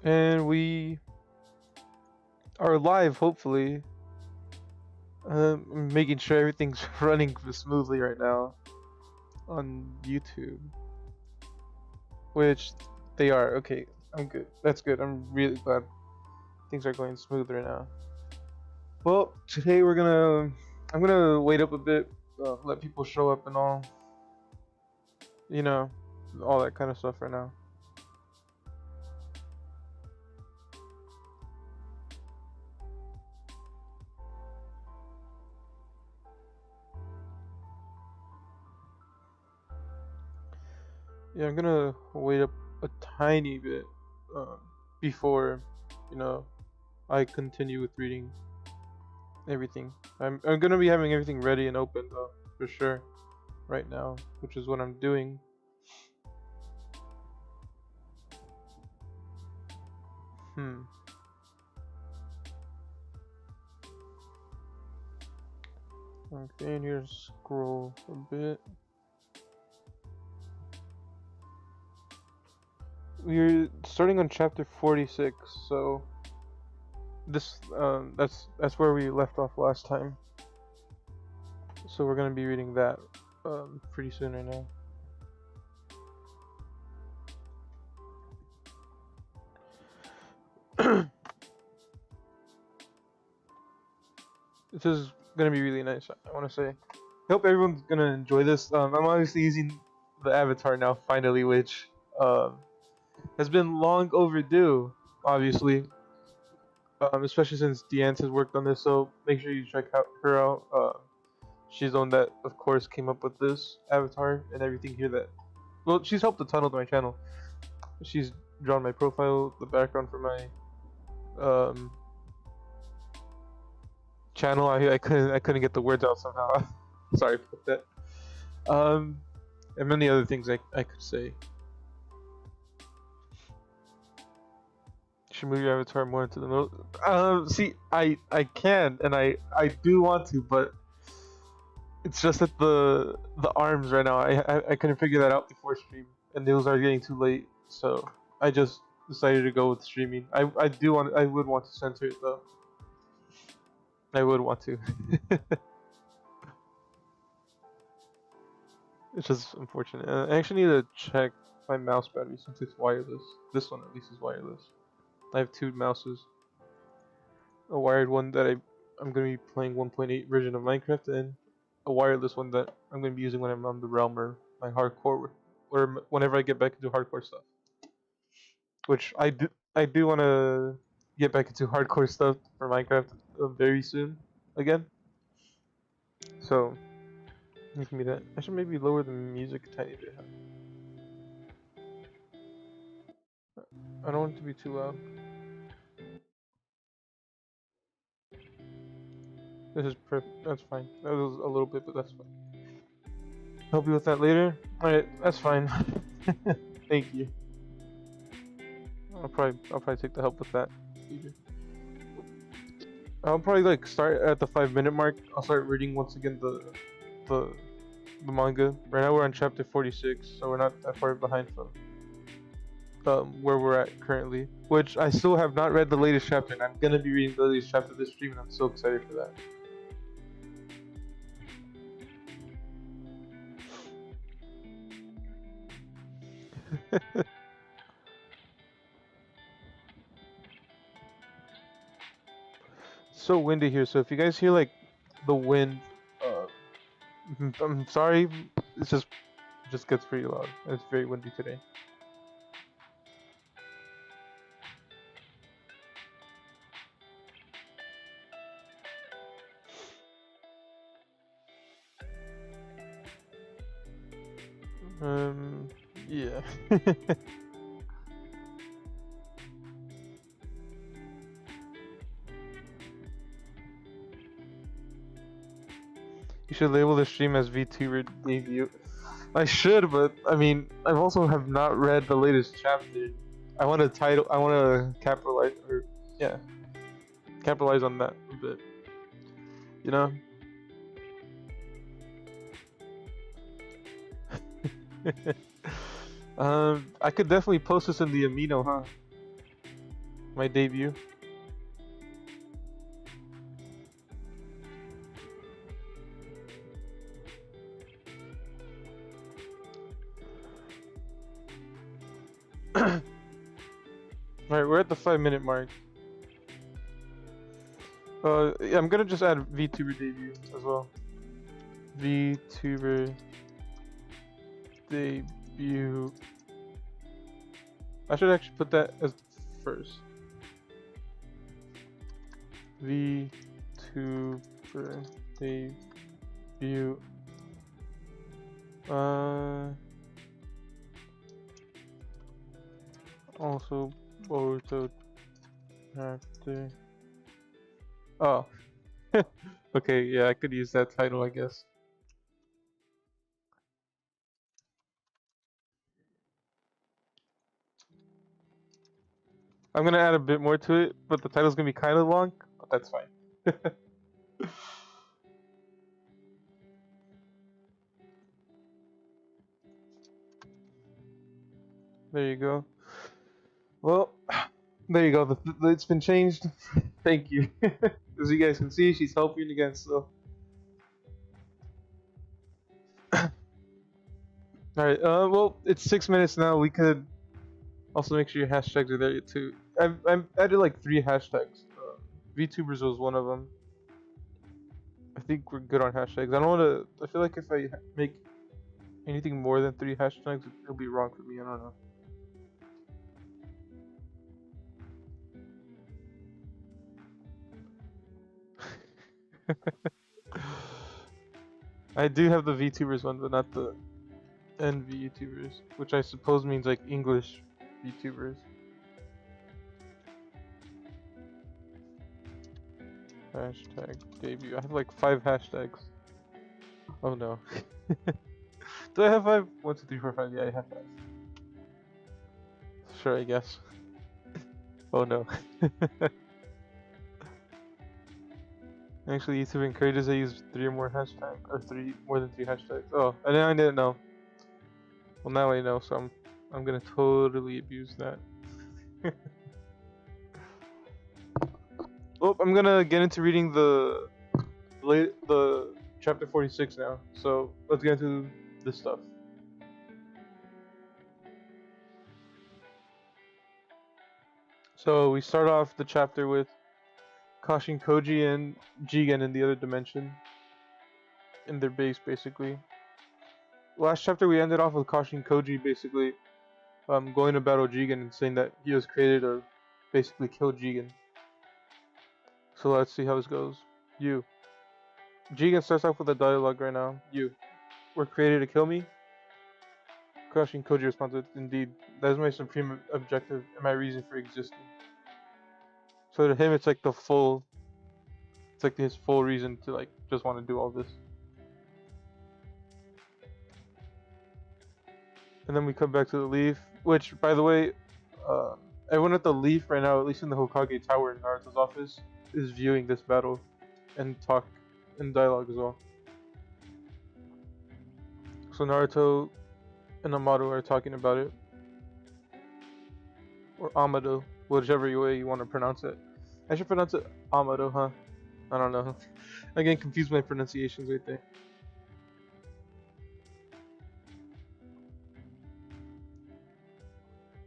And we are live, hopefully. I'm making sure everything's running smoothly right now on YouTube. Which they are. Okay, I'm good. That's good. I'm really glad things are going smooth right now. Well, today I'm gonna wait up a bit, let people show up and all. You know, all that kind of stuff right now. Yeah, I'm gonna wait up a tiny bit uh, before, you know, I continue with reading everything. I'm gonna be having everything ready and open though, for sure, right now, which is what I'm doing. Okay, and here scroll a bit. We're starting on chapter 46, so this that's where we left off last time. So we're gonna be reading that pretty soon right now. This is gonna be really nice. I want to say. I hope everyone's gonna enjoy this. I'm obviously using the avatar now, finally, which has been long overdue. Obviously, especially since Deannez has worked on this. So make sure you check her out. She's the one that, of course, came up with this avatar and everything here. Well, she's helped a ton with my channel. She's drawn my profile, the background for my channel. I couldn't get the words out somehow. Sorry for that. And many other things I could say. You should move your avatar more into the middle. See, I can and I do want to, but it's just that the arms right now. I couldn't figure that out before stream, and those are getting too late. So I just decided to go with streaming. I would want to censor it though. I would want to. It's just unfortunate. I actually need to check my mouse battery since it's wireless. This one at least is wireless. I have two mouses. A wired one that I'm going to be playing 1.8 version of Minecraft, and a wireless one that I'm going to be using when I'm on the realm or my hardcore, or whenever I get back into hardcore stuff. Which I do want to get back into hardcore stuff for Minecraft very soon again. So give me that. I should maybe lower the music a tiny bit. I don't want it to be too loud. This is perfect. That's fine. That was a little bit, but that's fine. Help you with that later. All right, that's fine. Thank you. I'll probably take the help with that. I'll probably like start at the 5-minute mark. I'll start reading once again the manga. Right now we're on chapter 46, so we're not that far behind from where we're at currently. Which I still have not read the latest chapter, and I'm gonna be reading the latest chapter this stream, and I'm so excited for that. So windy here, so if you guys hear like the wind, I'm sorry. It's just gets pretty loud. It's very windy today. Yeah. You should label the stream as VTuber debut. I should, but I mean, I also have not read the latest chapter. I want to capitalize, or yeah, capitalize on that a bit. You know? I could definitely post this in the amino, huh? My debut. Alright, we're at the 5-minute mark. Yeah, I'm gonna just add VTuber debut as well. VTuber debut. I should actually put that as first. VTuber debut. Also Boruto chapter. Oh. Okay, yeah, I could use that title, I guess. I'm gonna add a bit more to it, but the title's gonna be kind of long, but that's fine. There you go. Well, there you go. It's been changed. Thank you. As you guys can see, she's helping again, so. Alright, well, it's 6 minutes now. We could also make sure your hashtags are there too. I've added like 3 hashtags. VTubers was one of them. I think we're good on hashtags. I don't want to. I feel like if I make anything more than 3 hashtags, it'll be wrong for me. I don't know. I do have the VTubers one, but not the NV YouTubers, which I suppose means like English VTubers. Hashtag debut. I have like 5 hashtags. Oh no. Do I have 5? 1, 2, 3, 4, 5. Yeah, I have 5. Sure, I guess. Oh no. Actually, YouTube encourages I use 3 or more hashtags, or more than 3 hashtags. Oh, and I didn't know. Well, now I know, so I'm gonna totally abuse that. Oh, I'm gonna get into reading the chapter 46 now. So let's get into this stuff. So we start off the chapter with Kashin Koji and Jigen in the other dimension, in their base basically. Last chapter we ended off with Kashin Koji basically going to battle Jigen and saying that he was created to basically kill Jigen. So let's see how this goes. You. Jigen starts off with a dialogue right now. You. Were created to kill me? Kashin Koji responded, indeed, that is my supreme objective and my reason for existing. So to him it's like his full reason to like just want to do all this. And then we come back to the leaf, which by the way, everyone at the leaf right now, at least in the Hokage Tower in Naruto's office, is viewing this battle and talk in dialogue as well. So Naruto and Amado are talking about it. Or Amado, whichever way you want to pronounce it. I should pronounce it Amado, huh? I don't know. I'm getting confused with my pronunciations right there.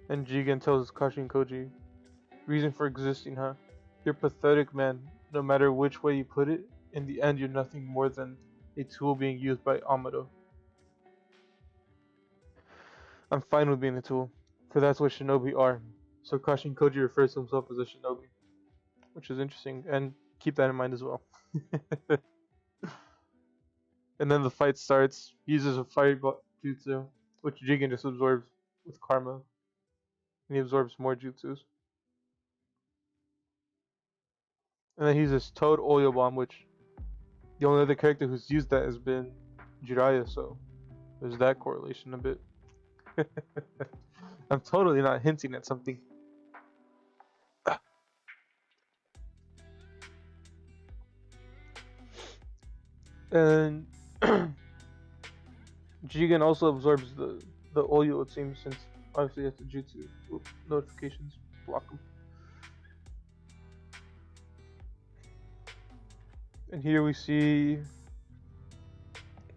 And Jigen tells Kashin Koji, reason for existing, huh? You're pathetic, man. No matter which way you put it, in the end you're nothing more than a tool being used by Amado. I'm fine with being a tool, for that's what shinobi are. So Kashin Koji refers to himself as a shinobi, which is interesting, and keep that in mind as well. And then the fight starts. He uses a fire jutsu, which Jigen just absorbs with karma. And he absorbs more jutsus. And then he uses Toad Oil Bomb, which the only other character who's used that has been Jiraiya, so there's that correlation a bit. I'm totally not hinting at something. And Jigen also absorbs the oil, it seems, since obviously that's a jutsu. Oop, notifications block him. And here we see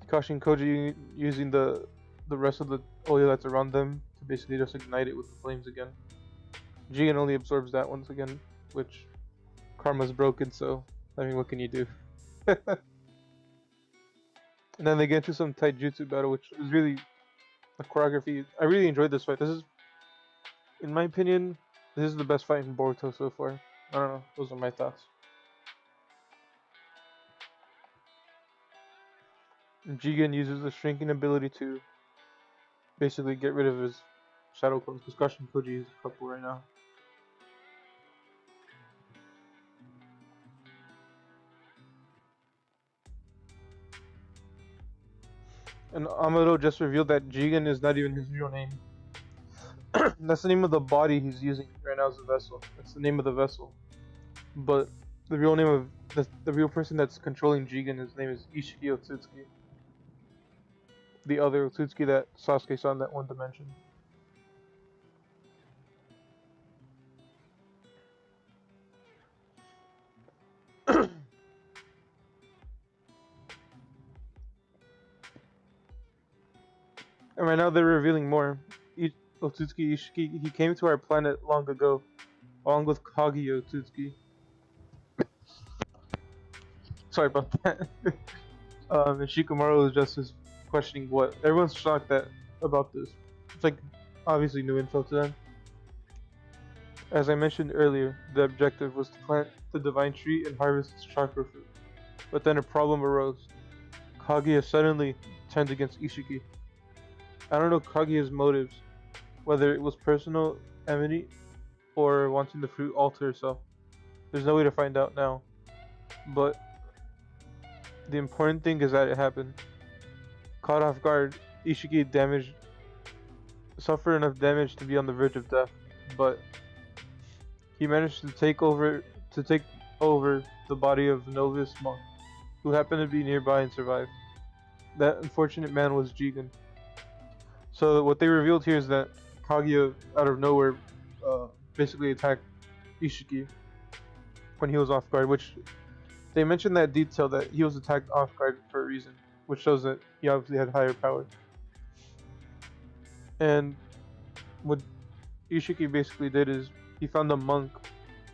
Kakashi and Koji using the rest of the oil that's around them to basically just ignite it with the flames again. Jigen only absorbs that once again, which karma's broken, so I mean, what can you do? And then they get into some taijutsu battle, which is really a choreography. I really enjoyed this fight. This is, in my opinion, this is the best fight in Boruto so far. I don't know. Those are my thoughts. And Jigen uses the shrinking ability to basically get rid of his shadow clones, because Kakashi and Koji is a couple right now. And Amado just revealed that Jigen is not even his real name. That's the name of the body he's using right now as a vessel. That's the name of the vessel. But the real name of the real person that's controlling Jigen, his name is Ishiki Otsutsuki. The other Otsutsuki that Sasuke saw in that one dimension. And right now they're revealing more. Otsutsuki Ishiki, he came to our planet long ago, along with Kaguya Otsutsuki. Sorry about that. And Shikamaru is just questioning what everyone's shocked about this. It's like obviously new info to them. As I mentioned earlier, the objective was to plant the divine tree and harvest its chakra fruit. But then a problem arose. Kaguya suddenly turned against Ishiki. I don't know Kaguya's motives, whether it was personal enmity or wanting the fruit all to herself. There's no way to find out now. But the important thing is that it happened. Caught off guard, Ishiki suffered enough damage to be on the verge of death, but he managed to take over the body of Novice Monk, who happened to be nearby and survived. That unfortunate man was Jigen. So what they revealed here is that Kaguya, out of nowhere, basically attacked Ishiki when he was off guard, which they mentioned that detail that he was attacked off guard for a reason, which shows that he obviously had higher power. And what Ishiki basically did is he found a monk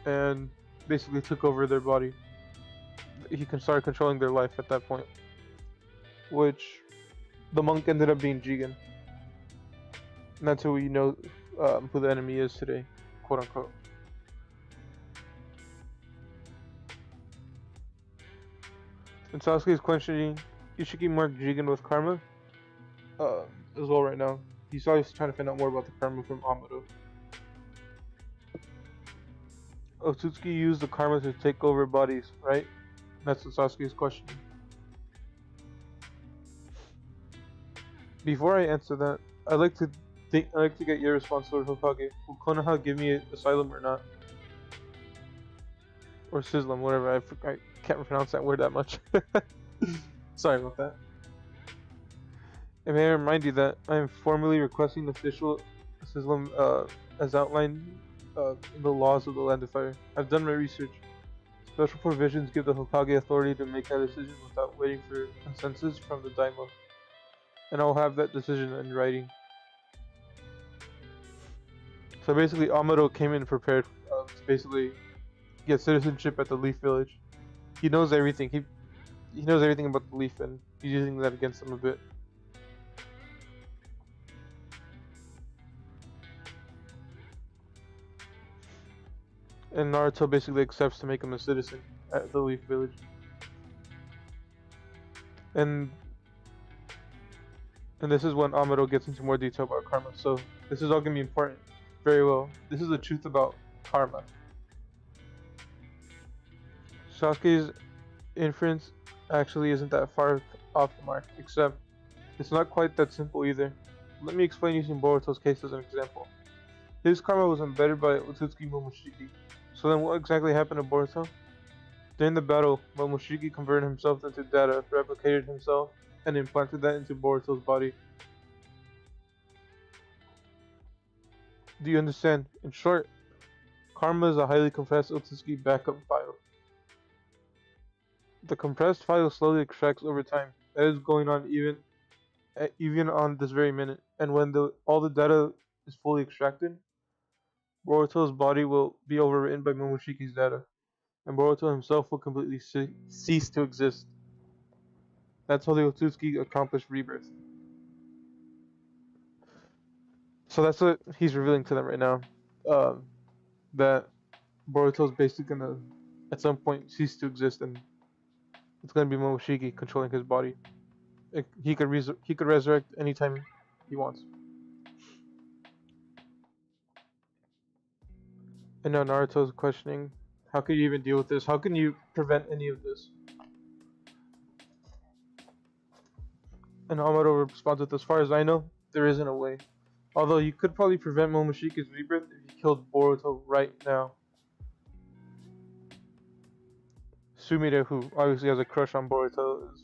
and basically took over their body. He can start controlling their life at that point, which the monk ended up being Jigen. And that's who we know who the enemy is today, quote unquote. And Sasuke is questioning Ishiki marked Jigen with karma as well right now. He's always trying to find out more about the karma from Amado. Otsutsuki used the karma to take over bodies, right? That's what Sasuke is questioning. Before I answer that, I'd like to get your response, Lord Hokage. Will Konoha give me asylum or not? Or Sizzlum, whatever. I can't pronounce that word that much. Sorry about that. And may I remind you that I am formally requesting official Sizzlum as outlined in the laws of the Land of Fire. I've done my research. Special provisions give the Hokage authority to make that decision without waiting for consensus from the Daimyo. And I'll have that decision in writing. So basically, Amado came in prepared to basically get citizenship at the Leaf Village. He knows everything. He knows everything about the Leaf, and he's using that against him a bit. And Naruto basically accepts to make him a citizen at the Leaf Village. And this is when Amado gets into more detail about karma. So this is all gonna be important. Very well. This is the truth about karma. Sasuke's inference actually isn't that far off the mark, except it's not quite that simple either. Let me explain using Boruto's case as an example. His karma was embedded by Otsutsuki Momoshiki. So then what exactly happened to Boruto? During the battle, Momoshiki converted himself into data, replicated himself, and implanted that into Boruto's body. Do you understand? In short, karma is a highly compressed Otsutsuki backup file. The compressed file slowly extracts over time. That is going on even on this very minute. And when all the data is fully extracted, Boruto's body will be overwritten by Momoshiki's data, and Boruto himself will completely cease to exist. That's how the Otsutsuki accomplished rebirth. So that's what he's revealing to them right now. That Boruto's basically gonna, at some point, cease to exist, and it's gonna be Momoshiki controlling his body. He could resurrect anytime he wants. And now Naruto's questioning, how can you even deal with this? How can you prevent any of this? And Amado responds with, as far as I know, there isn't a way. Although you could probably prevent Momoshiki's rebirth if you killed Boruto right now. Sumire, who obviously has a crush on Boruto, is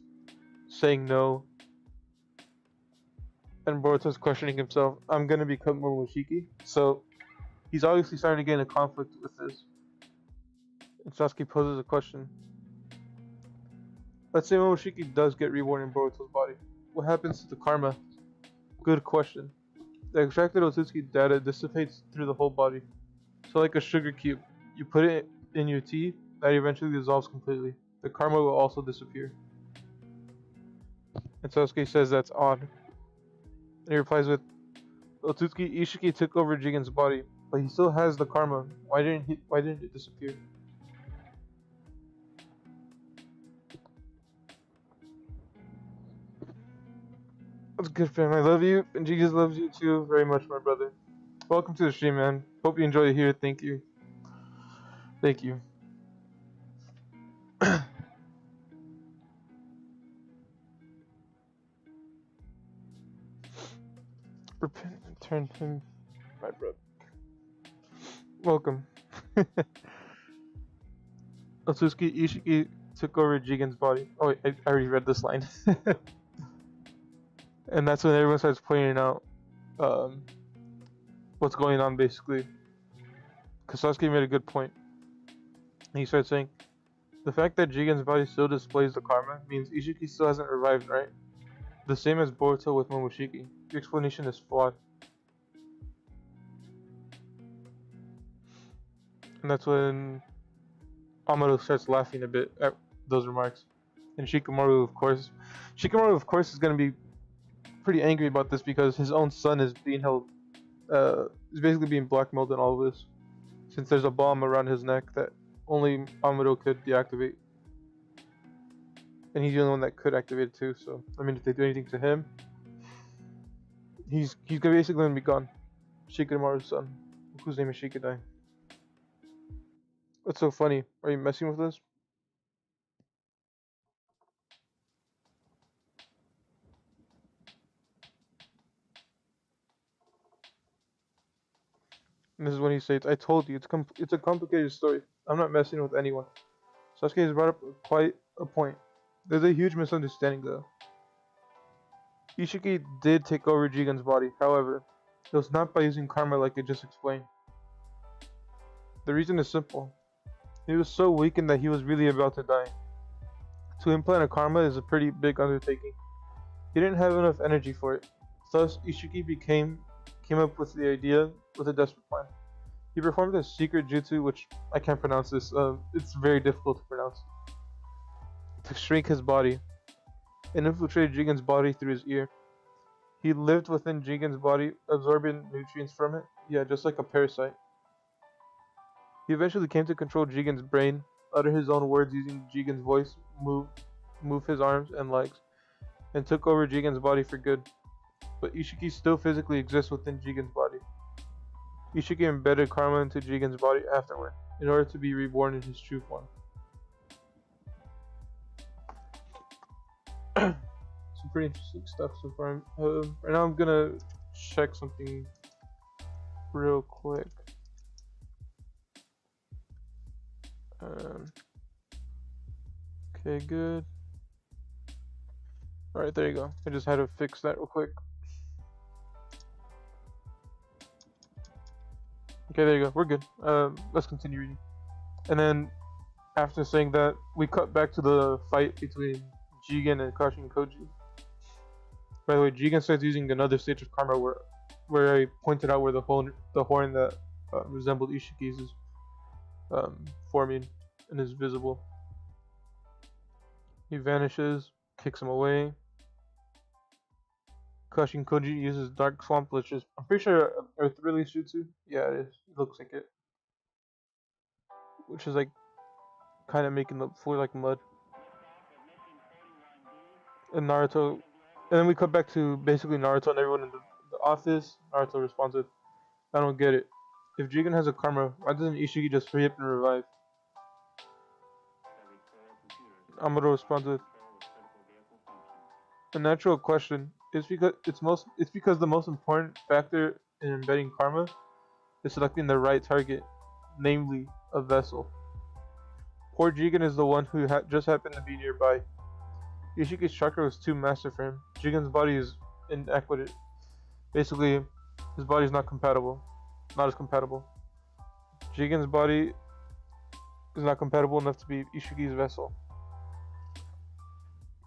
saying no. And Boruto's questioning himself, I'm gonna become Momoshiki? So he's obviously starting to get in a conflict with this. And Sasuke poses a question. Let's say Momoshiki does get reborn in Boruto's body. What happens to the karma? Good question. The extracted Otsutsuki data dissipates through the whole body. So like a sugar cube, you put it in your tea, that eventually dissolves completely. The karma will also disappear. And Sasuke says that's odd. And he replies with, Otsutsuki Ishiki took over Jigen's body, but he still has the karma. Why didn't it disappear? That's good, fam. I love you, and Jesus loves you too very much, my brother. Welcome to the stream, man. Hope you enjoy it here. Thank you. Thank you. Repent and turn him, my brother. Welcome. Otsutsuki Ishiki took over Jigen's body. Oh wait, I already read this line. And that's when everyone starts pointing out what's going on, basically. Because Sasuke made a good point. He started saying, the fact that Jigen's body still displays the karma means Ishiki still hasn't revived, right? The same as Boruto with Momoshiki. Your explanation is flawed. And that's when Amado starts laughing a bit at those remarks. And Shikamaru, of course, is going to be pretty angry about this because his own son is being held, is basically being blackmailed in all of this. Since there's a bomb around his neck that only Amado could deactivate. And he's the only one that could activate it too, so, I mean, if they do anything to him, he's basically going to be gone. Shikamaru's son, whose name is Shikadai. What's so funny? Are you messing with this? And this is when he states, I told you, it's a complicated story. I'm not messing with anyone. Sasuke has brought up quite a point. There's a huge misunderstanding though. Ishiki did take over Jigen's body, however, it was not by using karma like I just explained. The reason is simple. He was so weakened that he was really about to die. To implant a karma is a pretty big undertaking. He didn't have enough energy for it. Thus, Ishiki came up with the idea with a desperate plan. He performed a secret jutsu, which I can't pronounce this, it's very difficult to pronounce, to shrink his body, and infiltrated Jigen's body through his ear. He lived within Jigen's body, absorbing nutrients from it, yeah, just like a parasite. He eventually came to control Jigen's brain, utter his own words using Jigen's voice, move his arms and legs, and took over Jigen's body for good. But Ishiki still physically exists within Jigen's body. Ishiki embedded karma into Jigen's body afterward, in order to be reborn in his true form. Some pretty interesting stuff so far. Right now I'm gonna check something real quick. Okay, good. Alright, there you go. I just had to fix that real quick. Okay, there you go. We're good. Let's continue reading. And then after saying that, we cut back to the fight between Jigen and Kashin Koji. By the way, Jigen starts using another stage of karma where I pointed out where the horn that resembled Ishiki's is forming and is visible. He vanishes, kicks him away. Kashin Koji uses Dark Swamp, which is, I'm pretty sure, Earth release jutsu. Yeah, it is. It looks like it. Which is like kind of making the floor like mud. And Naruto, and then we cut back to basically Naruto and everyone in the office. Naruto responds with, "I don't get it. If Jigen has a karma, why doesn't Ishiki just free up and revive?" Amuro responds with, "A natural question. It's because the most important factor in embedding karma is selecting the right target, namely a vessel. Poor Jigen is the one who just happened to be nearby. Ishiki's chakra was too massive for him. Jigen's body is inadequate. Basically, his body is not compatible. Not as compatible. Jigen's body is not compatible enough to be Ishiki's vessel.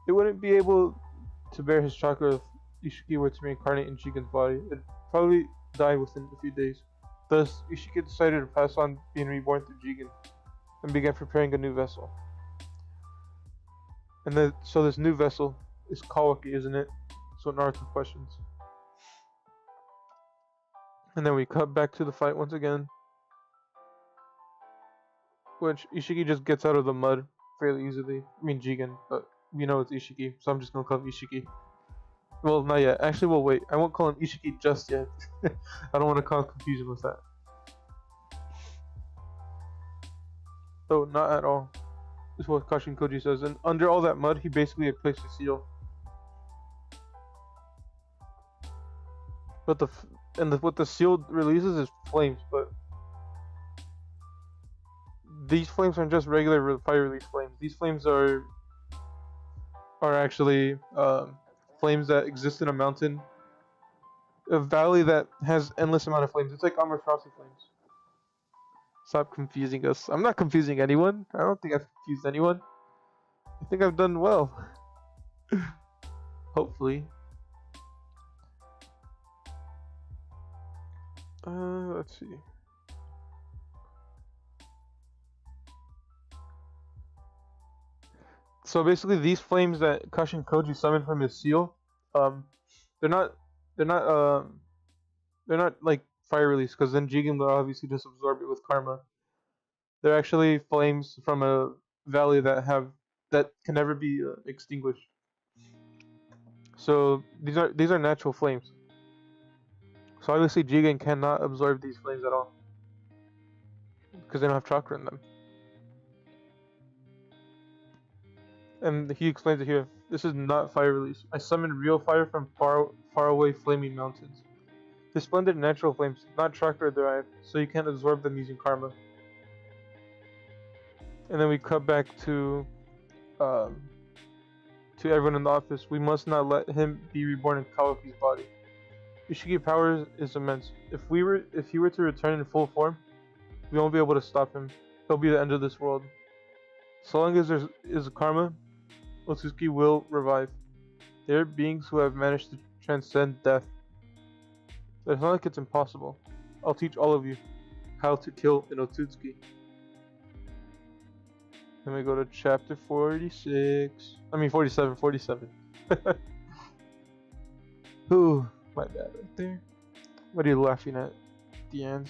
It wouldn't be able to bear his chakra if Ishiki were to reincarnate in Jigen's body. It'd probably die within a few days. Thus, Ishiki decided to pass on being reborn through Jigen and began preparing a new vessel. So this new vessel is Kawaki, isn't it?" So Naruto questions. And then we cut back to the fight once again, which Ishiki just gets out of the mud fairly easily. I mean Jigen, but we know it's Ishiki, so I'm just gonna call him Ishiki. Well, not yet. Actually, we'll wait. I won't call him Ishiki just yet. I don't want to cause confusion with that. Oh, not at all. This is what Kashin Koji says. And under all that mud, he basically had placed a seal. But what the seal releases is flames, but these flames aren't just regular fire release flames. These flames are actually flames that exist in a mountain, a valley that has endless amount of flames. It's like Amaterasu flames. Stop confusing us. I'm not confusing anyone. I don't think I've confused anyone. I think I've done well. Hopefully. Let's see. So basically, these flames that Kashin Koji summoned from his seal, they're not, they're not, they're not like fire release, because then Jigen will obviously just absorb it with karma. They're actually flames from a valley that can never be extinguished. So these are natural flames. So obviously Jigen cannot absorb these flames at all, because they don't have chakra in them. And he explains it here. This is not fire release. I summoned real fire from far away flaming mountains. The splendid natural flames, not chakra derived, so you can't absorb them using karma. And then we cut back to everyone in the office. We must not let him be reborn in Kawaki's body. Ishiki's power is immense. If he were to return in full form, we won't be able to stop him. He'll be the end of this world. So long as there is karma, Otsutsuki will revive. They are beings who have managed to transcend death. But it's not like it's impossible. I'll teach all of you how to kill an Otsutsuki. Then we go to chapter 46. I mean 47, 47. Ooh, my bad right there. What are you laughing at, Deannez?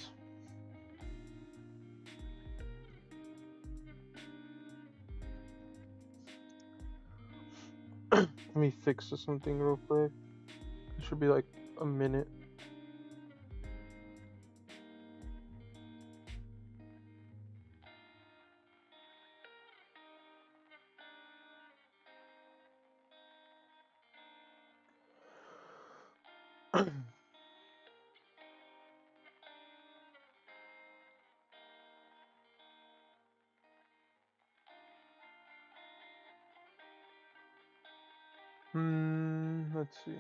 Let me fix something real quick. It should be like a minute. Let's see.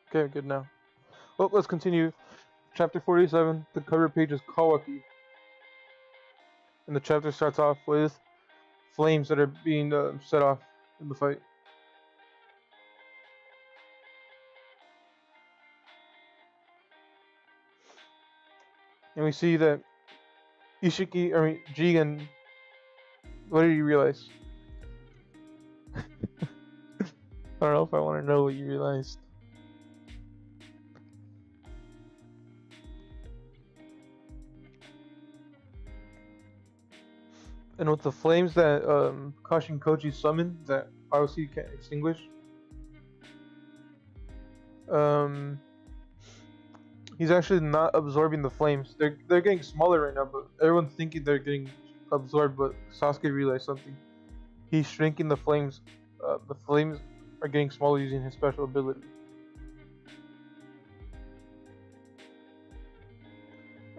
Okay, good now. Well, let's continue. chapter 47, the cover page is Kawaki. And the chapter starts off with flames that are being set off in the fight. And we see that Jigen, what did you realize? I don't know if I want to know what you realized. And with the flames that Kashin Koji summoned that obviously can't extinguish, he's actually not absorbing the flames. They're getting smaller right now, but everyone's thinking they're getting absorbed. But Sasuke realized something. He's shrinking the flames. The flames are getting smaller using his special ability.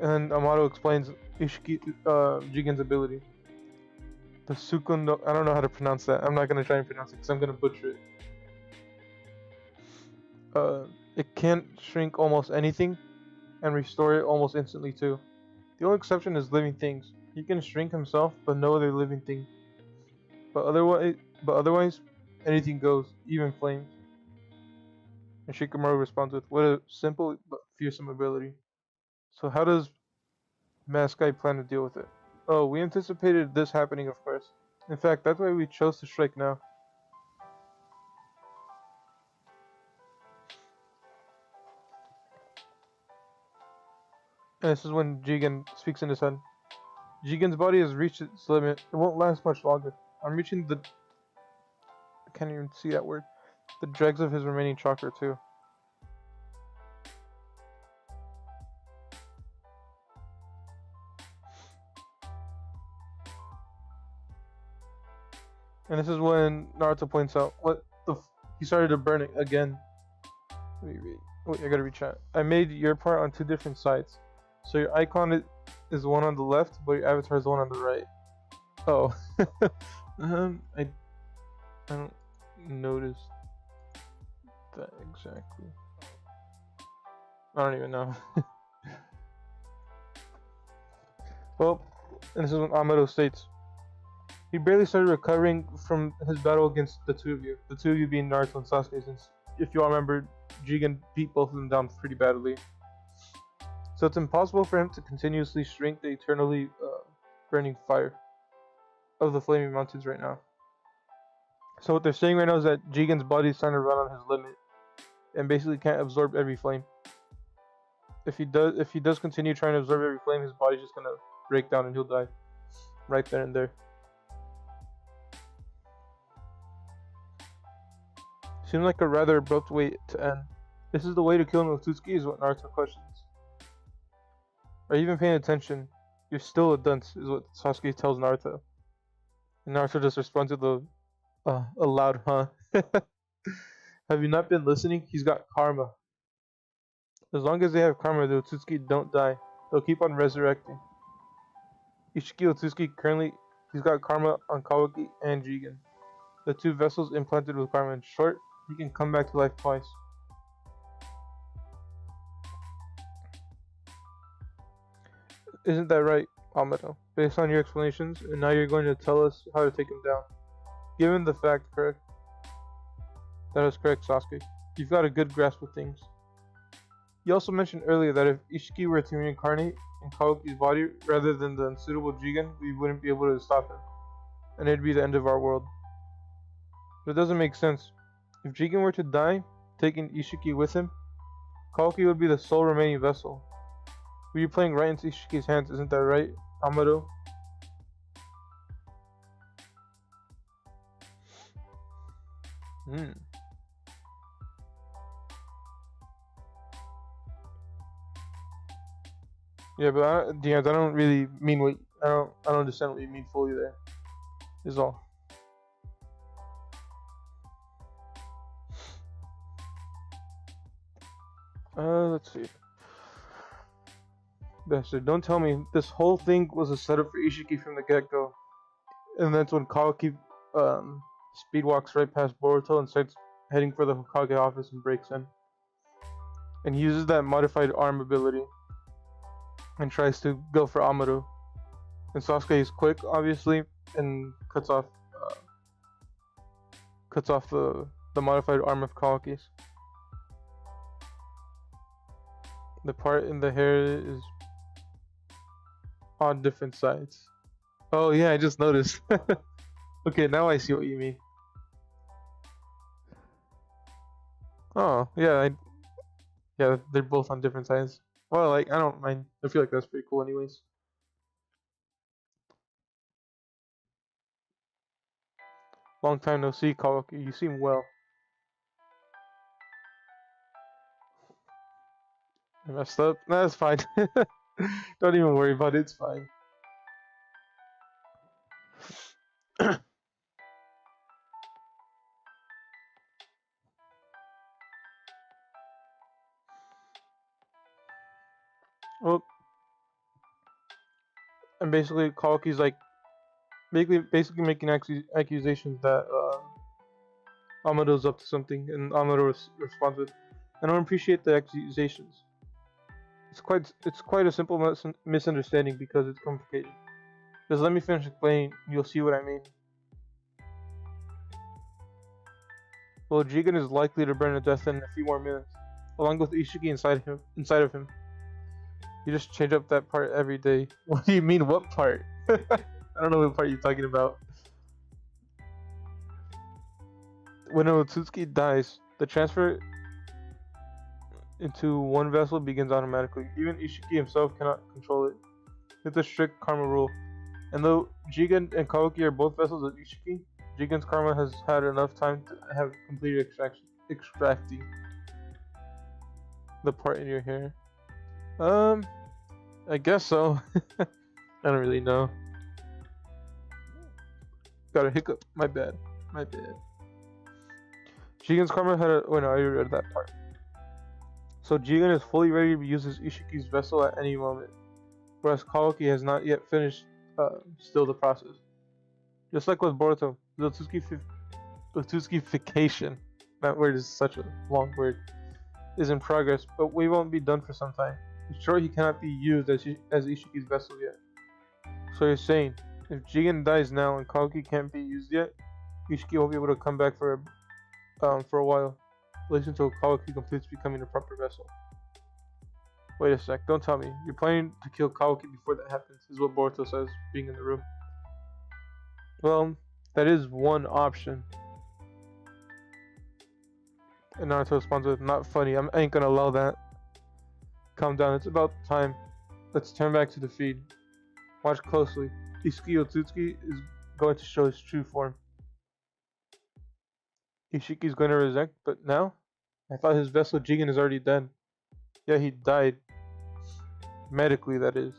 And Amato explains Jigen's ability. The Sukundo, I don't know how to pronounce that. I'm not gonna try and pronounce it because I'm gonna butcher it. It can't shrink almost anything and restore it almost instantly too. The only exception is living things. He can shrink himself, but no other living thing. But otherwise, anything goes, even flames. And Shikamaru responds with, "What a simple but fearsome ability." So how does Mask Guy plan to deal with it? Oh, we anticipated this happening, of course. In fact, that's why we chose to strike now. And this is when Jigen speaks in his head. Jigen's body has reached its limit. It won't last much longer. I'm reaching the... I can't even see that word. The dregs of his remaining chakra, too. And this is when Naruto points out, what the he started to burn it again. Let me read. Wait, I gotta rechat. I made your part on 2 different sides. So your icon is the one on the left, but your avatar is the one on the right. Oh. I don't notice that exactly. I don't even know. Well, and this is when Amado states, he barely started recovering from his battle against the two of you. The two of you being Naruto and Sasuke, since if you all remember, Jigen beat both of them down pretty badly. So it's impossible for him to continuously shrink the eternally burning fire of the Flaming Mountains right now. So what they're saying right now is that Jigen's body is starting to run on his limit, and basically can't absorb every flame. If he does continue trying to absorb every flame, his body's just gonna break down and he'll die, right there and there. Seems like a rather abrupt way to end. This is the way to kill Notsuki, is what Naruto questions. Are you even paying attention? You're still a dunce, is what Sasuke tells Naruto. And Naruto just responds with a loud huh. Have you not been listening? He's got karma. As long as they have karma, the Otsutsuki don't die. They'll keep on resurrecting. Ishiki Otsutsuki currently, he's got karma on Kawaki and Jigen. The 2 vessels implanted with karma. In short, he can come back to life twice. Isn't that right, Amato? Based on your explanations, and now you're going to tell us how to take him down. Given the fact, correct? That is correct, Sasuke. You've got a good grasp of things. You also mentioned earlier that if Ishiki were to reincarnate in Kawaki's body rather than the unsuitable Jigen, we wouldn't be able to stop him. And it'd be the end of our world. But it doesn't make sense. If Jigen were to die, taking Ishiki with him, Kawaki would be the sole remaining vessel. We'd be playing right into Ishiki's hands, isn't that right, Amado? Yeah, but Deannez, I don't really mean what I don't understand what you mean fully there. Is all. Let's see. Bastard, don't tell me this whole thing was a setup for Ishiki from the get-go. And that's when Kawaki speed walks right past Boruto and starts heading for the Hokage office and breaks in. And he uses that modified arm ability. and tries to go for Amado. And Sasuke is quick, obviously, and cuts off the modified arm of Kawaki's. The part in the hair is on different sides. Oh yeah, I just noticed. Okay, now I see what you mean. Oh yeah, yeah, they're both on different sides. Well, like I don't mind. I feel like that's pretty cool, anyways. Long time no see, Kawaki. You seem well. I messed up. Nah, that's fine. Don't even worry about it. It's fine. Well, and basically, Kawaki's like basically making accusations that Amado's up to something, and Amado responds with, "I don't appreciate the accusations. It's quite a simple misunderstanding because it's complicated. Just let me finish explaining. You'll see what I mean." Well, Jigen is likely to burn to death in a few more minutes, along with Ishiki inside of him. You just change up that part every day. What do you mean, what part? I don't know what part you're talking about. When Otsutsuki dies, the transfer into one vessel begins automatically. Even Ishiki himself cannot control it. It's a strict karma rule. And though Jigen and Kawaki are both vessels of Ishiki, Jigen's karma has had enough time to have completed extracting the part in your hair. I guess so. I don't really know. Got a hiccup. My bad. Jigen's karma had a... Wait, no, I already read that part. So Jigen is fully ready to use his Ishiki's vessel at any moment, whereas Kawaki has not yet finished still the process. Just like with Boruto, the Otsukification, that word is such a long word, is in progress, but we won't be done for some time. In short, he cannot be used as Ishiki's vessel yet. So you're saying, if Jigen dies now and Kawaki can't be used yet, Ishiki won't be able to come back for a while, at least until Kawaki completes becoming a proper vessel. Wait a sec, don't tell me. You're planning to kill Kawaki before that happens, is what Boruto says, being in the room. Well, that is one option. And Naruto responds with, "Not funny, I ain't gonna allow that. Calm down, it's about time. Let's turn back to the feed. Watch closely. Ishiki Otsutsuki is going to show his true form." Ishiki's going to resurrect, but now? I thought his vessel Jigen is already dead. Yeah, he died. Medically, that is.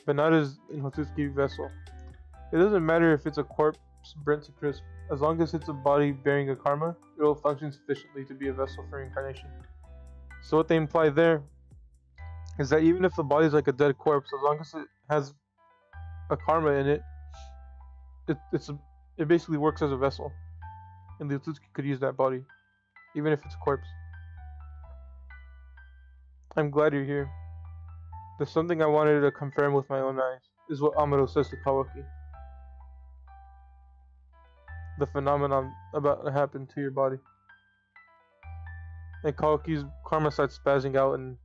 But not as in Otsutsuki vessel. It doesn't matter if it's a corpse burnt to crisp. As long as it's a body bearing a karma, it will function sufficiently to be a vessel for reincarnation. So what they imply there is that even if the body is like a dead corpse, as long as it has a karma in it, it basically works as a vessel. And the Otsutsuki could use that body, even if it's a corpse. I'm glad you're here. There's something I wanted to confirm with my own eyes, is what Amado says to Kawaki. The phenomenon about to happen to your body. And Kawaki's karma starts spazzing out and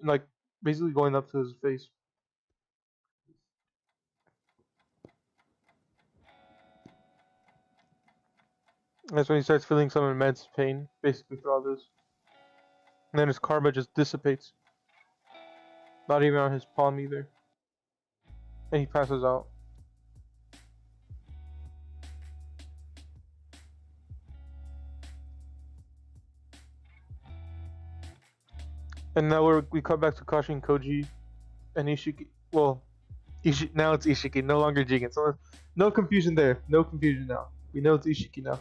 like basically going up to his face. That's when he starts feeling some immense pain, basically for all this. And then his karma just dissipates. Not even on his palm either. And he passes out. And now we cut back to Kashi and Koji and Ishiki. Well, now it's Ishiki, no longer Jigen. So no confusion there. No confusion now. We know it's Ishiki now.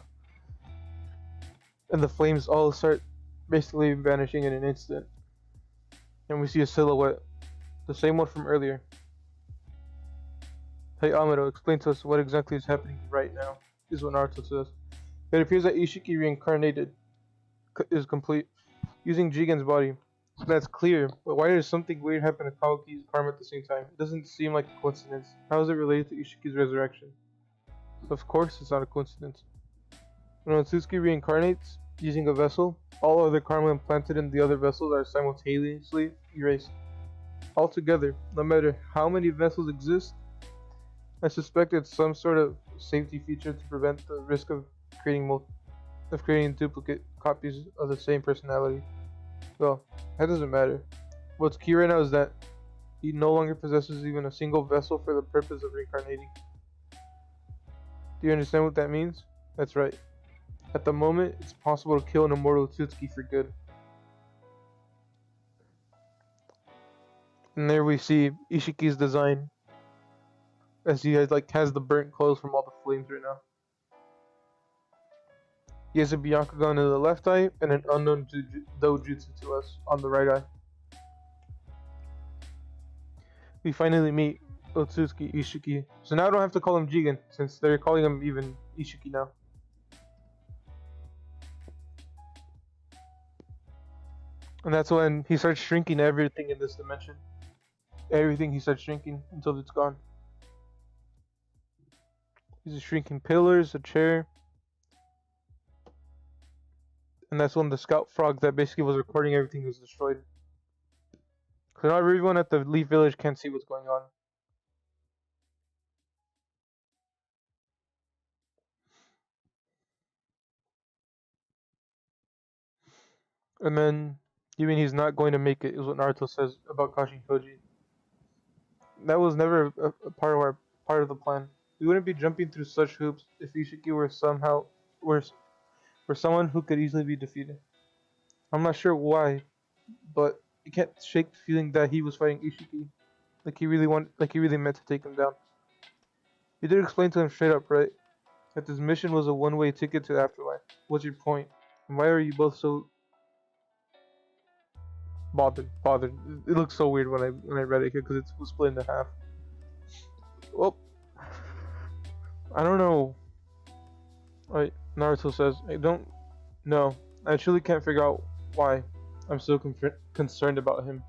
And the flames all start basically vanishing in an instant. And we see a silhouette. The same one from earlier. Hey Amado, explain to us what exactly is happening right now, is what Naruto says. It appears that Ishiki reincarnated is complete, using Jigen's body. That's clear, but why does something weird happen to Kawaki's karma at the same time? It doesn't seem like a coincidence. How is it related to Ishiki's resurrection? Of course it's not a coincidence. When Otsutsuki reincarnates, using a vessel, all other karma implanted in the other vessels are simultaneously erased. Altogether, no matter how many vessels exist, I suspect it's some sort of safety feature to prevent the risk of creating duplicate copies of the same personality. Well, that doesn't matter. What's key right now is that he no longer possesses even a single vessel for the purpose of reincarnating. Do you understand what that means? That's right. At the moment, it's possible to kill an immortal Otsutsuki for good. And there we see Ishiki's design, as he has the burnt clothes from all the flames right now. He has a Byakugan in the left eye and an unknown dojutsu to us on the right eye. We finally meet Otsutsuki Ishiki. So now I don't have to call him Jigen, since they're calling him even Ishiki now. And that's when he starts shrinking everything in this dimension. Everything he starts shrinking until it's gone. He's shrinking pillars, a chair. And that's when the scout frog that basically was recording everything was destroyed. So now everyone at the Leaf Village can't see what's going on. And then, you mean he's not going to make it, is what Naruto says about Kashin Koji. That was never a part of the plan. We wouldn't be jumping through such hoops if Ishiki were someone who could easily be defeated. I'm not sure why, but I can't shake the feeling that he was fighting Ishiki, like he really meant to take him down. You did explain to him straight up, right? That this mission was a one-way ticket to the afterlife. What's your point? And why are you both so bothered? It looks so weird when I read it here because it was split into half. Well, I don't know. Naruto says, I don't know. I truly can't figure out why. I'm so concerned about him.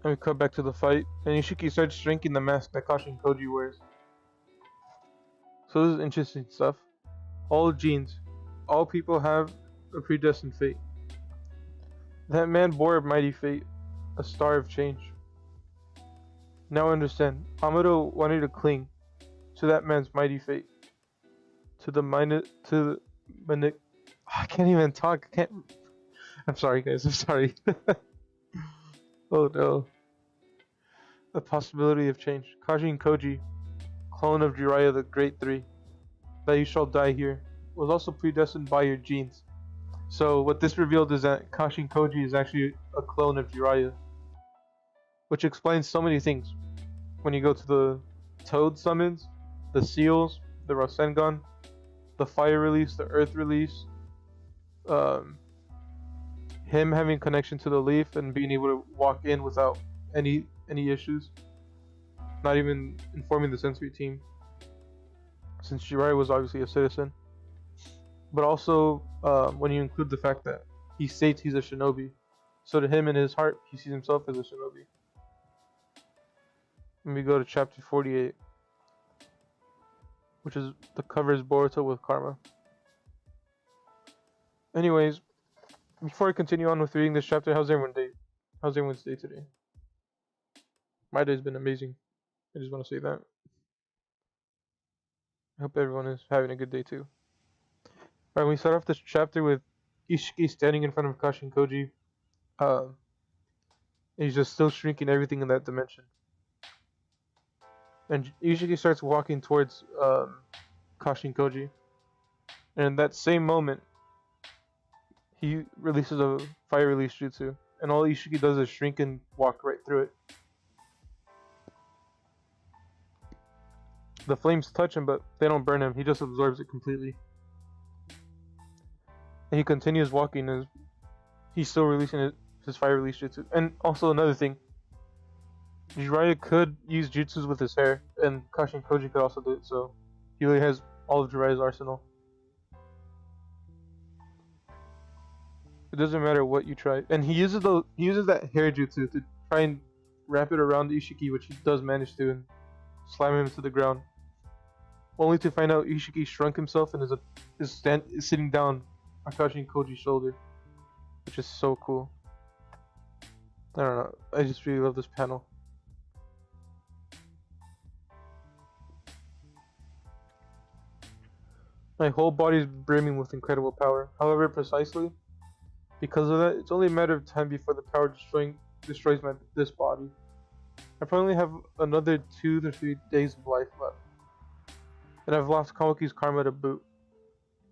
And we cut back to the fight, and Ishiki starts shrinking the mask that Kashin Koji wears. So this is interesting stuff. All genes, all people have a predestined fate. That man bore a mighty fate, a star of change. Now I understand. Amado wanted to cling to that man's mighty fate. I can't even talk. I'm sorry, guys. I'm sorry. Oh no. The possibility of change. Kashin Koji, clone of Jiraiya the Great Three, that you shall die here, was also predestined by your genes. So what this revealed is that Kashin Koji is actually a clone of Jiraiya, which explains so many things. When you go to the Toad summons, the Seals, the Rasengan, the Fire release, the Earth release, him having connection to the Leaf and being able to walk in without any issues, not even informing the sensory team, since Jiraiya was obviously a citizen. But also when you include the fact that he states he's a shinobi, so to him in his heart he sees himself as a shinobi. And we go to chapter 48, which is the cover is Boruto with Karma. Anyways, before I continue on with reading this chapter, how's everyone's day today? My day's been amazing. I just want to say that. I hope everyone is having a good day too. Alright, we start off this chapter with Ishiki standing in front of Kashin Koji. He's just still shrinking everything in that dimension. And Ishiki starts walking towards Kashin Koji. And in that same moment, he releases a fire release jutsu. And all Ishiki does is shrink and walk right through it. The flames touch him, but they don't burn him. He just absorbs it completely. And he continues walking as he's still releasing his fire release jutsu. And also another thing, Jiraiya could use jutsus with his hair, and Kashin Koji could also do it, so he really has all of Jiraiya's arsenal. It doesn't matter what you try. And he uses that hair jutsu to try and wrap it around Ishiki, which he does manage to, and slam him to the ground. Only to find out Ishiki shrunk himself and is sitting down on Kakashi and Koji's shoulder, which is so cool. I don't know. I just really love this panel. My whole body is brimming with incredible power. However, precisely because of that, it's only a matter of time before the power destroys this body. I probably have another 2 to 3 days of life left. And I've lost Kawaki's karma to boot.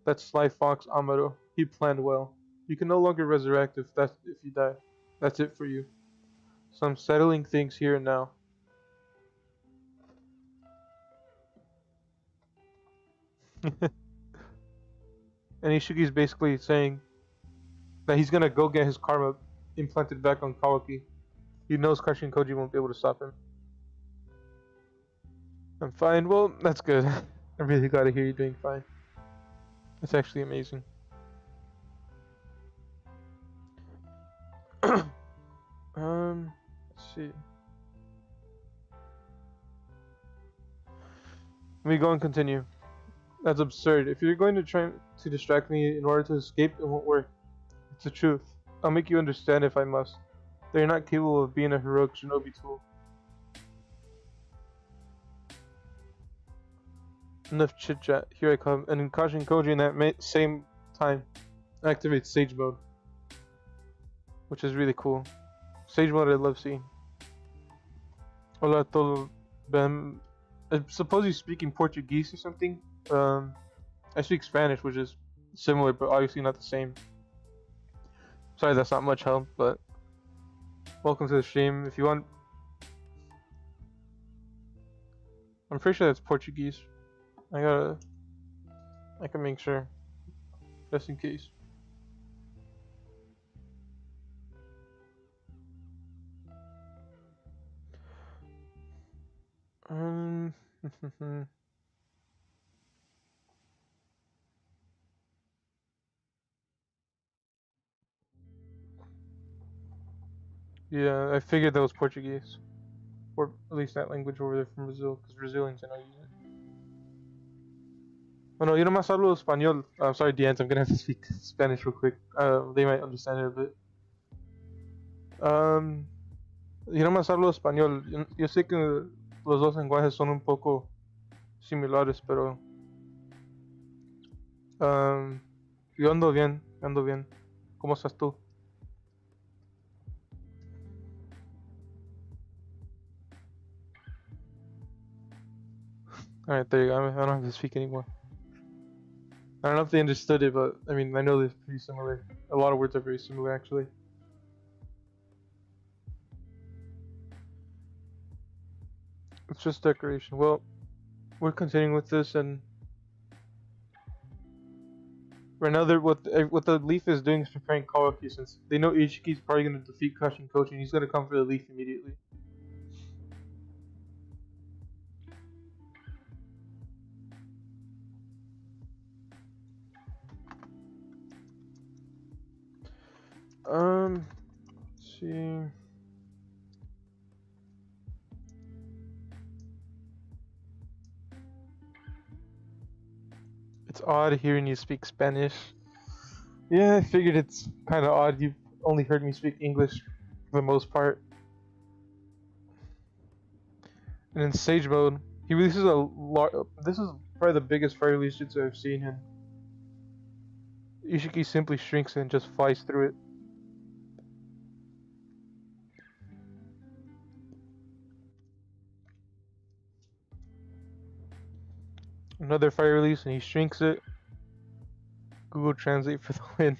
That sly fox Amado. He planned well. You can no longer resurrect if you die. That's it for you. Some settling things here and now. And Ishiki's basically saying that he's gonna go get his karma implanted back on Kawaki. He knows Kakashi and Koji won't be able to stop him. I'm fine. Well, that's good. I'm really glad to hear you're doing fine. That's actually amazing. Let's see. Let me go and continue. That's absurd. If you're going to try to distract me in order to escape, it won't work. It's the truth. I'll make you understand if I must. That you're not capable of being a heroic shinobi tool. Enough chit chat. Here I come. And Kakashi and Koji in that same time activate Sage Mode, which is really cool. Sage Mode I love seeing. Hola todo bem. I suppose he's speaking Portuguese or something. I speak Spanish, which is similar, but obviously not the same. Sorry, that's not much help, but welcome to the stream. If you want, I'm pretty sure that's Portuguese. I can make sure, just in case. Yeah, I figured that was Portuguese, or at least that language over there from Brazil, because Brazilians I know use it. Bueno, yo nomás hablo español. I'm sorry, Deannez, I'm gonna have to speak Spanish real quick. They might understand it a bit. Yo nomás hablo español. Yo sé que los dos lenguajes son un poco similares, pero yo ando bien, ando bien. ¿Cómo estás tú? Alright, there you go. I don't have to speak anymore. I don't know if they understood it, but I mean, I know they're pretty similar. A lot of words are very similar, actually. It's just decoration. Well, we're continuing with this, and right now, what the leaf is doing is preparing Kawaki, since they know Ichiki's probably going to defeat Kakashi and Koji, and he's going to come for the leaf immediately. Let's see. It's odd hearing you speak Spanish. Yeah, I figured it's kind of odd. You've only heard me speak English for the most part. And in Sage Mode, he releases this is probably the biggest fire release jutsu I've seen him. Ishiki simply shrinks and just flies through it. Another fire release and he shrinks it. Google Translate for the win.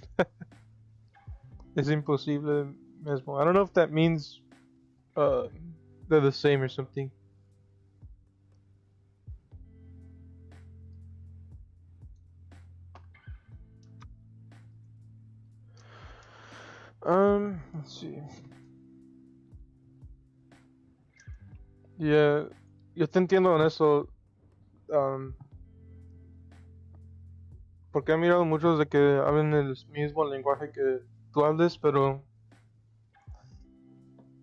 Es imposible mesmo. I don't know if that means they're the same or something. Let's see. Yeah, yo te entiendo en eso. Porque he mirado muchos de que hablan el mismo lenguaje que virtuales, pero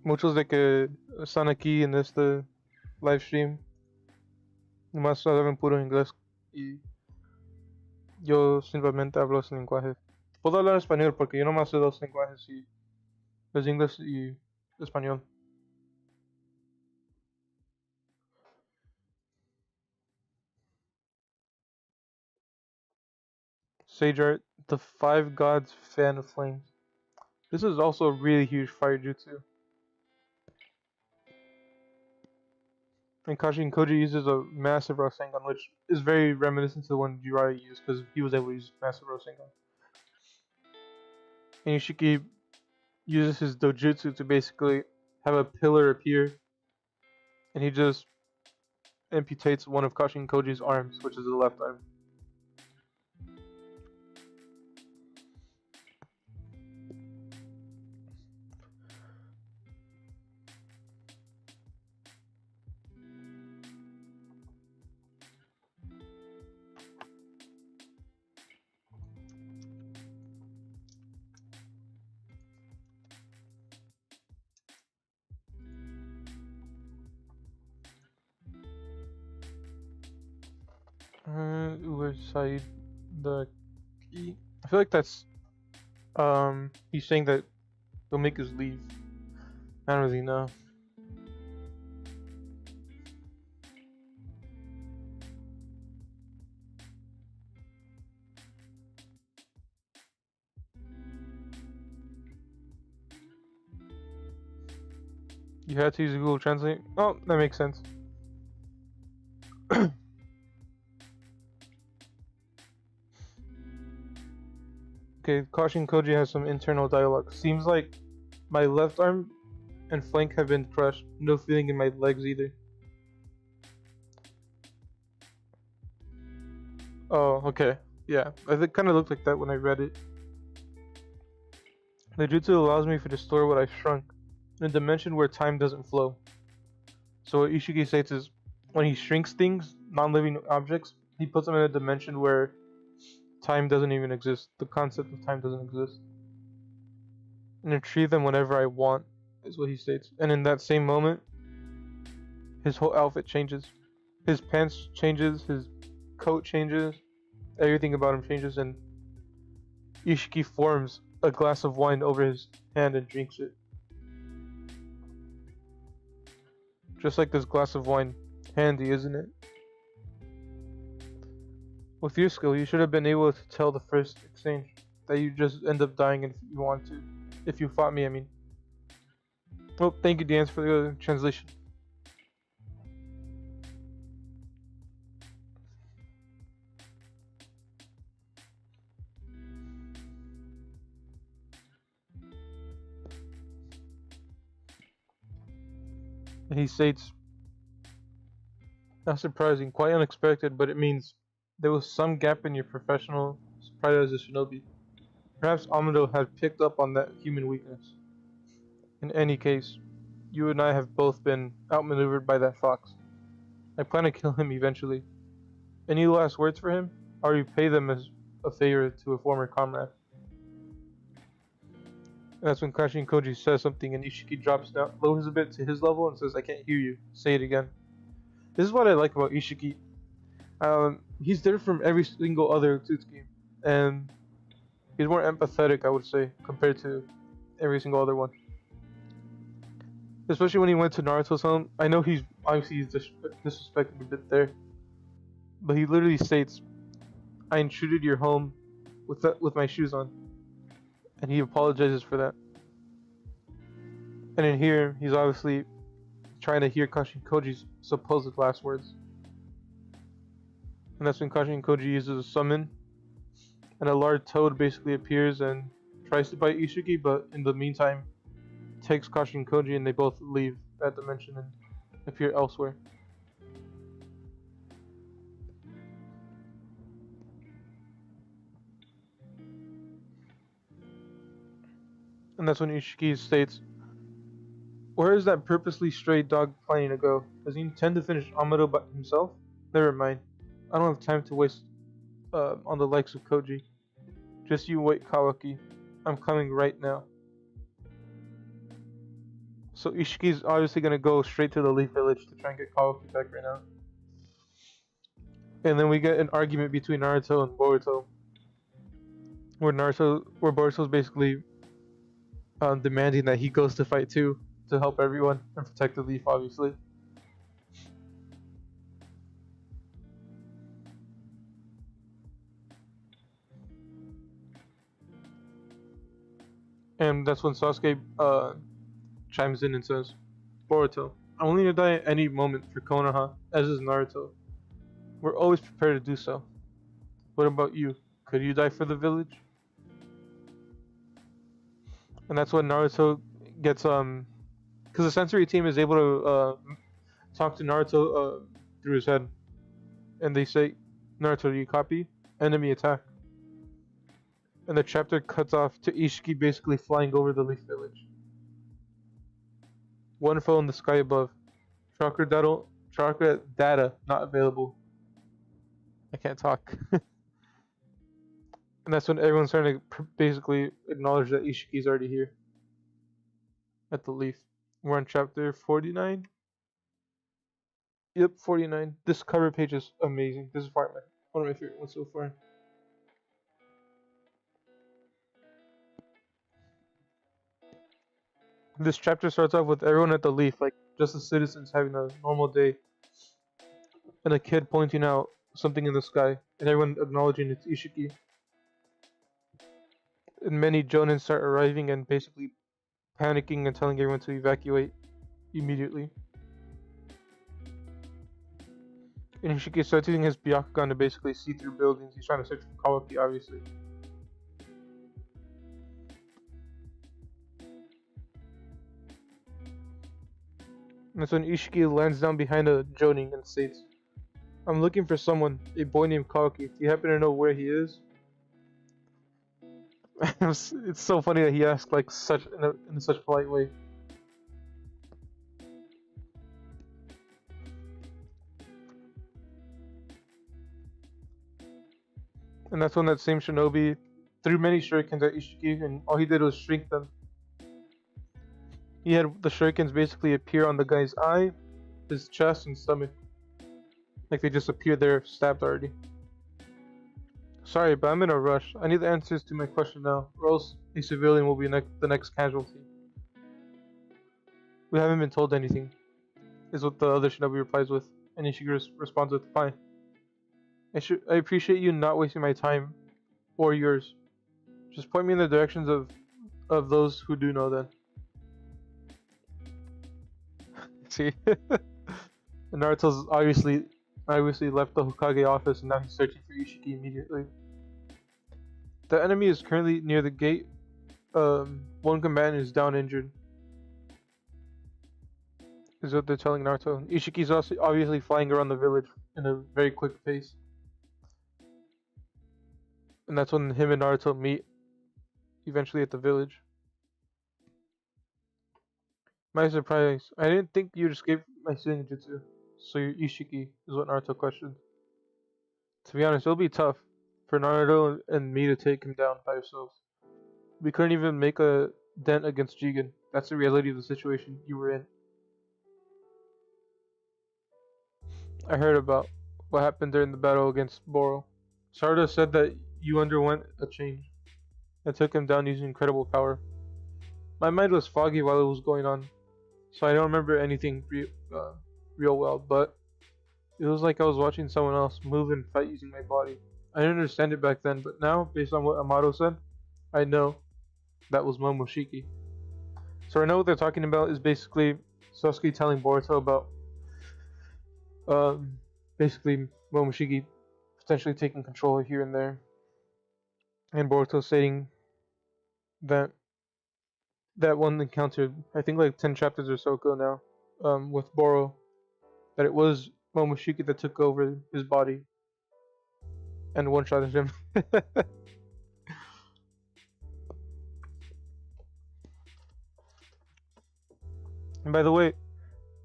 muchos de que están aquí en este live stream nomás hablan puro inglés y yo simplemente hablo ese lenguaje. Puedo hablar español porque yo nomás sé dos lenguajes y es inglés y español. Sage Art, the Five Gods fan of flames. This is also a really huge fire jutsu. And Kashin Koji uses a massive Rasengan, which is very reminiscent to the one Jiraiya used because he was able to use massive Rasengan. And Ishiki uses his dojutsu to basically have a pillar appear, and he just amputates one of Kashin Koji's arms, which is the left arm. Where's Side the key? I feel like that's he's saying that he'll make us leave. I don't really know. You had to use Google Translate? Oh, that makes sense. Okay, Kashin Koji has some internal dialogue. Seems like my left arm and flank have been crushed. No feeling in my legs either. Oh, okay. Yeah, I think kind of looked like that when I read it. The jutsu allows me to restore what I shrunk, in a dimension where time doesn't flow. So what Ishiki states is, when he shrinks things, non-living objects, he puts them in a dimension where time doesn't even exist. The concept of time doesn't exist. And retrieve them whenever I want, is what he states. And in that same moment, his whole outfit changes. His pants changes, his coat changes, everything about him changes, and Ishiki forms a glass of wine over his hand and drinks it. Just like this glass of wine. Handy, isn't it? With your skill, you should have been able to tell the first exchange that you just end up dying if you want to. If you fought me, I mean. Well, thank you, Deannez, for the translation. And he states, not surprising, quite unexpected, but it means there was some gap in your professional pride as a shinobi. Perhaps Amado had picked up on that human weakness. In any case, you and I have both been outmaneuvered by that fox. I plan to kill him eventually. Any last words for him? I'll repay them as a favor to a former comrade. And that's when Kashin Koji says something and Ishiki drops down, lowers a bit to his level and says, I can't hear you. Say it again. This is what I like about Ishiki. He's different from every single other Tutsuki. And he's more empathetic, I would say, compared to every single other one. Especially when he went to Naruto's home. I know he's obviously disrespecting a bit there. But he literally states, I intruded your home with my shoes on. And he apologizes for that. And in here, he's obviously trying to hear Kashin Koji's supposed last words. And that's when Kashin Koji uses a summon. And a large toad basically appears and tries to bite Ishiki, but in the meantime, takes Kashin Koji and they both leave that dimension and appear elsewhere. And that's when Ishiki states, where is that purposely stray dog planning to go? Does he intend to finish Amado by himself? Never mind. I don't have time to waste on the likes of Koji. Just you wait, Kawaki. I'm coming right now. So Ishiki's obviously gonna go straight to the Leaf Village to try and get Kawaki back right now. And then we get an argument between Naruto and Boruto, where Boruto's basically demanding that he goes to fight too, to help everyone and protect the Leaf, obviously. And that's when Sasuke chimes in and says, Boruto, I'm willing to die at any moment for Konoha, as is Naruto. We're always prepared to do so. What about you? Could you die for the village? And that's when Naruto gets because the sensory team is able to talk to Naruto through his head, and they say, Naruto, do you copy? Enemy attack. And the chapter cuts off to Ishiki basically flying over the Leaf Village. One fell in the sky above. Chakra data not available. I can't talk. And that's when everyone's starting to basically acknowledge that Ishiki's already here. At the Leaf. We're on chapter 49. Yep, 49. This cover page is amazing. This is one of my favorite ones so far. This chapter starts off with everyone at the Leaf, like just the citizens having a normal day, and a kid pointing out something in the sky, and everyone acknowledging it's Ishiki. And many Jonin start arriving and basically panicking and telling everyone to evacuate immediately. And Ishiki starts using his Byakugan to basically see through buildings. He's trying to search for Kawaki, obviously. And that's when Ishiki lands down behind a Jonin and states, I'm looking for someone, a boy named Kawaki. Do you happen to know where he is? It's so funny that he asked like in such a polite way. And that's when that same shinobi threw many shurikens at Ishiki, and all he did was shrink them. He had the shurikens basically appear on the guy's eye, his chest, and stomach. Like they just appeared there, stabbed already. Sorry, but I'm in a rush. I need the answers to my question now, or else a civilian will be the next casualty. We haven't been told anything, is what the other shinobi replies with, and Ishiki responds with, fine. I appreciate you not wasting my time, or yours. Just point me in the directions of those who do know then. See? And Naruto's obviously left the Hokage office and now he's searching for Ishiki immediately. The enemy is currently near the gate. One combatant is down injured. Is what they're telling Naruto. Ishiki's also obviously flying around the village in a very quick pace. And that's when him and Naruto meet eventually at the village. My surprise, I didn't think you'd escape my Senjutsu. So you're Ishiki, is what Naruto questioned. To be honest, it'll be tough for Naruto and me to take him down by ourselves. We couldn't even make a dent against Jigen. That's the reality of the situation you were in. I heard about what happened during the battle against Boro. Sarda said that you underwent a change and took him down using incredible power. My mind was foggy while it was going on, so I don't remember anything real well, but it was like I was watching someone else move and fight using my body. I didn't understand it back then, but now, based on what Amato said, I know that was Momoshiki. So I know what they're talking about is basically Sasuke telling Boruto about basically Momoshiki potentially taking control here and there, and Boruto stating that one encounter, I think like 10 chapters or so ago now, with Boro, that it was Momoshiki that took over his body and one-shotted him. And by the way,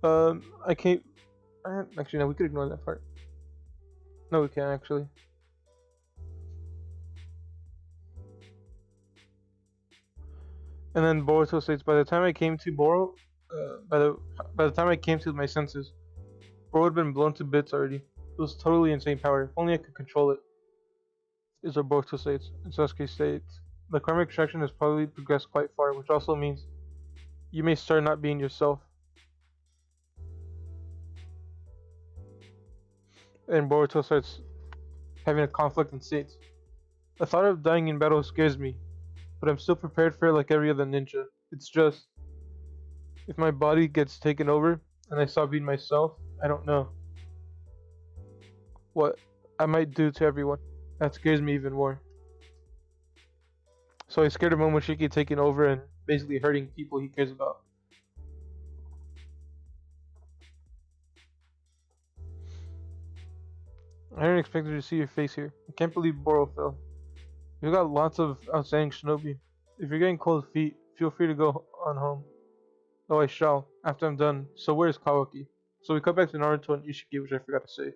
I can't. Actually, no, we could ignore that part. No, we can't actually. And then Boruto states, by the time I came to by the time I came to my senses, Boro had been blown to bits already. It was totally insane power. If only I could control it. Is what Boruto states. And Sasuke states, the karmic extraction has probably progressed quite far, which also means you may start not being yourself. And Boruto starts having a conflict and states, the thought of dying in battle scares me, but I'm still prepared for it like every other ninja. It's just, if my body gets taken over and I stop being myself, I don't know what I might do to everyone. That scares me even more. So he's scared of Momoshiki taking over and basically hurting people he cares about. I didn't expect to see your face here. I can't believe Boro fell. We've got lots of outstanding shinobi. If you're getting cold feet, feel free to go on home. Oh, I shall, after I'm done. So where's Kawaki? So we cut back to Naruto and Ishiki, which I forgot to say.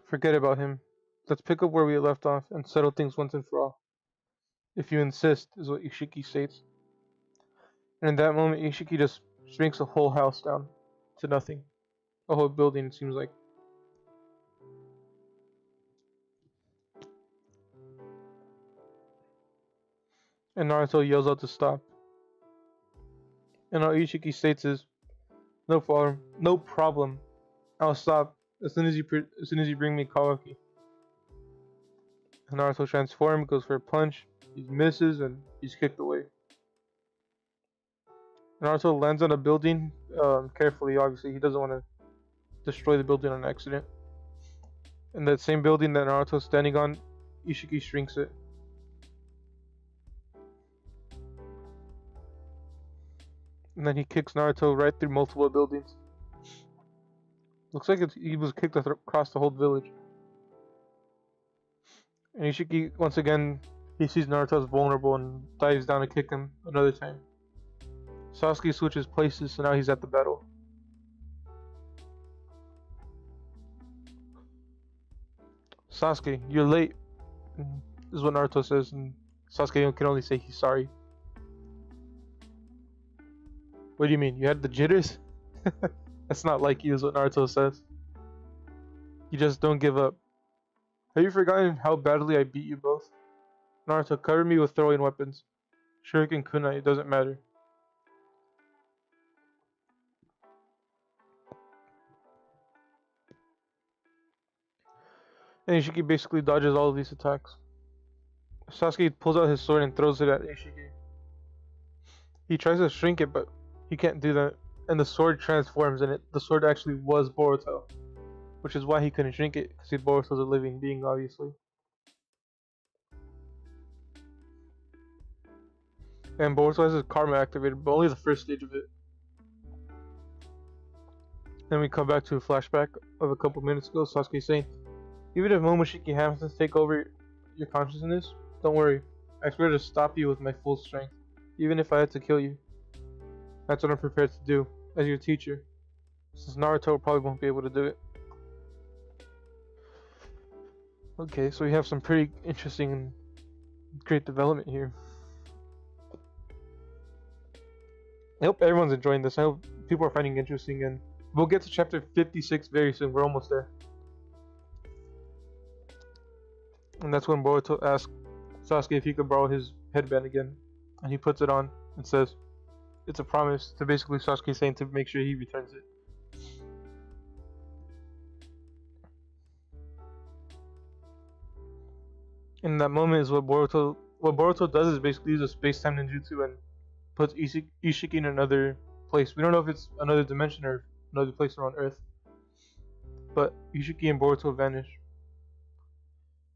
Forget about him. Let's pick up where we left off and settle things once and for all. If you insist, is what Ishiki states. And in that moment, Ishiki just shrinks a whole house down to nothing. A whole building, it seems like. And Naruto yells out to stop. And all Ishiki states is, no problem, no problem. I'll stop as soon as you bring me Kawaki. And Naruto transforms, goes for a punch, he misses, and he's kicked away. Naruto lands on a building, carefully, obviously, he doesn't want to destroy the building on accident. In that same building that Naruto's standing on, Ishiki shrinks it. And then he kicks Naruto right through multiple buildings. Looks like he was kicked across the whole village. And Ishiki, once again, he sees Naruto as vulnerable and dives down to kick him another time. Sasuke switches places, so now he's at the battle. Sasuke, you're late, is what Naruto says, and Sasuke can only say he's sorry. What do you mean? You had the jitters? That's not like you, is what Naruto says. You just don't give up. Have you forgotten how badly I beat you both? Naruto, cover me with throwing weapons. Shuriken kunai, it doesn't matter. And Ishiki basically dodges all of these attacks. Sasuke pulls out his sword and throws it at Ishiki. He tries to shrink it, but he can't do that. And the sword transforms, and the sword actually was Boruto. Which is why he couldn't shrink it, because Boruto's a living being, obviously. And Boruto has his karma activated, but only the first stage of it. Then we come back to a flashback of a couple minutes ago, Sasuke saying, even if Momoshiki happens to take over your consciousness, don't worry. I swear to stop you with my full strength, even if I had to kill you. That's what I'm prepared to do, as your teacher. Since Naruto probably won't be able to do it. Okay, so we have some pretty interesting and great development here. I hope everyone's enjoying this. I hope people are finding it interesting, and we'll get to chapter 56 very soon. We're almost there. And that's when Boruto asks Sasuke if he could borrow his headband again. And he puts it on and says, it's a promise, to basically Sasuke saying to make sure he returns it. In that moment is what Boruto does is basically use a space-time ninjutsu and puts Ishiki in another place. We don't know if it's another dimension or another place around Earth. But Ishiki and Boruto vanish.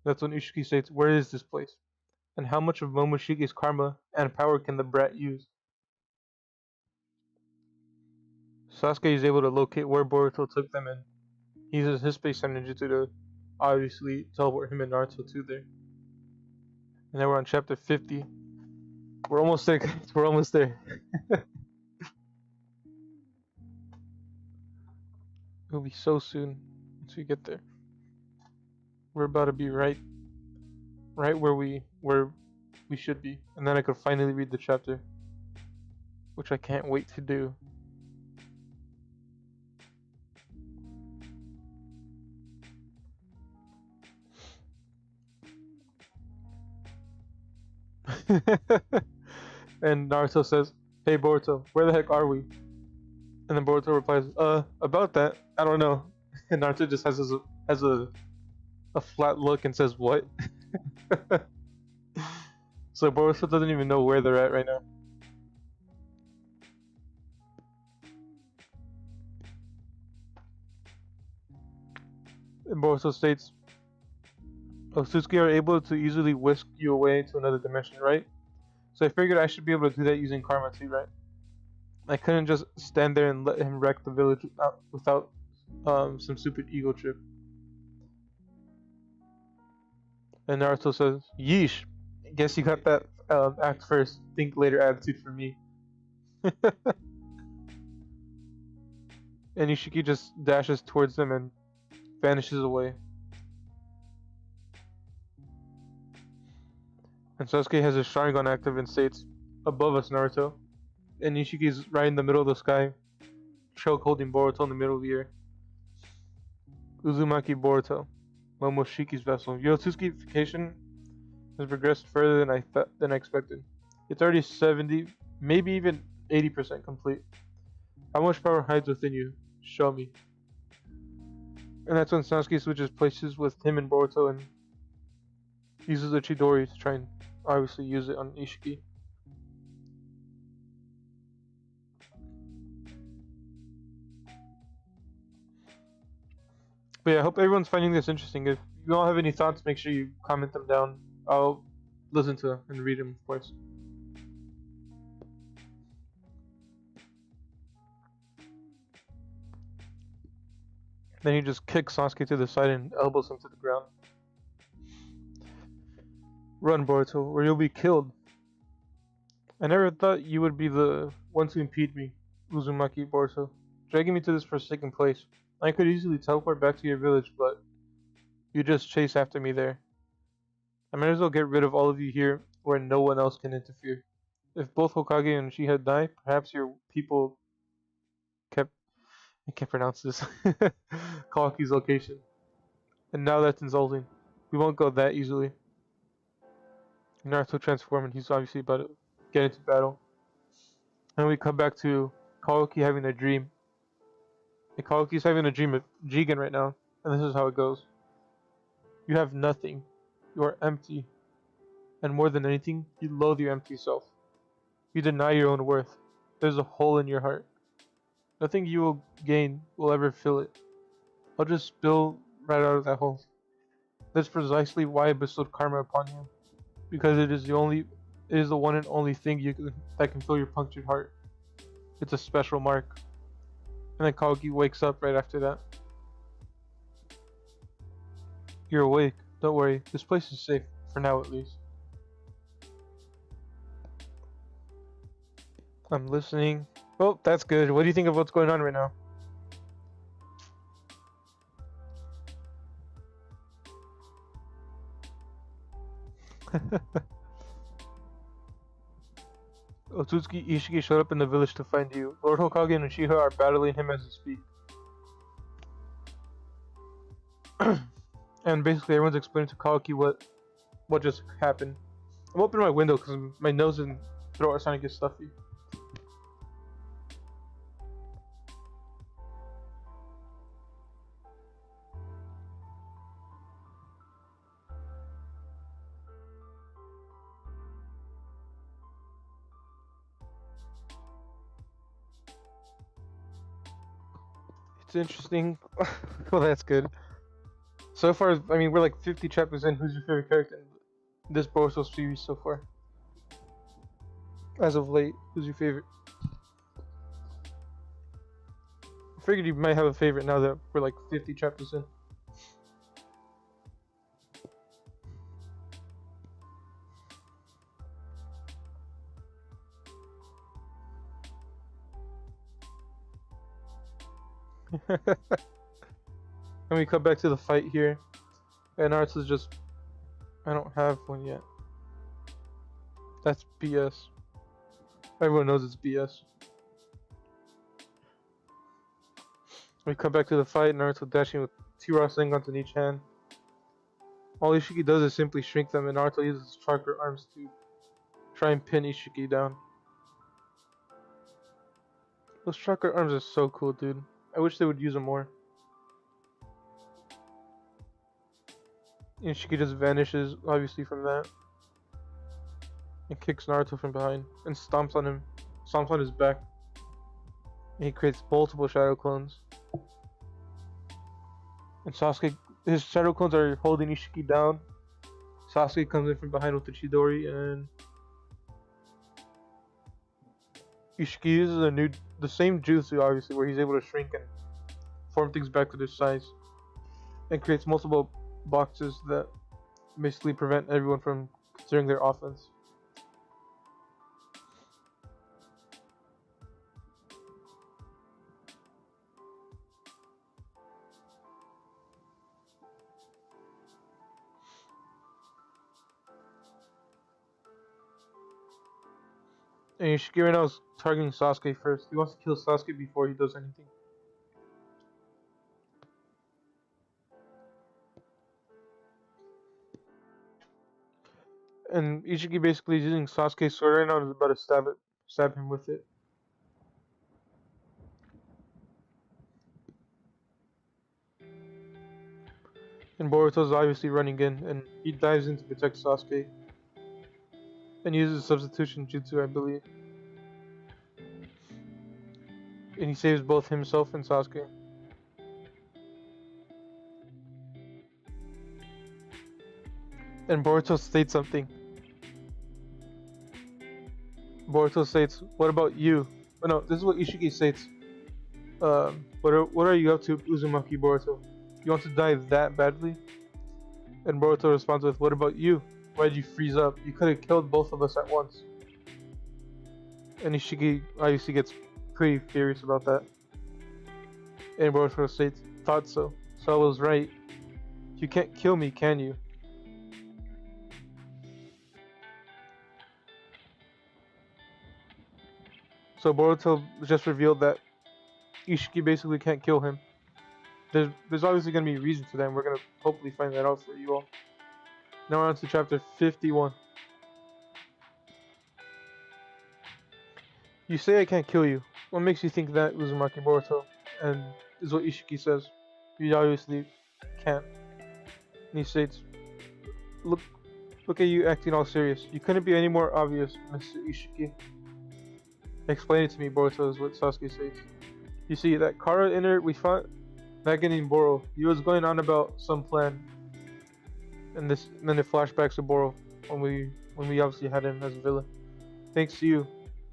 That's when Ishiki states, where is this place? And how much of Momoshiki's karma and power can the brat use? Sasuke is able to locate where Boruto took them and he uses his space-time ninjutsu to obviously teleport him and Naruto to there. And then we're on chapter 50. We're almost there, guys. We're almost there. It'll be so soon once we get there. We're about to be right right where we should be, and then I could finally read the chapter, which I can't wait to do. And Naruto says, "Hey Boruto, where the heck are we?" And then Boruto replies, about that, I don't know." And Naruto just has a flat look and says, "What?" So Boruto doesn't even know where they're at right now. And Boruto states, "Otsutsuki are able to easily whisk you away to another dimension, right? So I figured I should be able to do that using karma too, right? I couldn't just stand there and let him wreck the village without some stupid ego trip." And Naruto says, "Yeesh, guess you got that act first, think later attitude for me." And Ishiki just dashes towards them and vanishes away. And Sasuke has his Sharingan active and states, "Above us, Naruto." And Ishiki's right in the middle of the sky, choke holding Boruto in the middle of the air. Uzumaki Boruto, Momoshiki's vessel. Your Otsutsukification has progressed further than I expected. It's already 70, maybe even 80% complete. How much power hides within you? Show me. And that's when Sasuke switches places with him and Boruto and uses the Chidori to try and obviously use it on Ishiki. But yeah, I hope everyone's finding this interesting. If you all have any thoughts, make sure you comment them down. I'll listen to them and read them, of course. Then he just kicks Sasuke to the side and elbows him to the ground. "Run, Boruto, or you'll be killed." "I never thought you would be the one to impede me, Uzumaki Boruto, dragging me to this forsaken place. I could easily teleport back to your village, but you just chase after me there. I might as well get rid of all of you here where no one else can interfere. If both Hokage and Uchiha die, perhaps your people kept I can't pronounce this Kawaki's location. And now that's insulting. We won't go that easily." Naruto transforms and he's obviously about to get into battle. And we come back to Kawaki having a dream. And Kawaki's having a dream of Jigen right now, and this is how it goes. "You have nothing. You are empty. And more than anything, you loathe your empty self. You deny your own worth. There's a hole in your heart. Nothing you will gain will ever fill it. I'll just spill right out of that hole. That's precisely why I bestowed karma upon you. Because it is the one and only thing that can fill your punctured heart. It's a special mark." And then Kawaki wakes up right after that. "You're awake. Don't worry. This place is safe. For now, at least." "I'm listening." "Oh, that's good. What do you think of what's going on right now?" "Otsutsuki Ishiki showed up in the village to find you. Lord Hokage and Uchiha are battling him as we speak." And basically everyone's explaining to Kawaki what just happened. I'm opening my window because my nose and throat are starting to get stuffy. It's interesting. Well, that's good. So far, I mean, we're like 50 chapters in. Who's your favorite character in this Boruto series so far? As of late, who's your favorite? I figured you might have a favorite now that we're like 50 chapters in. And we come back to the fight here, and Naruto's just I don't have one yet. That's BS. Everyone knows it's BS. We come back to the fight, Naruto dashing with 2 Rasengan in each hand. All Ishiki does is simply shrink them, and Naruto uses his chakra arms to try and pin Ishiki down. Those chakra arms are so cool, dude. I wish they would use them more. Ishiki just vanishes, obviously, from that. And kicks Naruto from behind, and stomps on him. Stomps on his back. And he creates multiple shadow clones. And Sasuke, his shadow clones are holding Ishiki down. Sasuke comes in from behind with the Chidori, and Ishiki uses the same jutsu, obviously, where he's able to shrink and form things back to their size, and creates multiple boxes that basically prevent everyone from considering their offense. And Ishiki right now is targeting Sasuke first. He wants to kill Sasuke before he does anything. And Ishiki basically is using Sasuke's sword right now and is about to stab him with it. And Boruto's obviously running in, and he dives in to protect Sasuke. And uses substitution jutsu, I believe. And he saves both himself and Sasuke. And Boruto states something. Boruto states, "What about you?" Oh no, this is what Ishiki states. What are you up to, Uzumaki Boruto? You want to die that badly? And Boruto responds with, "What about you? Why'd you freeze up? You could have killed both of us at once." And Ishiki obviously gets pretty furious about that. And Boruto states, "Thought so. So I was right. You can't kill me, can you?" So Boruto just revealed that Ishiki basically can't kill him. There's obviously going to be a reason to that, and we're going to hopefully find that out for you all. Now we're on to chapter 51. You say I can't kill you. What makes you think that, Uzumaki Boruto? And this is what Ishiki says. You obviously can't. And he states, Look at you acting all serious. You couldn't be any more obvious, Mr. Ishiki. Explain it to me, Boruto, is what Sasuke says. You see, that Kara inner we fought back in Boro, he was going on about some plan. And then it flashbacks to Boro when we obviously had him as a villain. Thanks to you,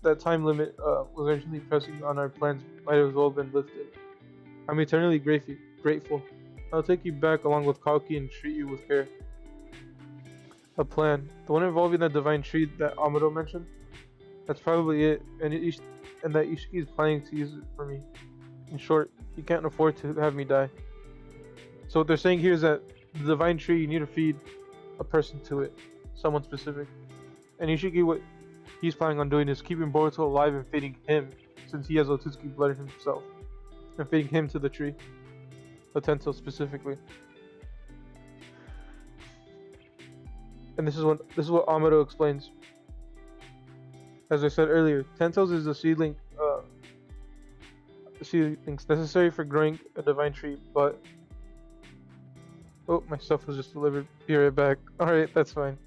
that time limit was eventually pressing on our plans might as well have been lifted. I'm eternally grateful. I'll take you back along with Kalki and treat you with care. A plan. The one involving the divine tree that Amado mentioned? That's probably it, and that Ishiki is planning to use it for me. In short, he can't afford to have me die. So what they're saying here is that the divine tree, you need to feed a person to it. Someone specific. And Ishiki, what he's planning on doing is keeping Boruto alive and feeding him, since he has Otsuki blood in himself. And feeding him to the tree. The Tento specifically. And this is what Amado explains. As I said earlier, Tentos is the seedlings necessary for growing a divine tree, but oh, my stuff was just delivered. Be right back. Alright, that's fine.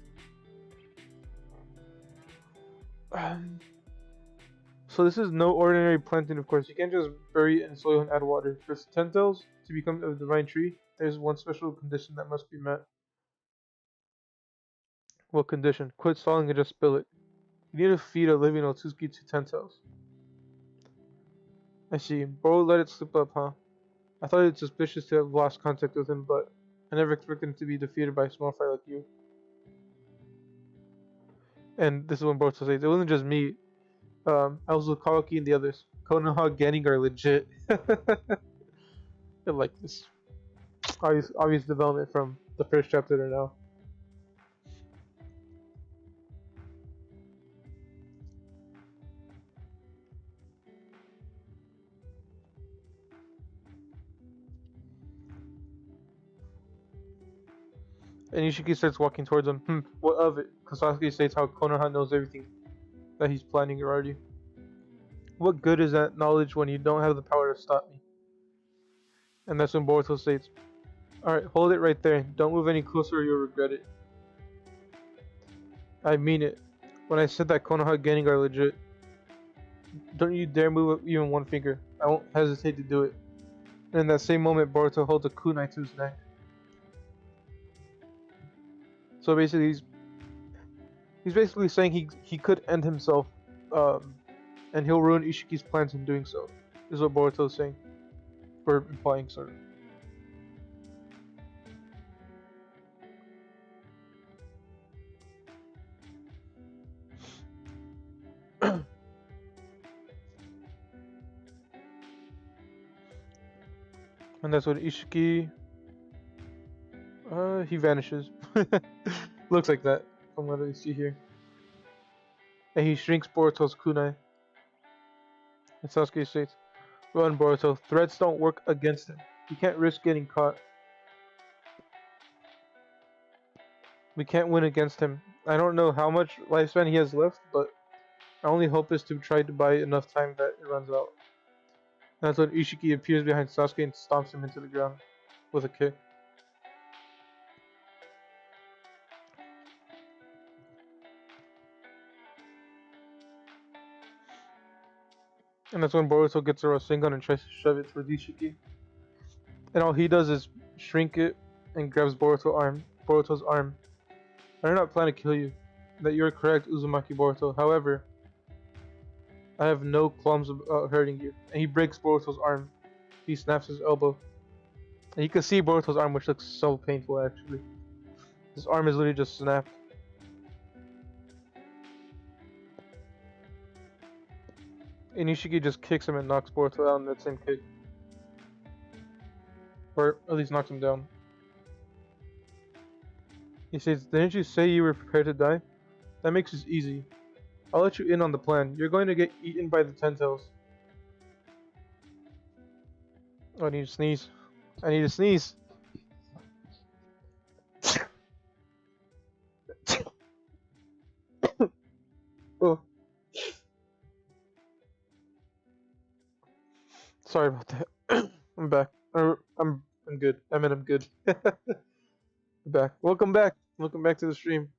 So this is no ordinary planting, of course. You can't just bury it in soil and add water. For Tentos to become a divine tree, there's one special condition that must be met. What condition? Quit stalling and just spill it. You need to feed a living Otsuki to Tentos. I see. Bro let it slip up, huh? I thought it suspicious to have lost contact with him, but I never expected him to be defeated by a small fry like you. And this is when Boruto says, it wasn't just me. I was with Kaoki and the others. Konoha Genning are legit. I like this. Obvious development from the first chapter to now. And Ishiki starts walking towards him. What of it? Because Sasuke states how Konoha knows everything that he's planning already. What good is that knowledge when you don't have the power to stop me? And that's when Boruto states, alright, hold it right there. Don't move any closer or you'll regret it. I mean it. When I said that Konoha Genin are legit, don't you dare move even one finger. I won't hesitate to do it. And in that same moment, Boruto holds a kunai to his neck. So basically, he's basically saying he could end himself, and he'll ruin Ishiki's plans in doing so. Is what Boruto is saying, or implying, sort of. And that's when Ishiki, he vanishes. Looks like that from what I see here. And he shrinks Boruto's kunai. And Sasuke states, "Run, Boruto. Threats don't work against him. You can't risk getting caught. We can't win against him. I don't know how much lifespan he has left, but our only hope is to try to buy enough time that it runs out." And that's when Ishiki appears behind Sasuke and stomps him into the ground with a kick. And that's when Boruto gets a Rasengan and tries to shove it towards Ishiki. And all he does is shrink it and grabs Boruto's arm. I do not plan to kill you. That you're correct, Uzumaki Boruto. However, I have no qualms about hurting you. And he breaks Boruto's arm. He snaps his elbow. And you can see Boruto's arm, which looks so painful actually. His arm is literally just snapped. And Ishiki just kicks him and knocks Boruto out in that same kick. Or at least knocks him down. He says, "Didn't you say you were prepared to die? That makes this easy. I'll let you in on the plan. You're going to get eaten by the Ten-Tails." Oh, I need to sneeze. I need to sneeze. Oh, sorry about that. I'm back. I'm good. I mean, I'm good. I'm back. Welcome back. Welcome back to the stream.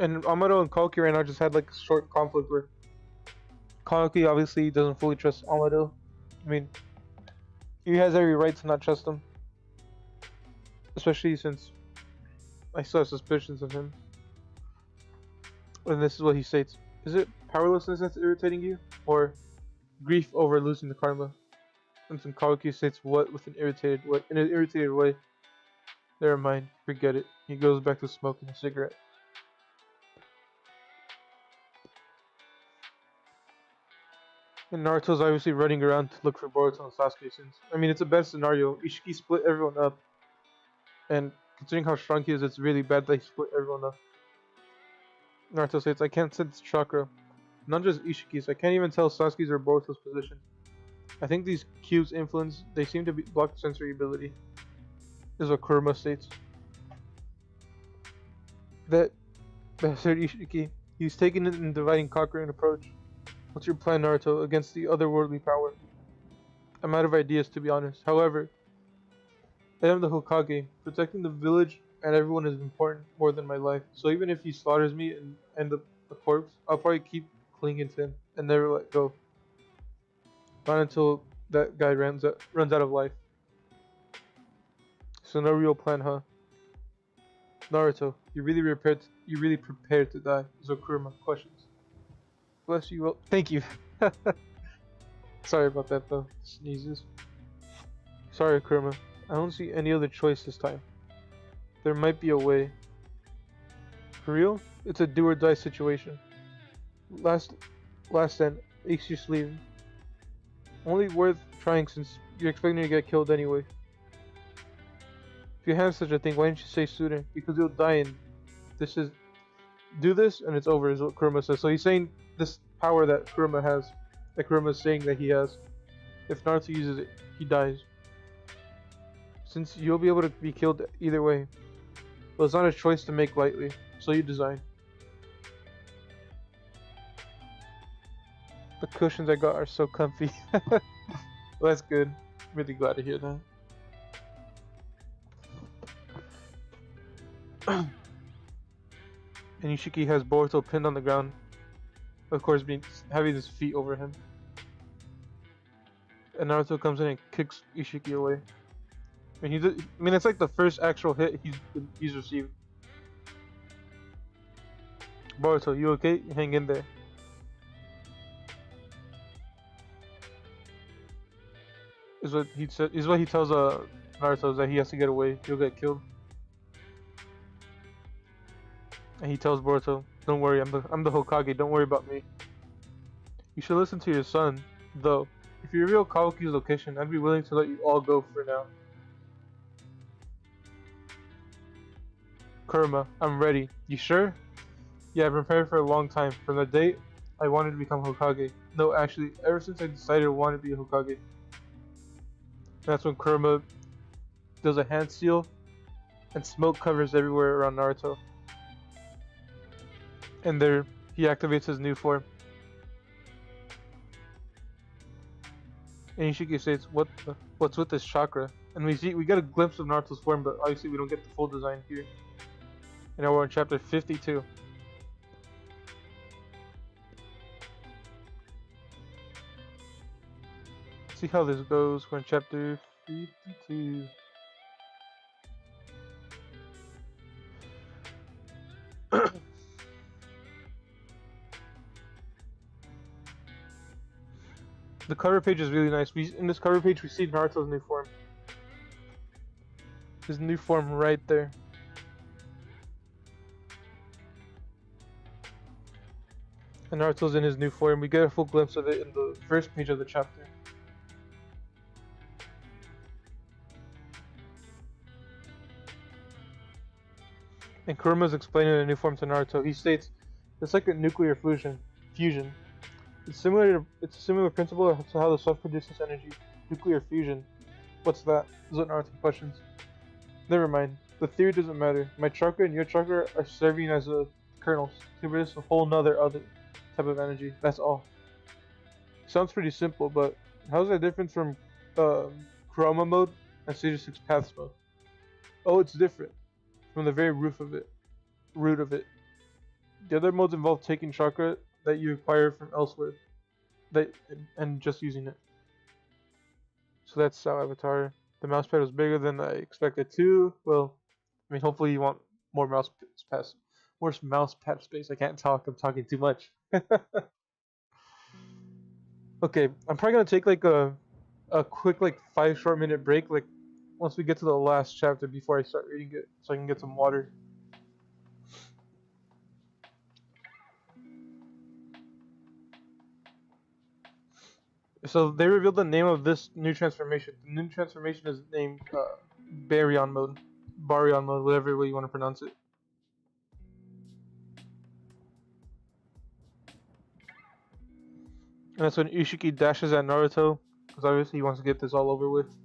And Amado and Koki right now just had like a short conflict where Koki obviously doesn't fully trust Amado. I mean, he has every right to not trust him, especially since I still have suspicions of him. And this is what he states: "Is it powerlessness that's irritating you, or grief over losing the karma?" And then Koki states, "What?" with an irritated way. In an irritated way. "Never mind. Forget it." He goes back to smoking a cigarette. And Naruto's obviously running around to look for Boruto and Sasuke since, I mean, it's a bad scenario. Ishiki split everyone up. And considering how strong he is, it's really bad that he split everyone up. Naruto says, "I can't sense chakra. Not just Ishiki's. I can't even tell Sasuke's or Boruto's position. I think these cubes influence, they seem to block sensory ability." Is what Kurama states. That bastard Ishiki. He's taking it in dividing conquering approach. What's your plan, Naruto, against the otherworldly power? I'm out of ideas, to be honest. However, I am the Hokage. Protecting the village and everyone is important more than my life. So even if he slaughters me and end up a corpse, I'll probably keep clinging to him and never let go. Not until that guy runs out of life. So no real plan, huh? Naruto, you really prepared to die? Zokuruma questions. Bless you. Well, thank you. Sorry about that though. Sneezes. Sorry, Kurama. I don't see any other choice this time. There might be a way. For real? It's a do or die situation. Last stand. Ace your sleeve. Only worth trying since you're expecting to get killed anyway. If you have such a thing, why didn't you say sooner? Because you'll die and this is... Do this and it's over is what Kurama says. So he's saying this power that Kurama has. That Kurama is saying that he has. If Naruto uses it, he dies. Since you'll be able to be killed either way. But it's not a choice to make lightly. So you design. The cushions I got are so comfy. Well, that's good. Really glad to hear that. And Ishiki has Boruto pinned on the ground. Of course, having his feet over him. And Naruto comes in and kicks Ishiki away. I mean, it's like the first actual hit he's received. Boruto, you okay? Hang in there. Is what he said. Is what he tells Naruto, is that he has to get away. He'll get killed. And he tells Boruto, "Don't worry, I'm the Hokage. Don't worry about me. You should listen to your son, though. If you reveal Kawaki's location, I'd be willing to let you all go for now." Kurama, I'm ready. You sure? Yeah, I've prepared for a long time. From the day I wanted to become Hokage. No, actually, ever since I decided I wanted to be a Hokage. That's when Kurama does a hand seal, and smoke covers everywhere around Naruto. And there, he activates his new form. And Ishiki states, "What's with this chakra?" And we get a glimpse of Naruto's form, but obviously we don't get the full design here. And now we're on chapter 52. See how this goes. We're in chapter 52. The cover page is really nice. In this cover page, we see Naruto's new form. His new form right there. And Naruto's in his new form. We get a full glimpse of it in the first page of the chapter. And Kurama's explaining the new form to Naruto. He states, "It's like a nuclear fusion. It's a similar principle to how the sun produces energy. Nuclear fusion. What's that?" Is what Naruto questions. Never mind. The theory doesn't matter. My chakra and your chakra are serving as a kernels to produce a whole nother other type of energy. That's all. Sounds pretty simple, but how's that different from Kurama mode and Stage 6 Paths mode? Oh, it's different. From the very root of it. The other modes involve taking chakra that you acquire from elsewhere, and just using it. So that's how Avatar. The mousepad was bigger than I expected too. Well, I mean, hopefully you want more mousepad space. I can't talk. I'm talking too much. Okay, I'm probably gonna take like a quick 5 short minute break, like once we get to the last chapter before I start reading it, so I can get some water. So they revealed the name of this new transformation. The new transformation is named Baryon mode, whatever way you want to pronounce it. And that's when Ishiki dashes at Naruto, because obviously he wants to get this all over with.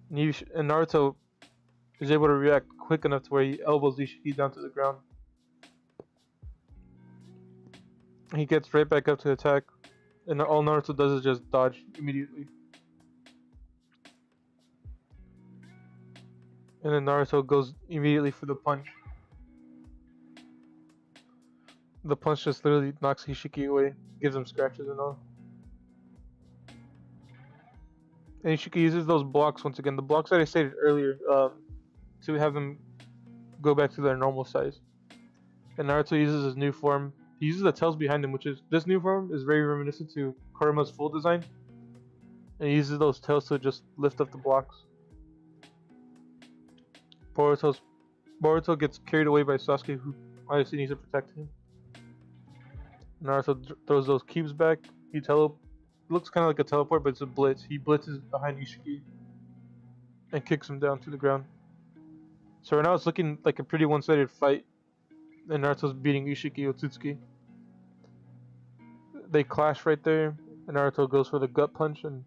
And Naruto is able to react quick enough to where he elbows Ishiki down to the ground. He gets right back up to attack, and all Naruto does is just dodge immediately. And then Naruto goes immediately for the punch. The punch just literally knocks Ishiki away, gives him scratches and all. And Ishiki uses those blocks once again, the blocks that I stated earlier, to have them go back to their normal size. And Naruto uses his new form. He uses the tails behind him, which is, this new form is very reminiscent to Kurama's full design. and he uses those tails to just lift up the blocks. Boruto gets carried away by Sasuke, who obviously needs to protect him. Naruto throws those cubes back. He looks kind of like a teleport, but it's a blitz. He blitzes behind Ishiki and kicks him down to the ground. So right now it's looking like a pretty one-sided fight, and Naruto's beating Ishiki Otsutsuki. They clash right there, and Naruto goes for the gut punch and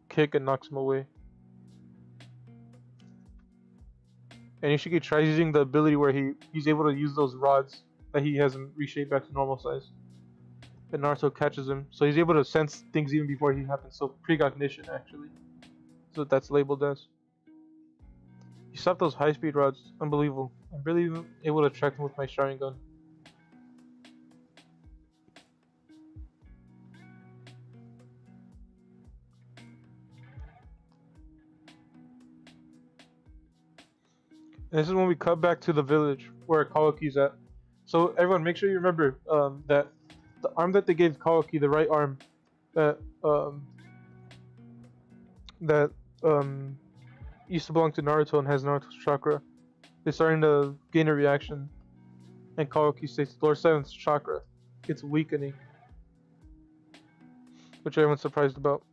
kick and knocks him away. And Ishiki tries using the ability where he's able to use those rods that he hasn't reshaped back to normal size. And Naruto catches him, so he's able to sense things even before he happens. So precognition, actually, is what that's labeled as. He stopped those high-speed rods. Unbelievable. I'm really able to track him with my Sharingan. And this is when we cut back to the village where Kawaki's at. So everyone, make sure you remember that the arm that they gave Kawaki, the right arm, that used to belong to Naruto and has Naruto's chakra, is starting to gain a reaction. And Kawaki states Lord 7's chakra, it's weakening, which everyone's surprised about.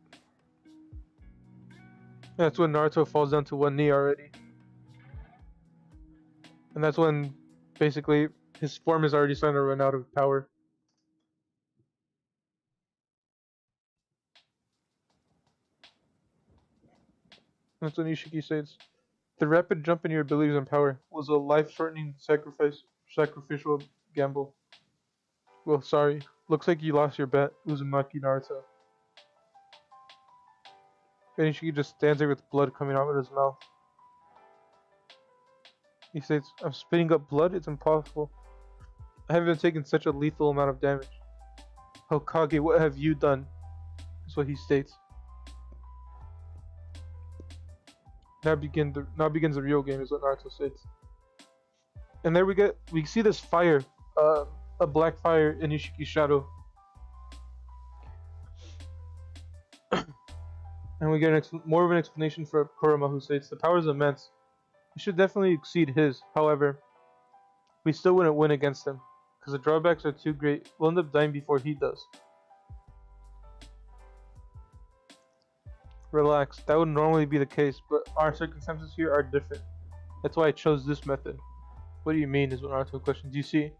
And that's when Naruto falls down to one knee already. And that's when, basically, his form is already starting to run out of power. That's when Ishiki says, the rapid jump in your abilities and power was a life-shortening sacrificial gamble. Well, sorry. Looks like you lost your bet, Uzumaki Naruto. And Ishiki just stands there with blood coming out of his mouth. He states, I'm spitting up blood? It's impossible. I haven't taken such a lethal amount of damage. Hokage, what have you done? Is what he states. Now begins the real game, is what Naruto states. And there we see this fire, a black fire in Ishiki's shadow. And we get more of an explanation for Kurama, who states, the power is immense. It should definitely exceed his. However, we still wouldn't win against him, because the drawbacks are too great. We'll end up dying before he does. Relax, that would normally be the case, but our circumstances here are different. That's why I chose this method. What do you mean, is what Naruto questions. You see,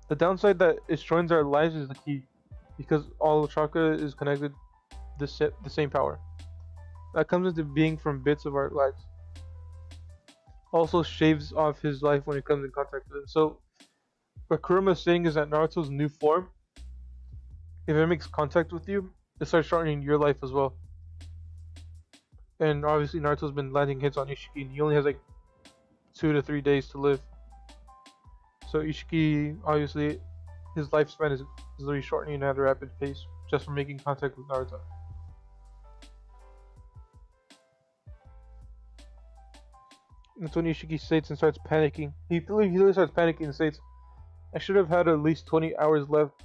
the downside that it shortens our lives is the key, because all the chakra is connected the same power. That comes into being from bits of our lives. Also shaves off his life when it comes in contact with him. So, what Kurama is saying is that Naruto's new form, if it makes contact with you, it starts shortening your life as well. And obviously Naruto's been landing hits on Ishiki, and he only has like 2 to 3 days to live. So Ishiki, obviously, his lifespan is literally shortening at a rapid pace just from making contact with Naruto. That's when Ishiki states and starts panicking. He literally starts panicking and states, I should have had at least 20 hours left,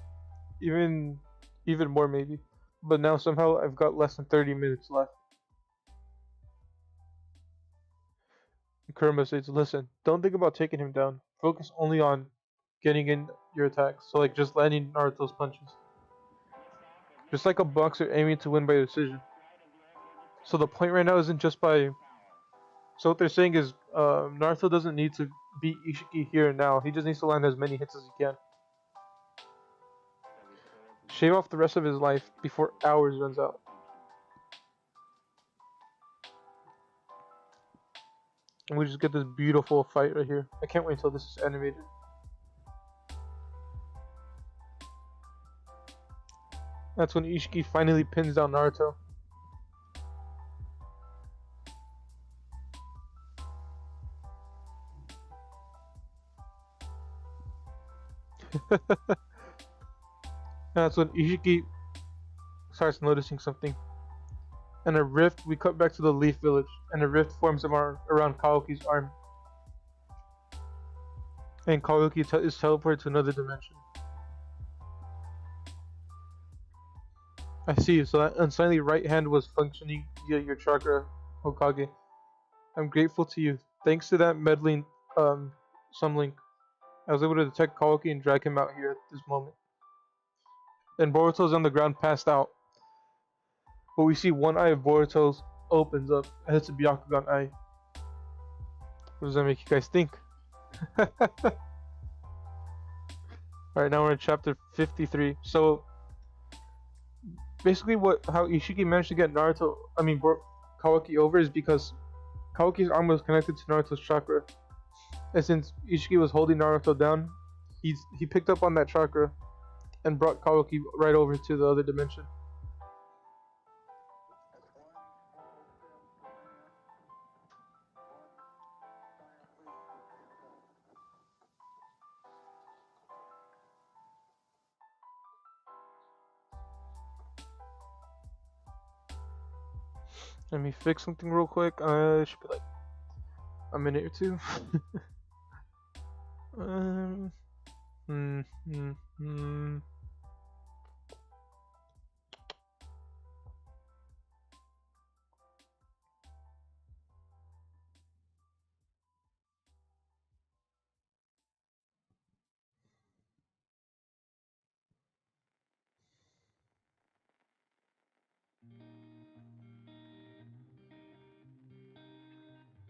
even more maybe. But now somehow I've got less than 30 minutes left. Kurama states, listen, don't think about taking him down. Focus only on getting in your attacks. So like just landing Naruto's punches. Just like a boxer aiming to win by decision. So the point right now isn't just by... So what they're saying is Naruto doesn't need to beat Ishiki here and now. He just needs to land as many hits as he can. Shave off the rest of his life before hours runs out. And we just get this beautiful fight right here. I can't wait until this is animated. That's when Ishiki finally pins down Naruto. That's when Ishiki starts noticing something. And a rift, we cut back to the Leaf Village, and a rift forms around Kawaki's arm. And Kawaki is teleported to another dimension. I see. So that unsightly right hand was functioning via your chakra, Hokage. I'm grateful to you. Thanks to that meddling Sunlink, I was able to detect Kawaki and drag him out here at this moment. And Boruto's on the ground, passed out. But we see one eye of Boruto's opens up and hits a Byakugan eye. What does that make you guys think? Alright, now we're in chapter 53. So, basically how Ishiki managed to get Kawaki over is because Kawaki's arm was connected to Naruto's chakra. And since Ishiki was holding Naruto down, he picked up on that chakra and brought Kawaki right over to the other dimension. Let me fix something real quick. It should be like a minute or two. um, hmm, hmm, hmm.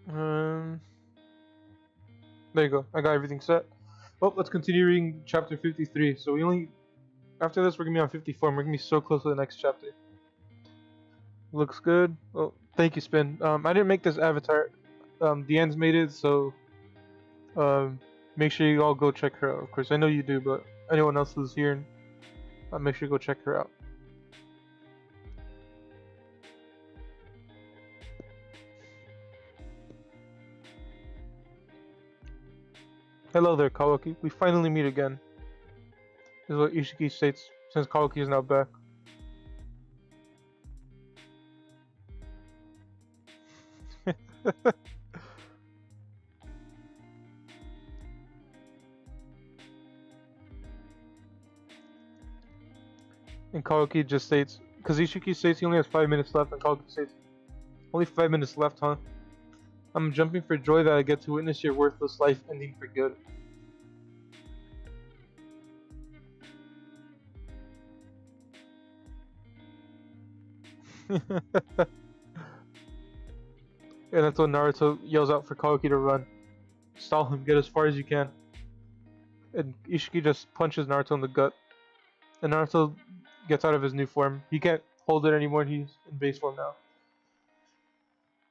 Um, there you go. I got everything set. Well, let's continue reading chapter 53. So after this, we're gonna be on 54. And we're gonna be so close to the next chapter. Looks good. Well, thank you, Spin. I didn't make this avatar. Deannez made it, so make sure you all go check her out. Of course, I know you do, but anyone else who's here, make sure you go check her out. Hello there, Kawaki. We finally meet again. This is what Ishiki states since Kawaki is now back. And Kawaki just states, because Ishiki states he only has 5 minutes left, and Kawaki states, only 5 minutes left, huh? I'm jumping for joy that I get to witness your worthless life ending for good. And that's when Naruto yells out for Kawaki to run. Stall him, get as far as you can. And Ishiki just punches Naruto in the gut. And Naruto gets out of his new form. He can't hold it anymore, he's in base form now.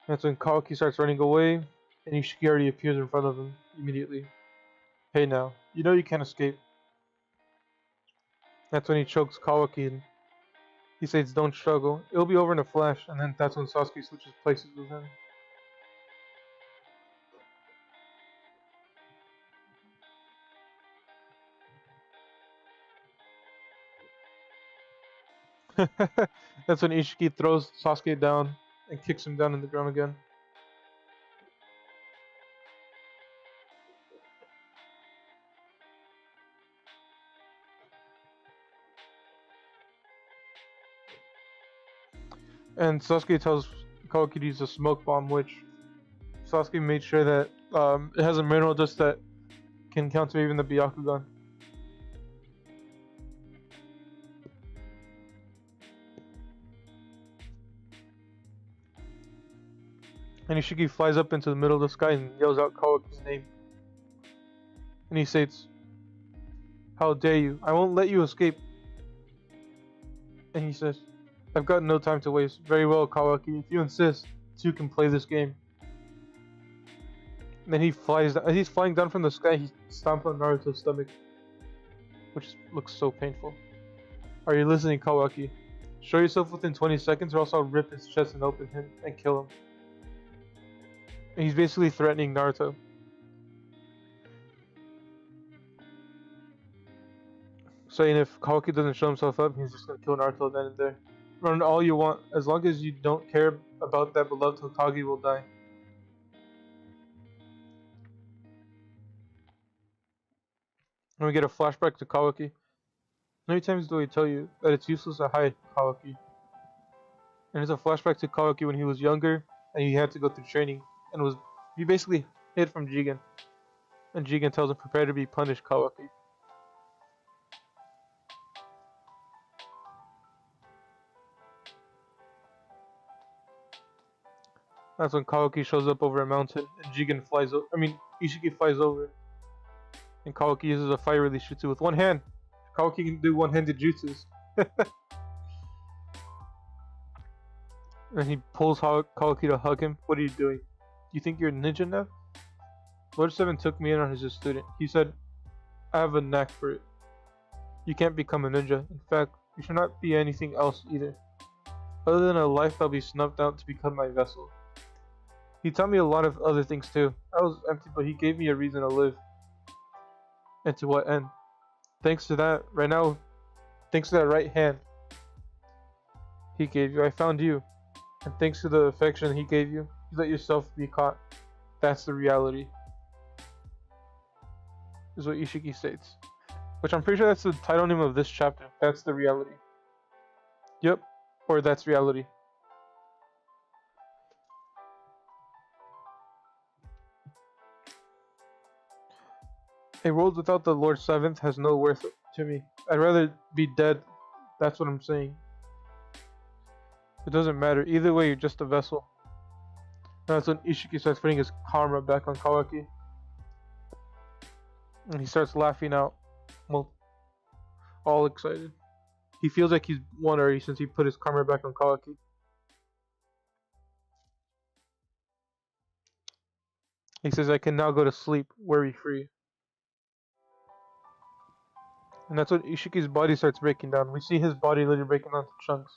That's when Kawaki starts running away, and Ishiki already appears in front of him immediately. Hey now, you know you can't escape. That's when he chokes Kawaki and he says, don't struggle, it'll be over in a flash, and then that's when Sasuke switches places with him. That's when Ishiki throws Sasuke down and kicks him down in the ground again. And Sasuke tells Kawaki to use a smoke bomb, which Sasuke made sure that it has a mineral dust that can counter even the Byakugan. And Ishiki flies up into the middle of the sky and yells out Kawaki's name. And he states, how dare you, I won't let you escape. And he says, I've got no time to waste. Very well, Kawaki, if you insist, two can play this game. And then he flies down, as he's flying down from the sky, he stomps on Naruto's stomach, which looks so painful. Are you listening, Kawaki? Show yourself within 20 seconds or else I'll rip his chest and open him and kill him. And he's basically threatening Naruto. Saying if Kawaki doesn't show himself up, he's just gonna kill Naruto then and there. Run all you want, as long as you don't care about that beloved Hokage will die. And we get a flashback to Kawaki. How many times do I tell you that it's useless to hide Kawaki? And it's a flashback to Kawaki when he was younger and he had to go through training and was he basically hid from Jigen. And Jigen tells him prepare to be punished, Kawaki. That's when Kawaki shows up over a mountain and Jigen flies I mean Ishiki flies over and Kawaki uses a fire release jutsu with one hand. Kawaki can do one-handed jutsus. And he pulls Kawaki to hug him. What are you doing? You think you're a ninja now? Lord Seven took me in on as a student. He said, I have a knack for it. You can't become a ninja. In fact, you should not be anything else either. Other than a life that'll be snuffed out to become my vessel. He taught me a lot of other things too. I was empty, but he gave me a reason to live. And to what end? Thanks to that, right now, thanks to that right hand he gave you, I found you. And thanks to the affection he gave you, you let yourself be caught. That's the reality. Is what Ishiki states. Which I'm pretty sure that's the title name of this chapter. That's the reality. Yep. Or that's reality. A world without the Lord Seventh has no worth to me. I'd rather be dead. That's what I'm saying. It doesn't matter. Either way, you're just a vessel. And that's when Ishiki starts putting his karma back on Kawaki. And he starts laughing out. Well, all excited. He feels like he's won already since he put his karma back on Kawaki. He says, I can now go to sleep, worry free. And that's when Ishiki's body starts breaking down. We see his body literally breaking down to chunks.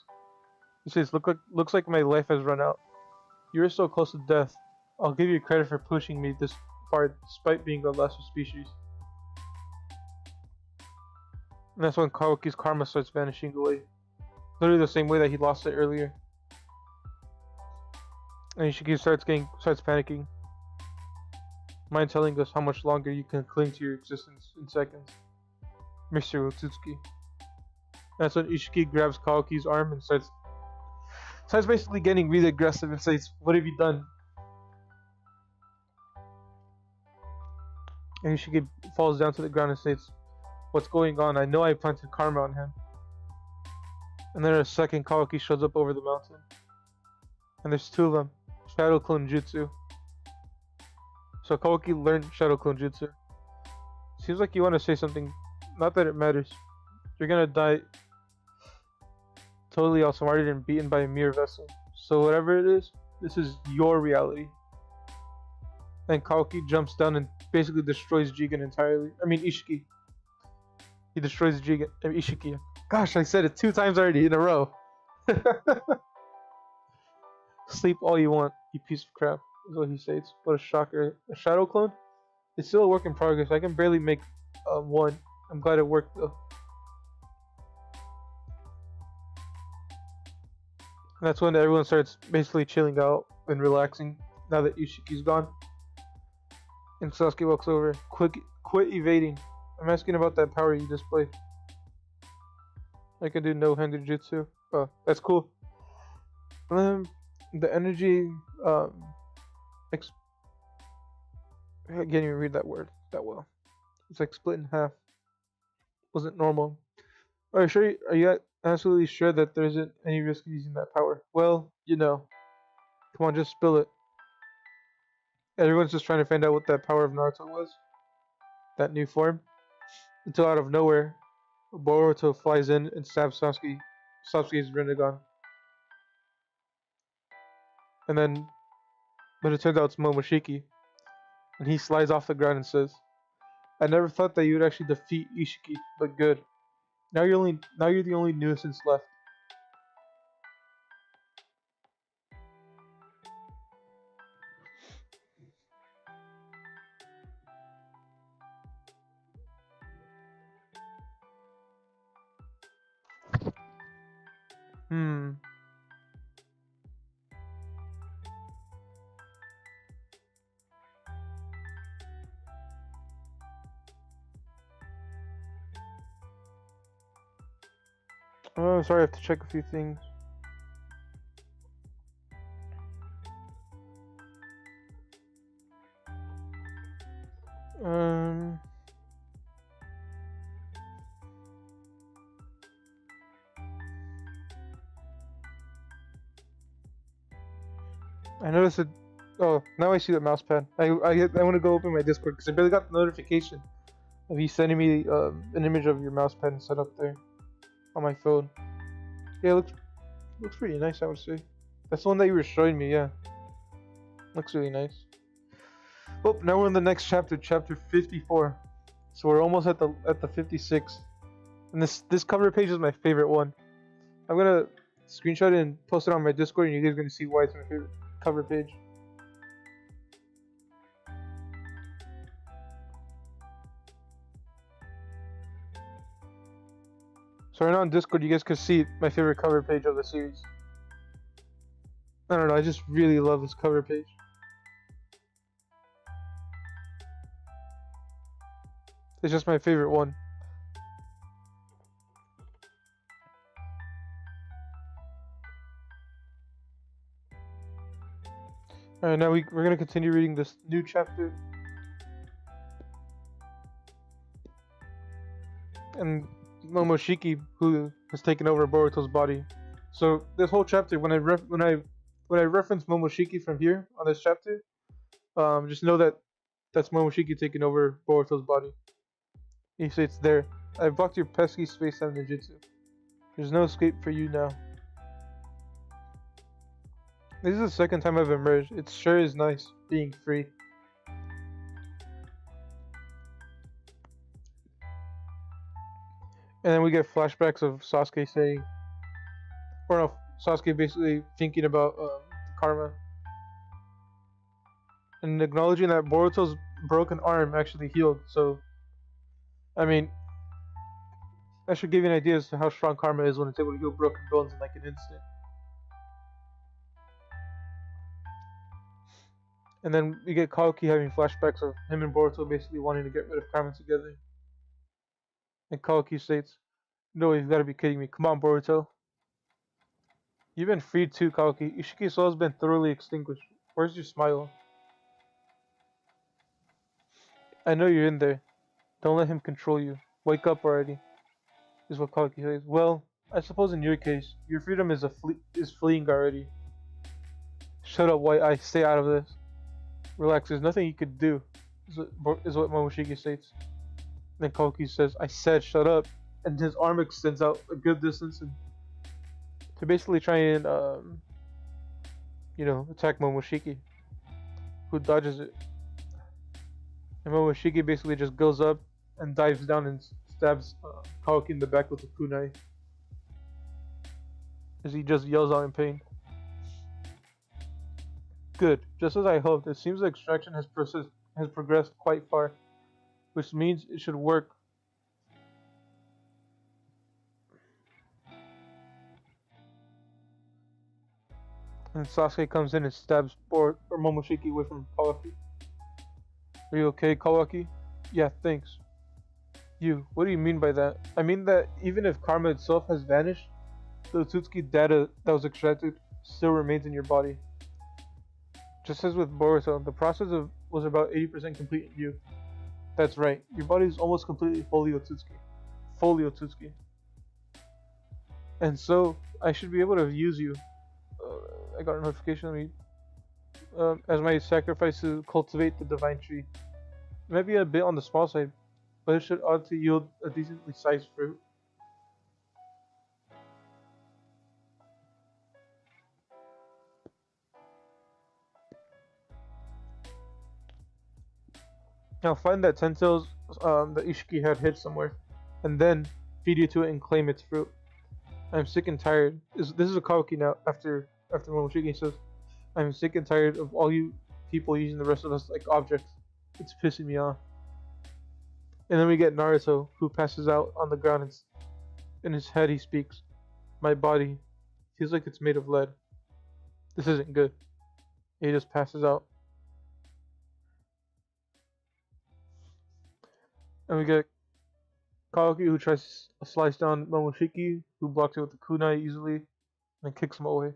He says, looks like my life has run out. You were so close to death. I'll give you credit for pushing me this far despite being a lesser species. And that's when Kawaki's karma starts vanishing away. Literally the same way that he lost it earlier. And Ishiki starts panicking. Mind telling us how much longer you can cling to your existence in seconds. Mr. Otsutsuki. That's when Ishiki grabs Kawaki's arm and starts basically getting really aggressive and says, what have you done? And Ishiki falls down to the ground and says, what's going on? I know I planted karma on him. And then in a second, Kawaki shows up over the mountain. And there's two of them. Shadow Clone Jutsu. So Kawaki learned Shadow Clone Jutsu. Seems like you want to say something. Not that it matters. You're gonna die totally outsmarted and beaten by a mere vessel. So whatever it is, this is your reality. And Kawaki jumps down and basically destroys Jigen entirely. I mean Ishiki. He destroys Ishiki. Gosh, I said it 2 times already in a row. Sleep all you want, you piece of crap, is what he states. What a shocker. A shadow clone? It's still a work in progress. I can barely make one. I'm glad it worked though. And that's when everyone starts basically chilling out and relaxing now that Ishiki's gone. And Sasuke walks over. Quit evading. I'm asking about that power you display. I can do no-handed jutsu. Oh, that's cool. The energy, I can't even read that word that well. It's like split in half. Wasn't normal. Are you absolutely sure that there isn't any risk of using that power? Well, you know. Come on, just spill it. Everyone's just trying to find out what that power of Naruto was. That new form. Until out of nowhere, Boruto flies in and stabs Sasuke's Rinnegan. But it turns out it's Momoshiki. And he slides off the ground and says, I never thought that you would actually defeat Ishiki, but good. Now you're the only nuisance left. Hmm. Oh, sorry, I have to check a few things. Um, I noticed it. Oh, now I see the mouse pad. I want to go open my Discord because I barely got the notification of you sending me an image of your mouse pad and set up there on my phone. Yeah, it looks pretty nice, I would say. That's the one that you were showing me. Yeah, looks really nice. Oh, now we're in the next chapter, chapter 54. So we're almost at the 56th. And this cover page is my favorite one. I'm gonna screenshot it and post it on my Discord, and you guys are gonna see why it's my favorite cover page. So right now on Discord, you guys can see my favorite cover page of the series. I don't know, I just really love this cover page. It's just my favorite one. Alright, now we're gonna continue reading this new chapter. And Momoshiki, who has taken over Boruto's body. So this whole chapter, when I reference Momoshiki from here on this chapter, just know that that's Momoshiki taking over Boruto's body. He states there, "I've blocked your pesky space-time ninjutsu. There's no escape for you now." This is the second time I've emerged. It sure is nice being free. And then we get flashbacks of Sasuke saying, or no, Sasuke basically thinking about karma. And acknowledging that Boruto's broken arm actually healed. So, I mean, that should give you an idea as to how strong karma is when it's able to heal broken bones in like an instant. And then we get Kaoki having flashbacks of him and Boruto basically wanting to get rid of karma together. And Kaoki states, "No, you've got to be kidding me. Come on, Boruto. You've been freed too, Kaoki. Ishiki's soul has been thoroughly extinguished. Where's your smile? I know you're in there. Don't let him control you. Wake up already," is what Kaoki says. Well, I suppose in your case, your freedom is fleeing already. Shut up, White Eye. Stay out of this. Relax. There's nothing you could do, is what Momoshiki states. Then Kaoki says, "I said shut up," and his arm extends out a good distance and to basically try and attack Momoshiki, who dodges it. And Momoshiki basically just goes up and dives down and stabs Kaoki in the back with a kunai, as he just yells out in pain. Good, just as I hoped. It seems the extraction has progressed quite far, which means it should work. And Sasuke comes in and stabs Momoshiki away from Kawaki. "Are you okay, Kawaki?" "Yeah, thanks." "You, what do you mean by that?" "I mean that even if karma itself has vanished, the Otsutsuki data that was extracted still remains in your body. Just as with Boruto, the process was about 80% complete in you." "That's right, your body is almost completely fully Otsutsuki. Fully Otsutsuki. And so, I should be able to use you." I got a notification as my sacrifice to cultivate the divine tree. It might be a bit on the small side, but it should ought to yield a decently sized fruit. Now find that 10 tails that Ishiki had hid somewhere, and then feed you to it and claim its fruit. I'm sick and tired. This is a Kaoki now. After Momoshiki says, "I'm sick and tired of all you people using the rest of us like objects. It's pissing me off." And then we get Naruto, who passes out on the ground, and in his head he speaks, "My body feels like it's made of lead. This isn't good." He just passes out. And we get Kawaki, who tries to slice down Momoshiki, who blocks it with the kunai easily, and kicks him away.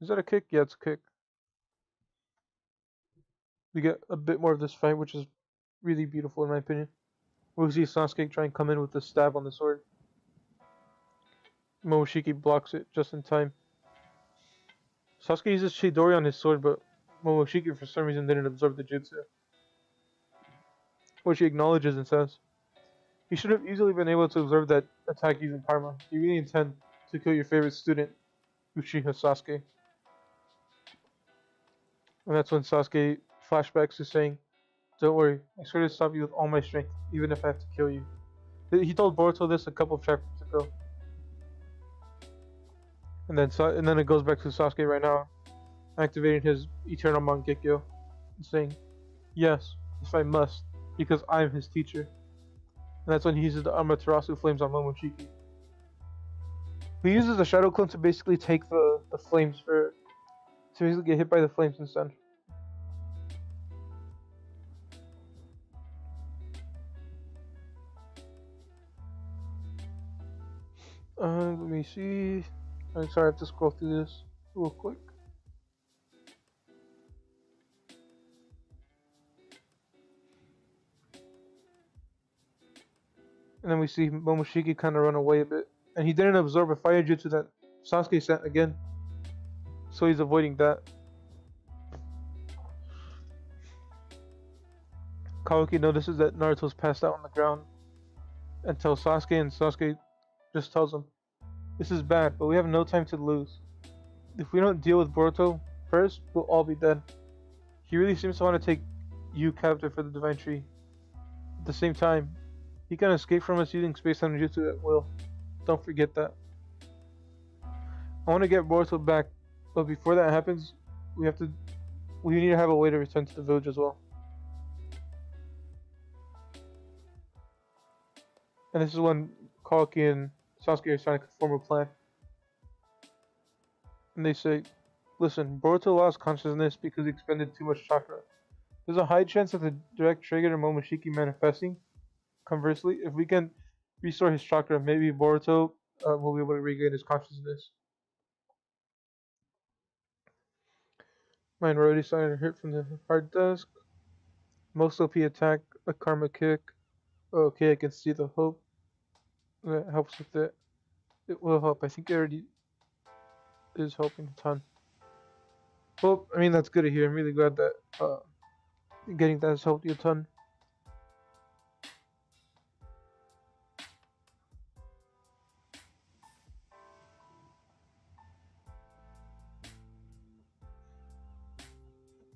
Is that a kick? Yeah, it's a kick. We get a bit more of this fight, which is really beautiful in my opinion. We see Sasuke try and come in with the stab on the sword. Momoshiki blocks it just in time. Sasuke uses Chidori on his sword, but Momoshiki for some reason didn't absorb the jutsu, which he acknowledges and says. He should have easily been able to absorb that attack using karma. You really intend to kill your favorite student, Uchiha Sasuke. And that's when Sasuke flashbacks to saying, "Don't worry, I swear to stop you with all my strength, even if I have to kill you." He told Boruto this a couple of chapters ago. And then it goes back to Sasuke right now, activating his Eternal Mangekyo, and saying, "Yes, if I must, because I'm his teacher." And that's when he uses the Amaterasu flames on Momoshiki. He uses the Shadow Clone to basically take the flames to basically get hit by the flames instead. Let me see. I'm sorry, I have to scroll through this real quick. And then we see Momoshiki kind of run away a bit. And he didn't absorb a fire jutsu that Sasuke sent again. So he's avoiding that. Kawaki notices that Naruto's passed out on the ground and tells Sasuke, and Sasuke just tells him, "This is bad, but we have no time to lose. If we don't deal with Boruto first, we'll all be dead. He really seems to want to take you captive for the Divine Tree. At the same time, he can escape from us using Space Time Jutsu at will. Don't forget that. I want to get Boruto back, but before that happens, we need to have a way to return to the village as well." And this is when Kawaki and Sasuke are trying to form a plan. And they say, "Listen, Boruto lost consciousness because he expended too much chakra. There's a high chance of the direct trigger to Momoshiki manifesting. Conversely, if we can restore his chakra, maybe Boruto will be able to regain his consciousness." Mine already started to hurt from the hard desk. Most OP attack, a karma kick. Okay, I can see the hope. That helps with it. It will help. I think it already is helping a ton. Well, I mean, that's good to hear. I'm really glad that getting that has helped you a ton.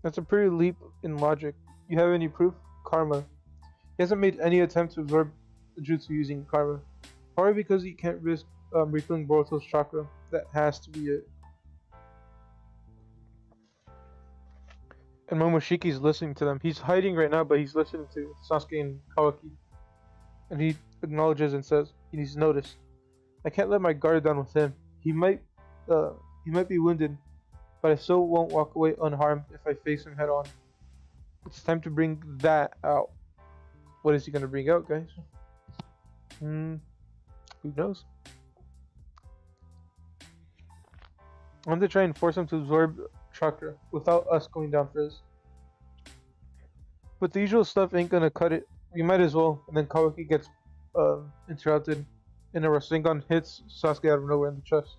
That's a pretty leap in logic. You have any proof? Karma. He hasn't made any attempt to absorb the jutsu using karma. Probably because he can't risk refilling Boruto's chakra. That has to be it. And Momoshiki's listening to them. He's hiding right now, but he's listening to Sasuke and Kawaki. And he acknowledges and says, he's noticed. I can't let my guard down with him. He might be wounded, but I still won't walk away unharmed if I face him head on. It's time to bring that out. What is he gonna bring out, guys? Who knows? I want to try and force him to absorb chakra without us going down first. But the usual stuff ain't gonna cut it. We might as well. And then Kawaki gets interrupted, and a Rasengan hits Sasuke out of nowhere in the chest.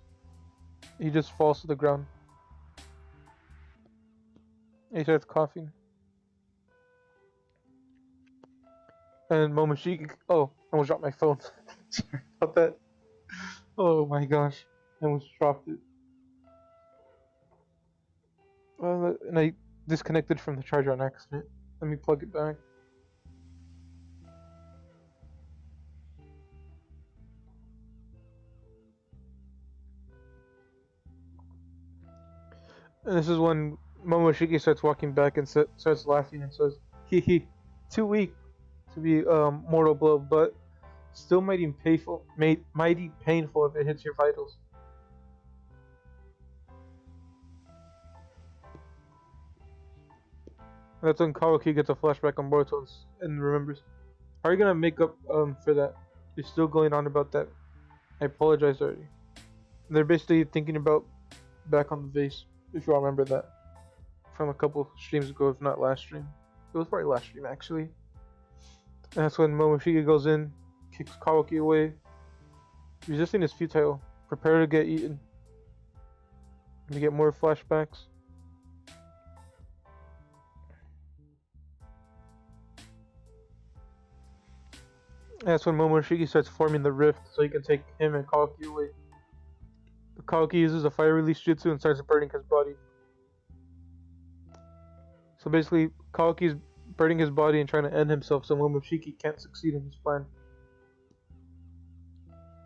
He just falls to the ground. He starts coughing. And Momoshiki. Oh, I almost dropped my phone. Sorry about that. Oh my gosh. I almost dropped it. And I disconnected from the charger on accident. Let me plug it back. And this is when Momoshiki starts walking back and starts laughing and says, "Hee hee, too weak to be mortal blow, but still mighty painful if it hits your vitals." And that's when Kawaki gets a flashback on Boruto and remembers. How are you gonna make up for that? You're still going on about that. I apologize already. And they're basically thinking about back on the vase, if you all remember that. From a couple streams ago, if not last stream. It was probably last stream, actually. And that's when Momoshiki goes in, kicks Kawaki away. Resisting is futile. Prepare to get eaten. We get more flashbacks. That's when Momoshiki starts forming the rift so he can take him and Kawaki away. Kawaki uses a fire release jutsu and starts burning his body. So basically, Kawaki's burning his body and trying to end himself so Momoshiki can't succeed in his plan.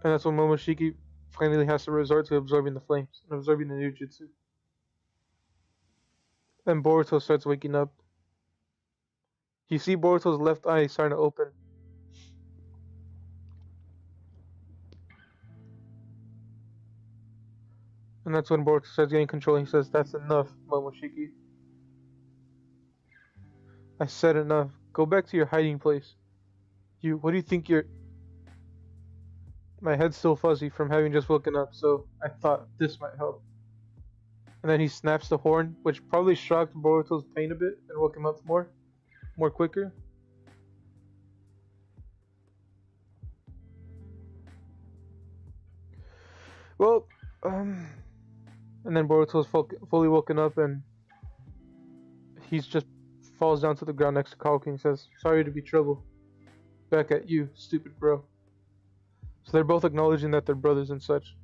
And that's when Momoshiki finally has to resort to absorbing the flames and absorbing the new jutsu. Then Boruto starts waking up. You see Boruto's left eye starting to open. And that's when Boruto starts getting control. He says, "That's enough, Momoshiki. I said enough. Go back to your hiding place. What do you think you're..." My head's still fuzzy from having just woken up, so I thought this might help. And then he snaps the horn, which probably shocked Boruto's pain a bit and woke him up more quicker. Well, and then Boruto's fully woken up and he's just falls down to the ground next to Kawaki and says, "Sorry to be trouble. Back at you, stupid bro." So they're both acknowledging that they're brothers and such.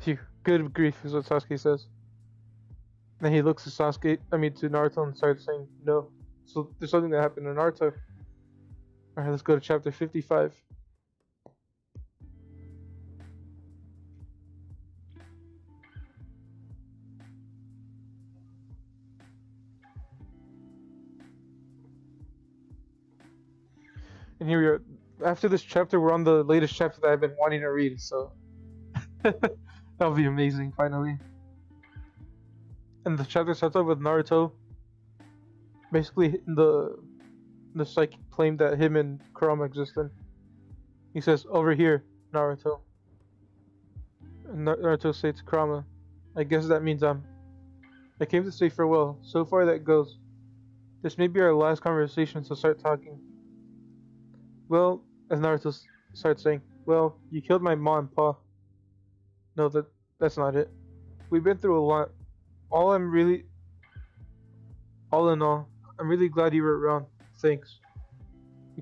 Phew, good grief is what Sasuke says. Then he looks to Naruto and starts saying no. So there's something that happened to Naruto. Alright, let's go to chapter 55. And here we are. After this chapter, we're on the latest chapter that I've been wanting to read, so that'll be amazing, finally. And the chapter starts off with Naruto basically in the psychic plane that him and Kurama exist in. He says, "Over here, Naruto." And Naruto states, "Kurama, I guess that means I came to say farewell. So far that goes. This may be our last conversation, so start talking." Well, as Naruto starts saying, "Well, you killed my mom, Pa." No, that's not it. We've been through a lot. All in all, I'm really glad you were around. Thanks.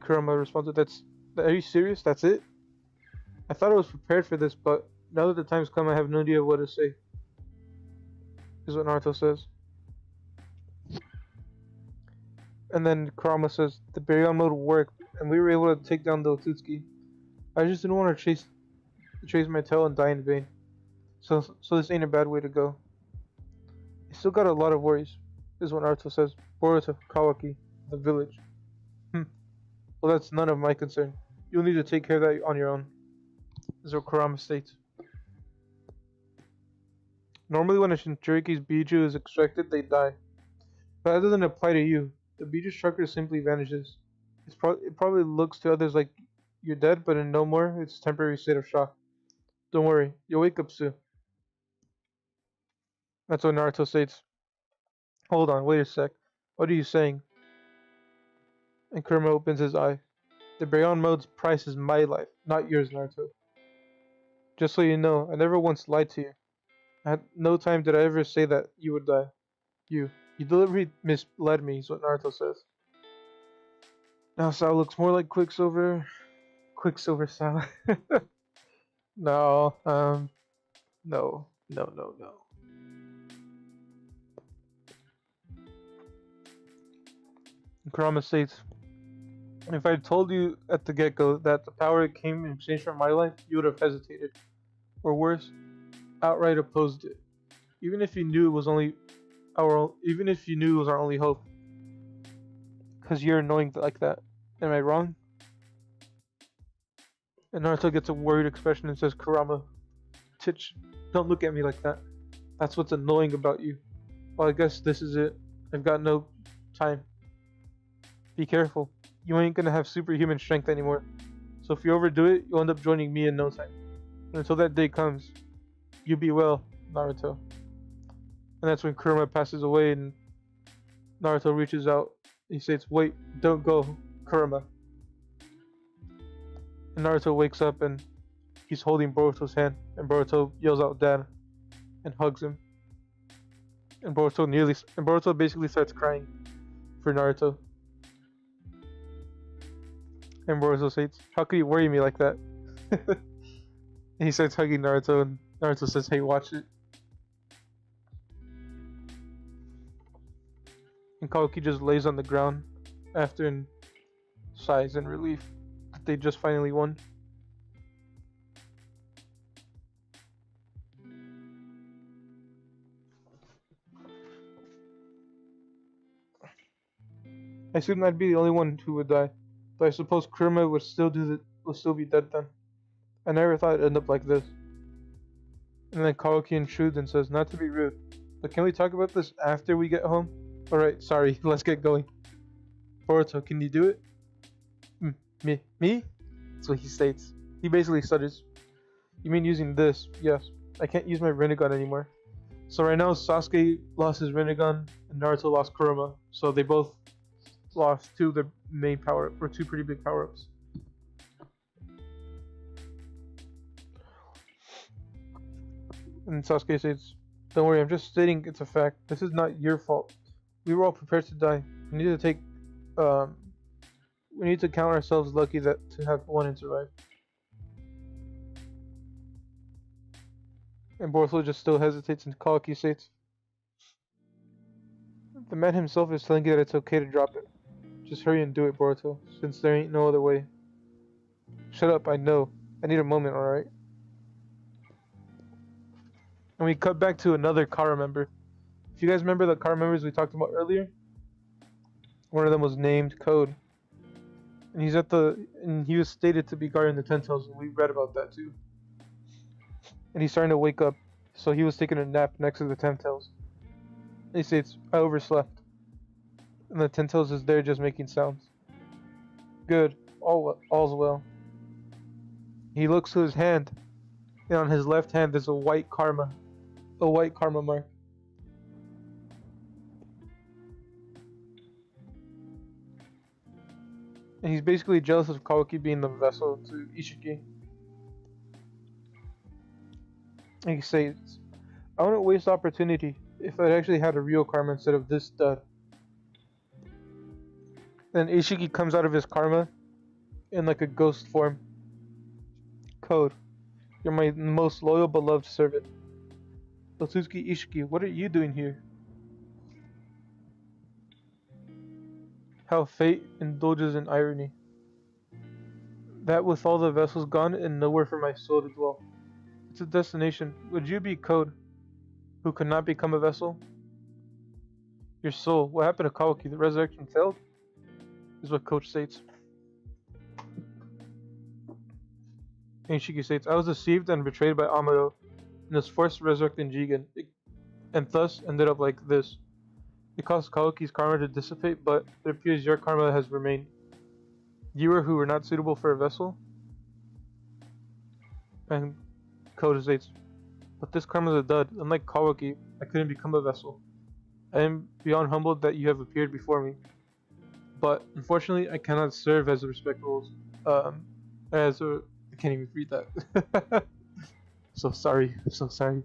Kurama responded, Are you serious? That's it? I thought I was prepared for this, but now that the time's come, I have no idea what to say. Is what Naruto says. And then Kurama says, the Baryon mode worked, and we were able to take down the Otsutsuki. I just didn't want to chase my tail and die in vain. So this ain't a bad way to go. I still got a lot of worries, is what Naruto says. Boruto, Kawaki, the village. Well, that's none of my concern. You'll need to take care of that on your own, is what Kurama states. Normally when a Shinchuriki's Biju is extracted, they die. But that doesn't apply to you. The Biju chakra simply vanishes. It probably looks to others like you're dead, but in no more, it's a temporary state of shock. Don't worry, you'll wake up soon. That's what Naruto states. Hold on, wait a sec. What are you saying? And Kurama opens his eye. The Baryon mode's price is my life, not yours, Naruto. Just so you know, I never once lied to you. At no time did I ever say that you would die. You deliberately misled me, is what Naruto says. Now Sal looks more like Quicksilver. Quicksilver Sal. No, no. Kurama states, if I had told you at the get-go that the power came in exchange for my life, you would have hesitated. Or worse, outright opposed it. Even if you knew it was our only hope. Because you're annoying like that. Am I wrong? And Naruto gets a worried expression and says, Kurama, Titch, don't look at me like that. That's what's annoying about you. Well, I guess this is it. I've got no time. Be careful. You ain't gonna have superhuman strength anymore. So if you overdo it, you'll end up joining me in no time. And until that day comes, you be well, Naruto. And that's when Kurama passes away and Naruto reaches out. He says, "Wait, don't go, Kurama." And Naruto wakes up and he's holding Boruto's hand. And Boruto yells out, "Dad," and hugs him. And Boruto basically starts crying for Naruto. And Boruto says, "How could you worry me like that?" And he starts hugging Naruto, and Naruto says, "Hey, watch it." And Kaoki just lays on the ground after and sighs in relief that they just finally won. I assumed I'd be the only one who would die, but I suppose Kurama would still be dead then. I never thought it'd end up like this. And then Kaoki intrudes and says, "Not to be rude, but can we talk about this after we get home?" "Alright, sorry, let's get going." "Boruto, can you do it?" Me? That's what he states. He basically stutters. "You mean using this?" "Yes. I can't use my Rinnegan anymore." So right now Sasuke lost his Rinnegan and Naruto lost Kurama. So they both lost two of their main two pretty big power-ups. And Sasuke says, "Don't worry, I'm just stating it's a fact. This is not your fault. We were all prepared to die. We need to count ourselves lucky that to have won and survived." And Boruto just still hesitates, and Kaoki states, "The man himself is telling you that it's okay to drop it. Just hurry and do it, Boruto, since there ain't no other way." "Shut up, I know. I need a moment, alright?" And we cut back to another Kara member. If you guys remember the Kara members we talked about earlier, one of them was named Code. And he was stated to be guarding the Ten Tails, and we read about that too. And he's starting to wake up, so he was taking a nap next to the Ten Tails. And he states, "I overslept." And the Ten Tails is there just making sounds. "Good, all's well." He looks to his hand, and on his left hand there's a white karma mark. And he's basically jealous of Kaoki being the vessel to Ishiki. And he says, "I wouldn't waste opportunity if I'd actually had a real karma instead of this stud." Then Ishiki comes out of his karma in like a ghost form. "Code, you're my most loyal, beloved servant. Otsutsuki Ishiki, what are you doing here?" How fate indulges in irony. That with all the vessels gone and nowhere for my soul to dwell. It's a destination. Would you be Code, who could not become a vessel? Your soul. What happened to Kaoki? The resurrection failed? Is what Coach states. And Ishiki states, "I was deceived and betrayed by Amado, and was forced to resurrect in Jigen, and thus ended up like this. It caused Kaoki's karma to dissipate, but it appears your karma has remained. You who were not suitable for a vessel?" And Code states, "But this karma's a dud. Unlike Kaoki, I couldn't become a vessel. I am beyond humbled that you have appeared before me. But unfortunately, I cannot serve as a respectable, as a, I can't even read that. So sorry, I'm so sorry.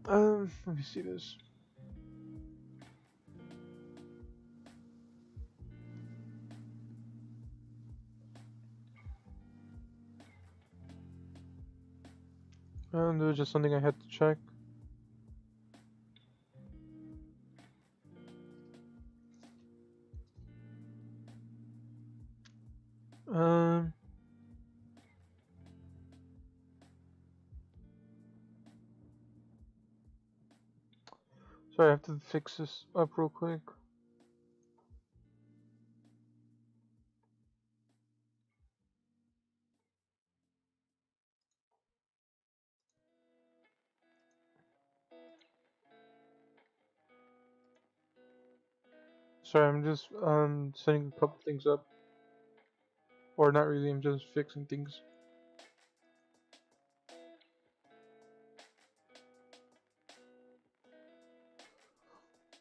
Let me see this. There was just something I had to check. Sorry, I have to fix this up real quick. Sorry, I'm just setting a couple things up. Or not really, I'm just fixing things.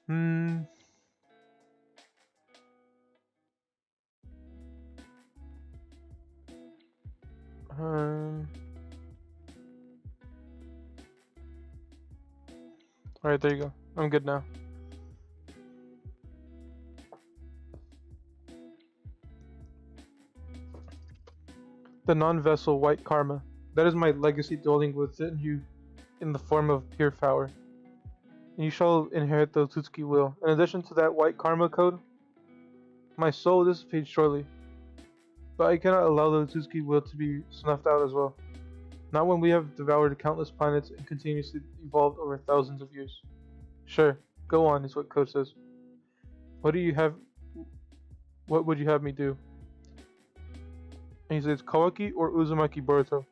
Hmm. Alright, there you go. I'm good now. The non-vessel white karma. That is my legacy dwelling within you in the form of pure power. And you shall inherit the Otsutsuki will. In addition to that white karma code, my soul dissipates shortly. But I cannot allow the Otsutsuki will to be snuffed out as well. Not when we have devoured countless planets and continuously evolved over thousands of years. Sure, go on is what code says. What would you have me do? And he says Kawaki or Uzumaki Boruto.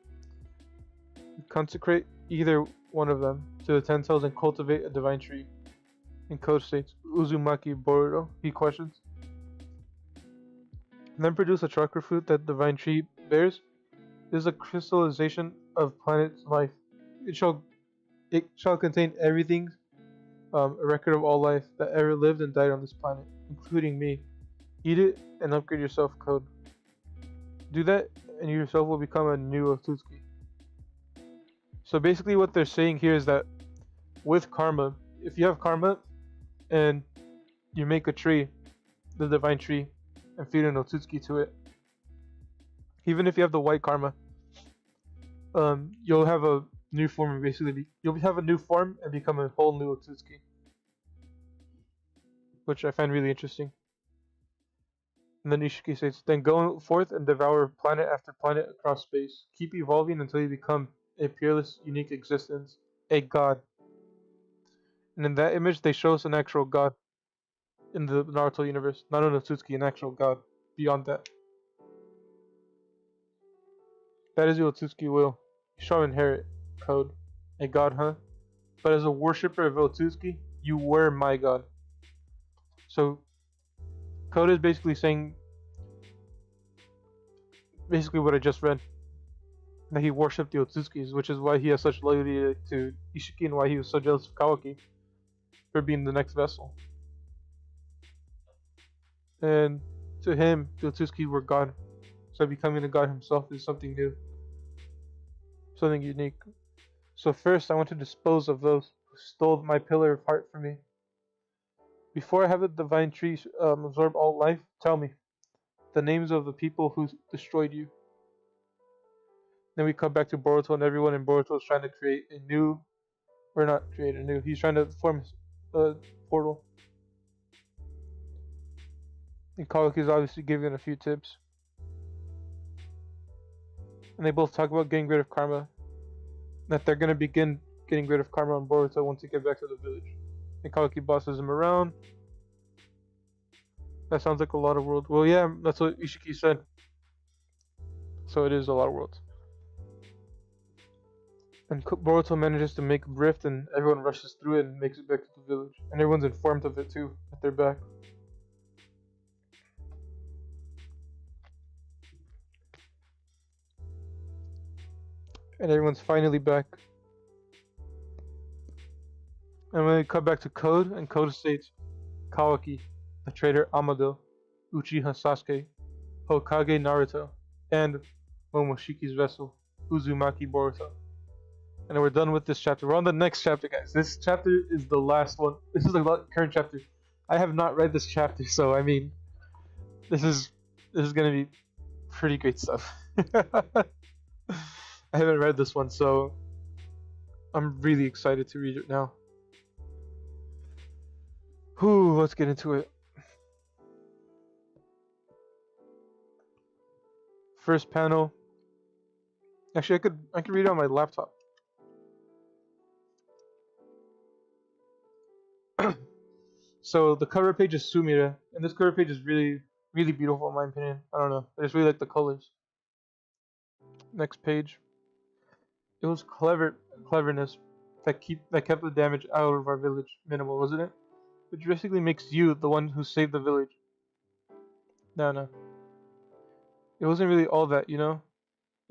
Consecrate either one of them to the 10 cells and cultivate a divine tree. And code states Uzumaki Boruto, he questions. And then produce a chakra fruit that divine tree bears. This is a crystallization of planet's life. It shall contain everything, a record of all life that ever lived and died on this planet, including me. Eat it and upgrade yourself, code. Do that and you yourself will become a new Otsutsuki. So basically what they're saying here is that with karma, if you have karma and you make a tree, the divine tree, and feed an Otsutsuki to it, even if you have the white karma, you'll have a new form and basically you'll have a new form and become a whole new Otsutsuki. Which I find really interesting. And then Ishiki says, then go forth and devour planet after planet across space. Keep evolving until you become a peerless, unique existence, a god. And in that image, they show us an actual god in the Naruto universe, not an Otsutsuki, an actual god. Beyond that, that is the Otsutsuki will. You shall inherit. Code. A god, huh? But as a worshipper of Otsutsuki, you were my god. So, Code is basically saying, basically what I just read. That he worshipped the Otsutsukis, which is why he has such loyalty to Ishiki and why he was so jealous of Kawaki for being the next vessel. And to him, the Otsutsuki were God. So becoming a god himself is something new. Something unique. So first I want to dispose of those who stole my pillar of heart from me. Before I have the divine tree absorb all life, tell me the names of the people who destroyed you. Then we come back to Boruto and everyone in Boruto is trying to create a new, or not create a new, he's trying to form a portal. And Kawaki is obviously giving a few tips. And they both talk about getting rid of karma. That they're going to begin getting rid of karma on Boruto once they get back to the village. And Kawaki bosses him around. That sounds like a lot of worlds. Well, yeah, that's what Ishiki said. So it is a lot of worlds. And Boruto manages to make a rift and everyone rushes through it and makes it back to the village. And everyone's informed of it too, that they're back. And everyone's finally back. And when we come back to Code, and Code states, Kawaki, the traitor Amado, Uchiha Sasuke, Hokage Naruto, and Momoshiki's vessel, Uzumaki Boruto. And we're done with this chapter. We're on the next chapter, guys. This chapter is the last one. This is the current chapter. I have not read this chapter, so I mean, this is gonna be pretty great stuff. I haven't read this one, so I'm really excited to read it now. Whew, let's get into it. First panel. Actually, I could read it on my laptop. So the cover page is Sumire, and this cover page is really, really beautiful in my opinion. I don't know, I just really like the colors. Next page. It was cleverness that kept the damage out of our village minimal, wasn't it? Which basically makes you the one who saved the village. No. It wasn't really all that, you know?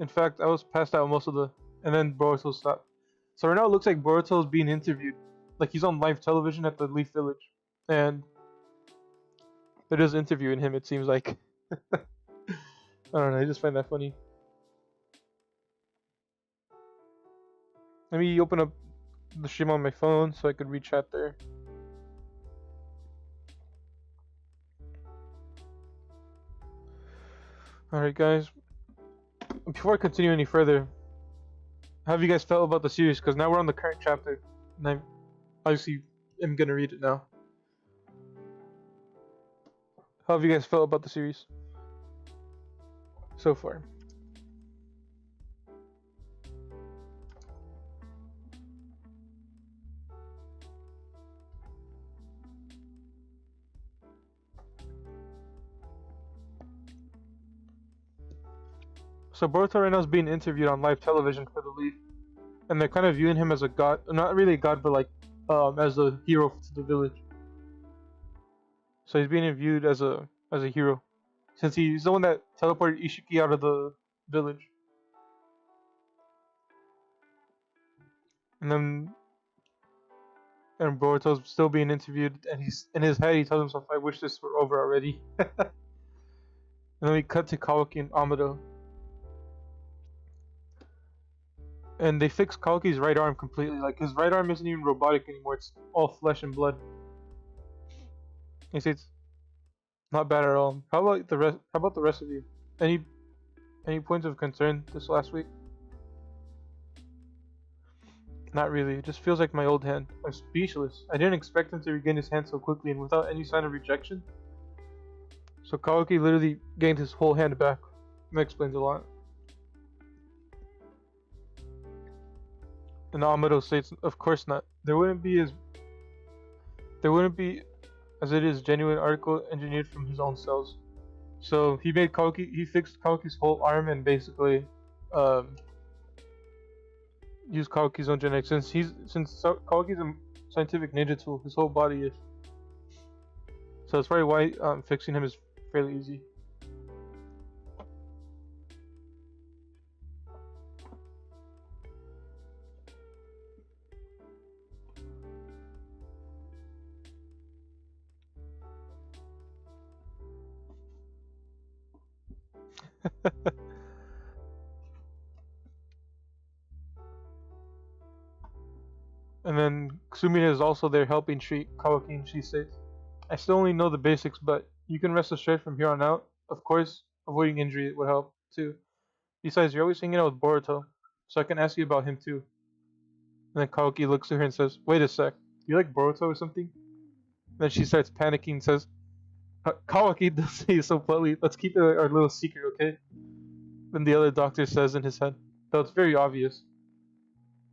In fact, I was passed out most of the... And then Boruto stopped. So right now it looks like Boruto's being interviewed. Like he's on live television at the Leaf Village. And they're just interviewing him, it seems like. I don't know, I just find that funny. Let me open up the stream on my phone so I could read chat there. Alright guys, before I continue any further, how have you guys felt about the series? Because now we're on the current chapter, and I obviously am gonna read it now. How have you guys felt about the series so far? So Boruto right now is being interviewed on live television for the Leaf, and they're kind of viewing him as a god, not really a god, but like as a hero to the village. So he's being viewed as a hero, since he's the one that teleported Ishiki out of the village. And Boruto's still being interviewed, and he's in his head he tells himself, "I wish this were over already." And then we cut to Kawaki and Amado. And they fixed Kawaki's right arm completely. Like his right arm isn't even robotic anymore. It's all flesh and blood. He says, "Not bad at all." How about the rest? How about the rest of you? Any points of concern this last week? Not really. It just feels like my old hand. I'm speechless. I didn't expect him to regain his hand so quickly and without any sign of rejection. So Kawaki literally gained his whole hand back. That explains a lot. And Amado states, "Of course not. There wouldn't be as it is genuine article engineered from his own cells." So he fixed Kawaki's whole arm and basically used Kawaki's own genetics. Since Kawaki's a scientific ninja tool, his whole body is. So that's probably why fixing him is fairly easy. And then Sumire is also there helping treat Kawaki, and she says, "I still only know the basics, but you can rest assured from here on out. Of course, avoiding injury would help, too. Besides, you're always hanging out with Boruto, so I can ask you about him, too." And then Kawaki looks at her and says, "Wait a sec, do you like Boruto or something?" And then she starts panicking and says, "Kawaki, don't say it so bluntly. Let's keep it our little secret, okay?" Then the other doctor says in his head, "Though it's very obvious."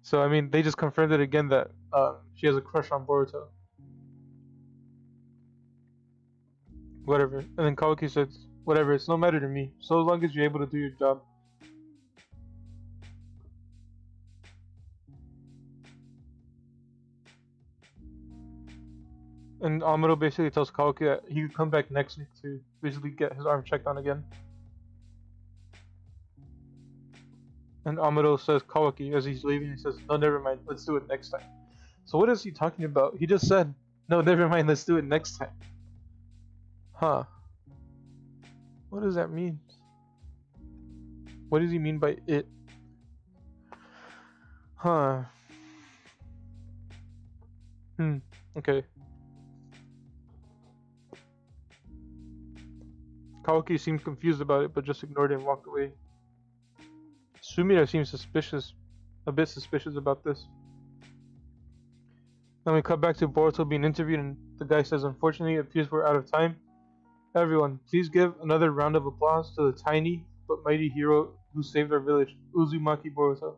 So, I mean, they just confirmed it again that she has a crush on Boruto. Whatever. And then Kawaki says, "Whatever, it's no matter to me, so long as you're able to do your job." And Amado basically tells Kawaki that he could come back next week to basically get his arm checked on again. And Amado says Kawaki as he's leaving, he says, "No, never mind, let's do it next time." So what is he talking about? He just said, "No, never mind, let's do it next time." Huh. What does that mean? What does he mean by it? Huh. Okay. Kawaki seemed confused about it, but just ignored it and walked away. Sumire seems a bit suspicious about this. Then we cut back to Boruto being interviewed, and the guy says, "Unfortunately, it appears we're out of time. Everyone, please give another round of applause to the tiny but mighty hero who saved our village, Uzumaki Boruto."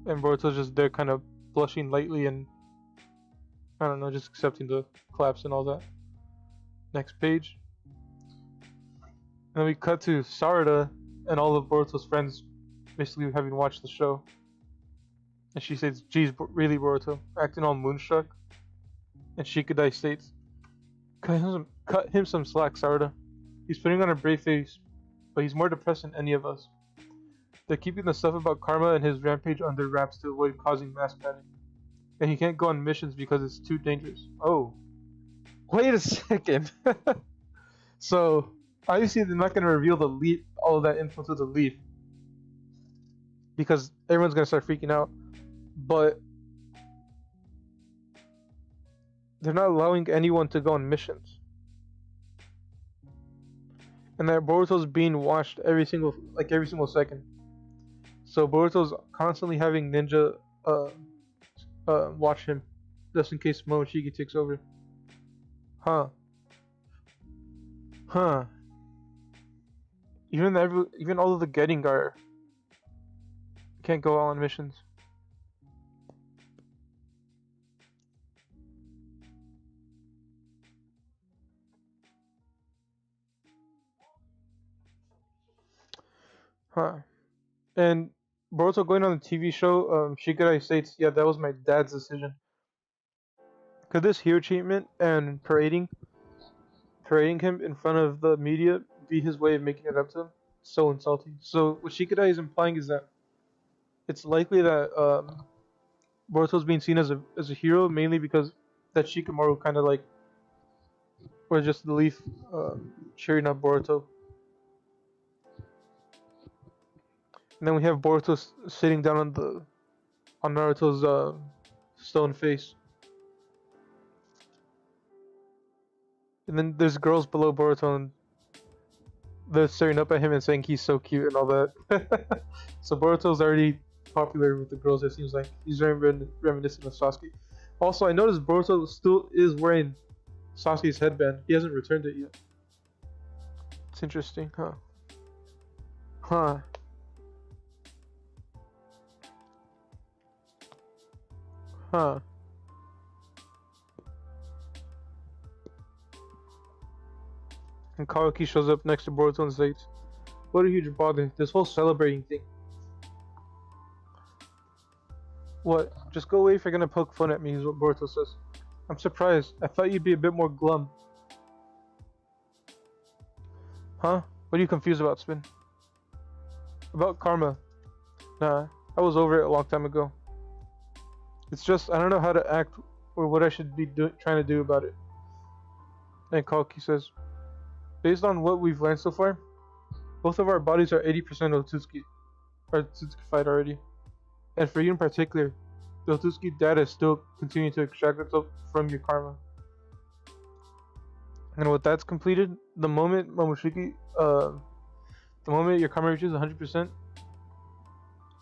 And Boruto's just there kind of blushing lightly and, I don't know, just accepting the claps and all that. Next page. And then we cut to Sarada and all of Boruto's friends basically having watched the show. And she says, "Geez, really, Boruto, acting all moonstruck?" And Shikadai states, cut him some slack, Sarada. He's putting on a brave face, but he's more depressed than any of us. They're keeping the stuff about Karma and his rampage under wraps to avoid causing mass panic. And he can't go on missions because it's too dangerous. Oh. Wait a second. So, obviously they're not going to reveal the leaf, all of that info to the leaf. Because everyone's going to start freaking out. But they're not allowing anyone to go on missions. And that Boruto's being watched every single second. So Boruto's constantly having ninja watch him, just in case Momoshiki takes over. Huh. Even all of the Getting can't go on missions. Huh. And Boruto going on the TV show, Shikadai states, yeah, that was my dad's decision. Could this hero treatment and parading him in front of the media be his way of making it up to him? So insulting. So what Shikadai is implying is that it's likely that Boruto's being seen as a hero mainly because that Shikamaru kind of like, or just the leaf cheering up Boruto. And then we have Boruto sitting down on Naruto's stone face. And then there's girls below Boruto and they're staring up at him and saying he's so cute and all that. So Boruto's already popular with the girls, it seems like. He's very reminiscent of Sasuke. Also, I noticed Boruto still is wearing Sasuke's headband. He hasn't returned it yet. It's interesting, huh? Huh. Huh. And Kaoki shows up next to Boruto and says, "What a huge bother, this whole celebrating thing." What? Just go away if you're gonna poke fun at me, is what Boruto says. I'm surprised. I thought you'd be a bit more glum. Huh? What are you confused about, Spin? About Karma. Nah, I was over it a long time ago. It's just, I don't know how to act or what I should be trying to do about it. And Kaoki says, based on what we've learned so far, both of our bodies are 80% Otsutsuki. Or Otsutsukified already. And for you in particular, the Otsutsuki data is still continuing to extract itself from your karma. And when that's completed, the moment your karma reaches 100%,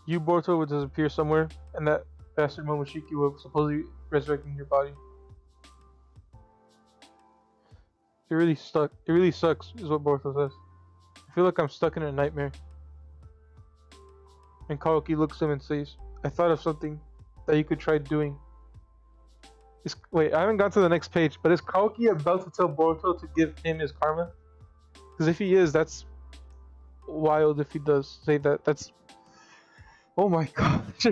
you, Boruto, will disappear somewhere, and that bastard Momoshiki will supposedly resurrect in your body. It really sucks, is what Boruto says. I feel like I'm stuck in a nightmare. And Kaoki looks at him and says, I thought of something that you could try doing. Wait, I haven't got to the next page, but is Kaoki about to tell Boruto to give him his karma? Because if he is, that's wild if he does say that. That's... Oh my gosh.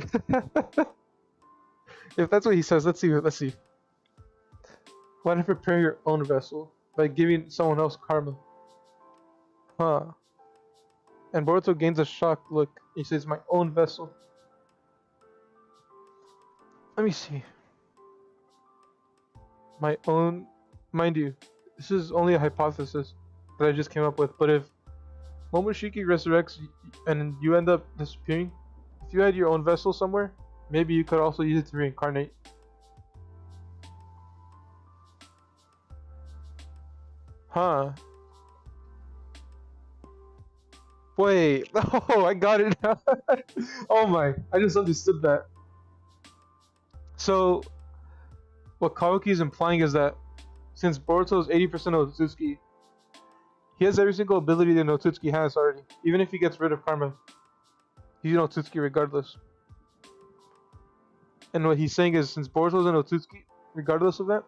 If that's what he says, let's see. Why not prepare your own vessel by giving someone else karma? Huh. And Boruto gains a shocked look. He says, my own vessel. Let me see. My own... Mind you, this is only a hypothesis that I just came up with, but if Momoshiki resurrects and you end up disappearing, if you had your own vessel somewhere, maybe you could also use it to reincarnate. Huh. Wait, oh, I got it now. Oh my, I just understood that. So, what Kaoki is implying is that since Boruto is 80% Otsutsuki, he has every single ability that Otsutsuki has already. Even if he gets rid of karma, he's an Otsutsuki regardless. And what he's saying is, since Boruto is an Otsutsuki, regardless of that,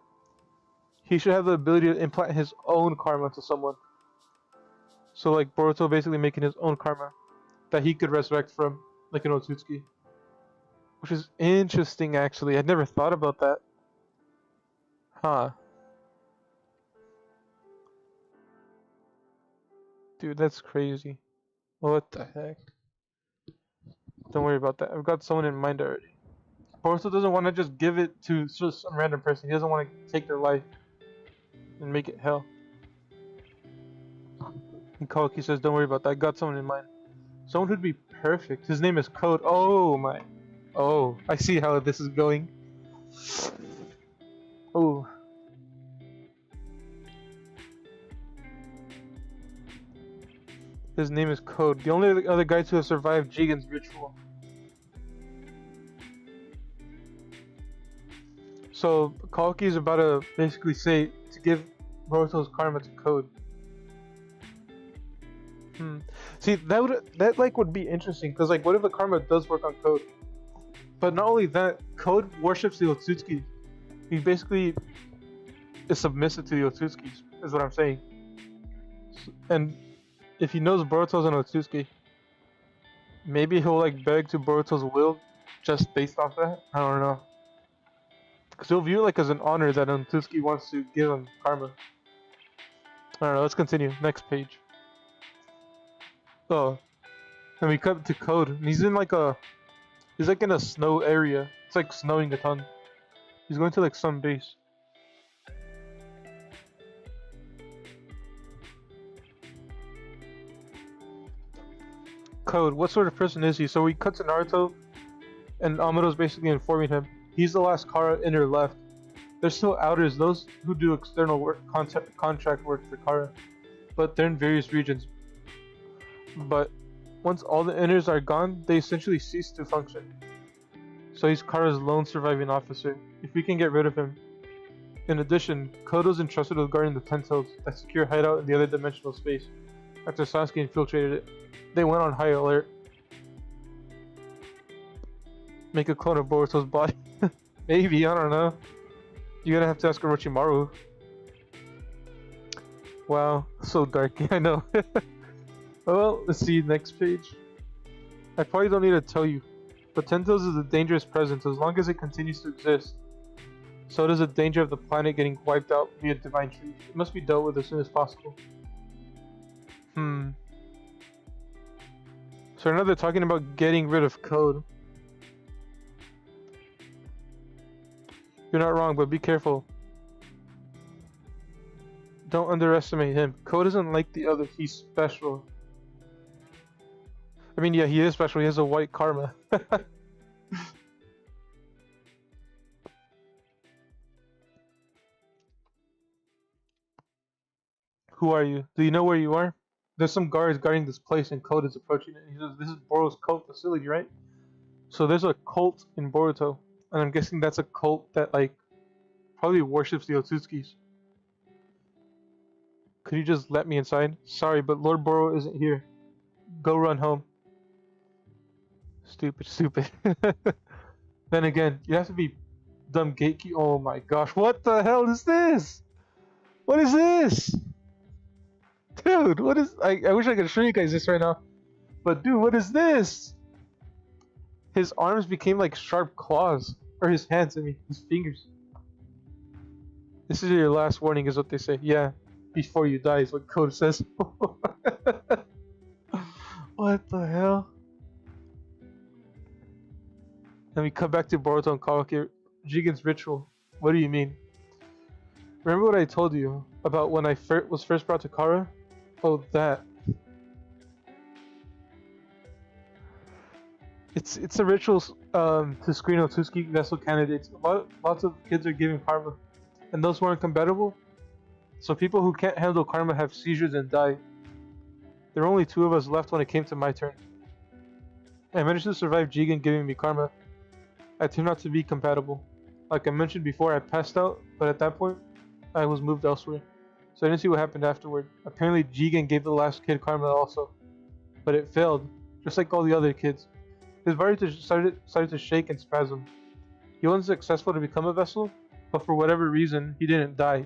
he should have the ability to implant his own karma to someone. So like Boruto basically making his own karma that he could resurrect from, like an Otsutsuki. Which is interesting actually, I'd never thought about that. Huh. Dude, that's crazy. What the heck? Don't worry about that. I've got someone in mind already. Boruto doesn't want to just give it to just some random person. He doesn't want to take their life and make it hell. And Koki says, don't worry about that. I got someone in mind. Someone who'd be perfect. His name is Code. Oh my. Oh, I see how this is going. Oh. His name is Code. The only other guy to have survived Jigen's ritual. So Koki is about to basically say to give Boruto's karma to Code. See, that like would be interesting because like, what if the karma does work on Code? But not only that, Code worships the Otsutsuki. He basically is submissive to the Otsutskis, is what I'm saying. And if he knows Boruto's an Otsutsuki, maybe he'll like beg to Boruto's will just based off that. I don't know. Because he'll view it like as an honor that an Otsutsuki wants to give him karma. I don't know. Let's continue. Next page. Oh, and we cut to Code. And he's in like a, he's like in a snow area. It's like snowing a ton. He's going to like some base. Code, what sort of person is he? So we cut to Naruto, and Amado's basically informing him. He's the last Kara inner left. There's still outers, those who do external work, contract work for Kara, but they're in various regions. But once all the inners are gone, they essentially cease to function. So he's Kara's lone surviving officer, if we can get rid of him. In addition, Kodo's entrusted with guarding the Ten Toes, that secure hideout in the other dimensional space. After Sasuke infiltrated it, they went on high alert. Make a clone of Boruto's body. Maybe, I don't know. You're gonna have to ask Orochimaru. Wow, so dark, I know. Well, let's see, next page. I probably don't need to tell you, but Ten Toes is a dangerous presence as long as it continues to exist. So does the danger of the planet getting wiped out via divine truth. It must be dealt with as soon as possible. So now they're talking about getting rid of Code. You're not wrong, but be careful. Don't underestimate him. Code isn't like the others, he's special. I mean, yeah, he is special, he has a white karma. Who are you? Do you know where you are? There's some guards guarding this place and Code is approaching it. He says, this is Boruto's cult facility, right? So there's a cult in Boruto. And I'm guessing that's a cult that, like, probably worships the Otsutskis. Could you just let me inside? Sorry, but Lord Boro isn't here. Go run home. Stupid, stupid. Then again, you have to be dumb gatekeeper. Oh my gosh, what the hell is this? What is this? Dude, what is... I wish I could show you guys this right now. But dude, what is this? His arms became like sharp claws. Or his hands, I mean, his fingers. This is your last warning, is what they say. Yeah, before you die is what Code says. What the hell? Then we come back to Boruto and Kawaki. Jigen's ritual. What do you mean? Remember what I told you about when I was first brought to Kara? Oh, that. It's a ritual to screen Otsutsuki vessel candidates. Lots of kids are giving karma, and those who aren't compatible. So people who can't handle karma have seizures and die. There were only 2 of us left when it came to my turn. I managed to survive Jigen giving me karma. I turned out to be compatible. Like I mentioned before, I passed out, but at that point, I was moved elsewhere. So I didn't see what happened afterward. Apparently Jigen gave the last kid karma also. But it failed, just like all the other kids. His body started to shake and spasm. He wasn't successful to become a vessel, but for whatever reason, he didn't die.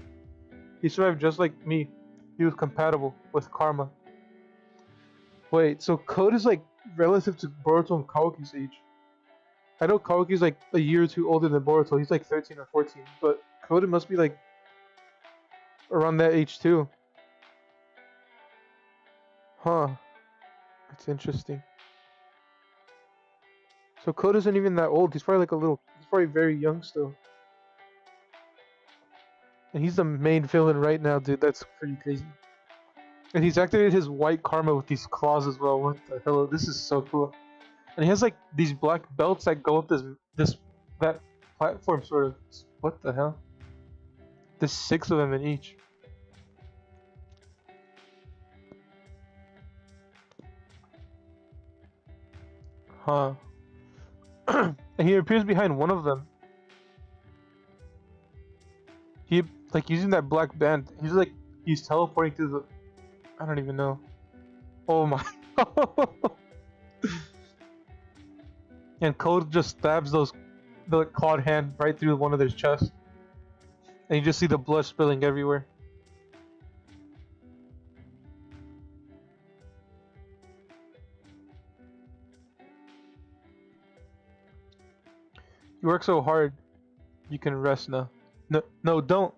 He survived just like me. He was compatible with karma. Wait, so Code is like relative to Boruto and Kawaki's age. I know Kawaki's like a year or 2 older than Boruto. He's like 13 or 14, but Code must be like around that age too. Huh. I That's interesting. So Code isn't even that old. He's probably like a little. He's probably very young still. And he's the main villain right now, dude. That's pretty crazy. And he's activated his white karma with these claws as well. What the hell? This is so cool. And he has like these black belts that go up that platform sort of. What the hell? There's 6 of them in each. Huh. And he appears behind one of them. He like using that black band. He's teleporting to the. I don't even know. Oh my. And Code just stabs the clawed hand right through one of their chests. And you just see the blood spilling everywhere. You work so hard, you can rest now. No, don't.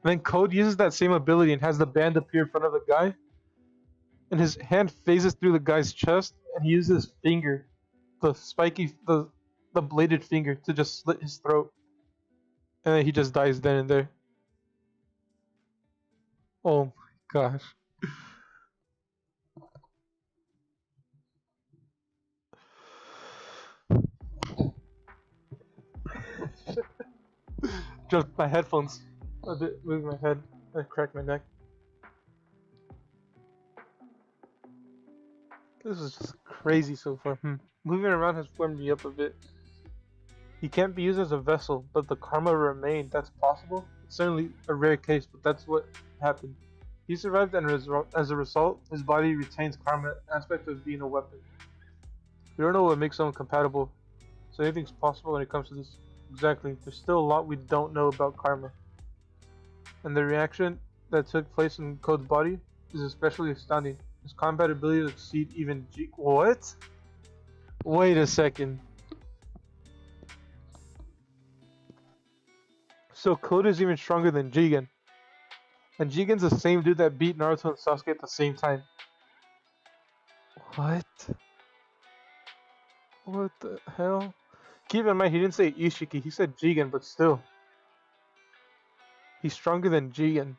Then Code uses that same ability and has the band appear in front of the guy. And his hand phases through the guy's chest, and he uses his finger, the bladed finger, to just slit his throat. And then he just dies then and there. Oh my gosh. Just my headphones a bit, moving my head, I cracked my neck. This is just crazy so far. Moving around has warmed me up a bit. He can't be used as a vessel, but the karma remained. That's possible? It's certainly a rare case, but that's what happened. He survived, and as a result, his body retains karma aspect of being a weapon. We don't know what makes someone compatible, so anything's possible when it comes to this. Exactly. There's still a lot we don't know about karma. And the reaction that took place in Code's body is especially astounding. His combat ability to exceed even What? Wait a second. So Code is even stronger than Jigen. And Jigen's the same dude that beat Naruto and Sasuke at the same time. What? What the hell? Keep in mind, he didn't say Ishiki, he said Jigen, but still. He's stronger than Jigen.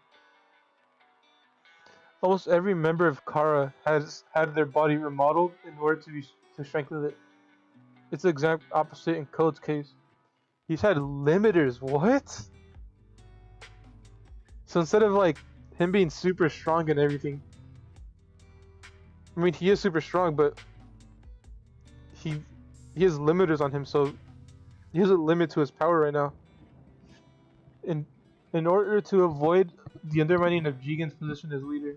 Almost every member of Kara has had their body remodeled in order to strengthen it. It's the exact opposite in Code's case. He's had limiters, what? So instead of like him being super strong and everything, I mean he is super strong, but he has limiters on him, so he has a limit to his power right now. In order to avoid the undermining of Jigen's position as leader.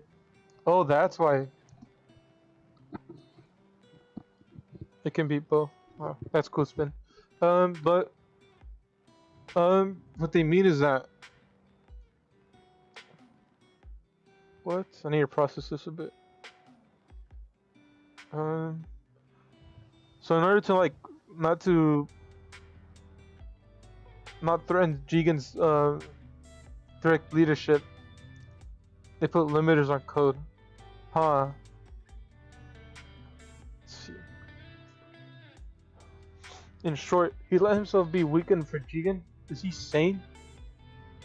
Oh, that's why. It can beat both. Wow, that's cool spin. What they mean is that. What? I need to process this a bit. So in order to like not threaten Jigen's direct leadership, they put limiters on Code. Huh. Let's see. In short, he let himself be weakened for Jigen. Is he sane?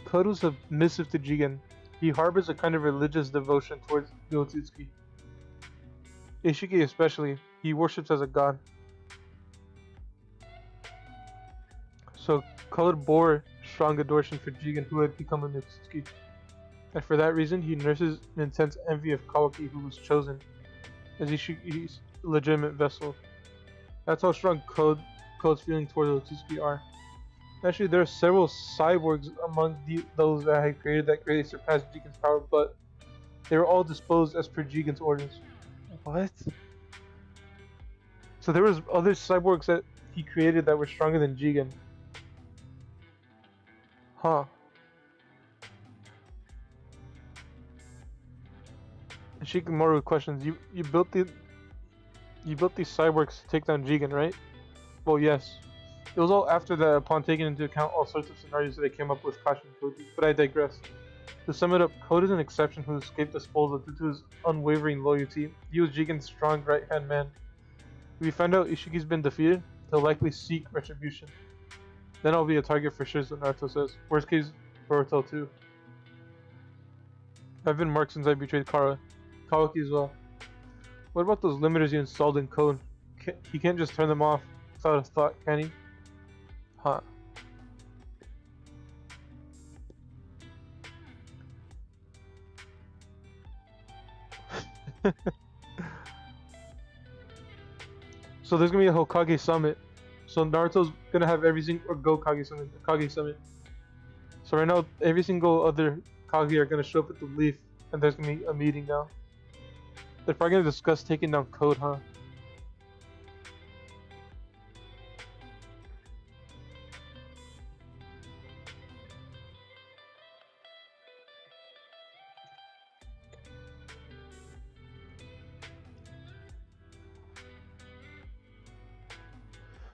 Code was submissive to Jigen. He harbors a kind of religious devotion towards Gyotsuki. Ishiki especially, he worships as a god. So Code bore strong adoration for Jigen, who had become a Gyotsuki. And for that reason, he nurses an intense envy of Kawaki, who was chosen as Ishiki's legitimate vessel. That's how strong Code's feelings toward Gyotsuki are. Actually, there are several cyborgs among those that I had created that greatly surpassed Jigen's power, but they were all disposed as per Jigen's orders. What? So there was other cyborgs that he created that were stronger than Jigen. Huh. Shikamaru questions, you built these cyborgs to take down Jigen, right? Well, yes. It was all after that, upon taking into account all sorts of scenarios that I came up with Kashi and Koji, but I digress. To sum it up, Code is an exception who escaped disposal due to his unwavering loyalty. He was Jigen's strong right-hand man. If we find out Ishiki's been defeated, he'll likely seek retribution. Then I'll be a target for sure, as Naruto says. Worst case, Boruto too. I've been marked since I betrayed Kawaki as well. What about those limiters you installed in Code? He can't just turn them off without a thought, can he? Huh. So there's gonna be a Hokage summit. So Naruto's gonna have every single or go Kage summit. So right now every single other Kage are gonna show up at the leaf, and there's gonna be a meeting now. They're probably gonna discuss taking down Code, huh?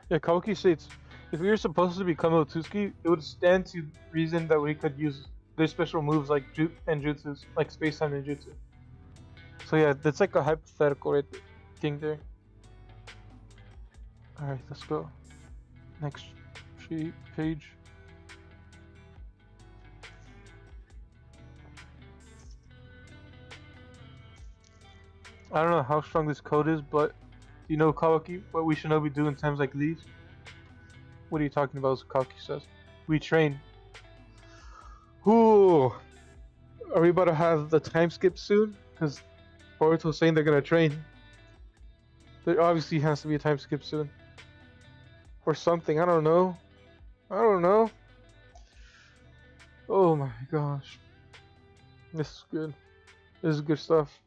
Yeah, Kawaki states, if we were supposed to become Otsuki, it would stand to reason that we could use their special moves like Jutsus, like space-time ninjutsu. So yeah, that's like a hypothetical right thing there. Alright, let's go. Next page. I don't know how strong this code is, but you know, Kawaki, what we shinobi do in times like these? What are you talking about, as Kawaki says? We train. Ooh! Are we about to have the time skip soon? Because Boruto's saying they're gonna train. There obviously has to be a time skip soon. Or something, I don't know. I don't know. Oh my gosh. This is good. This is good stuff.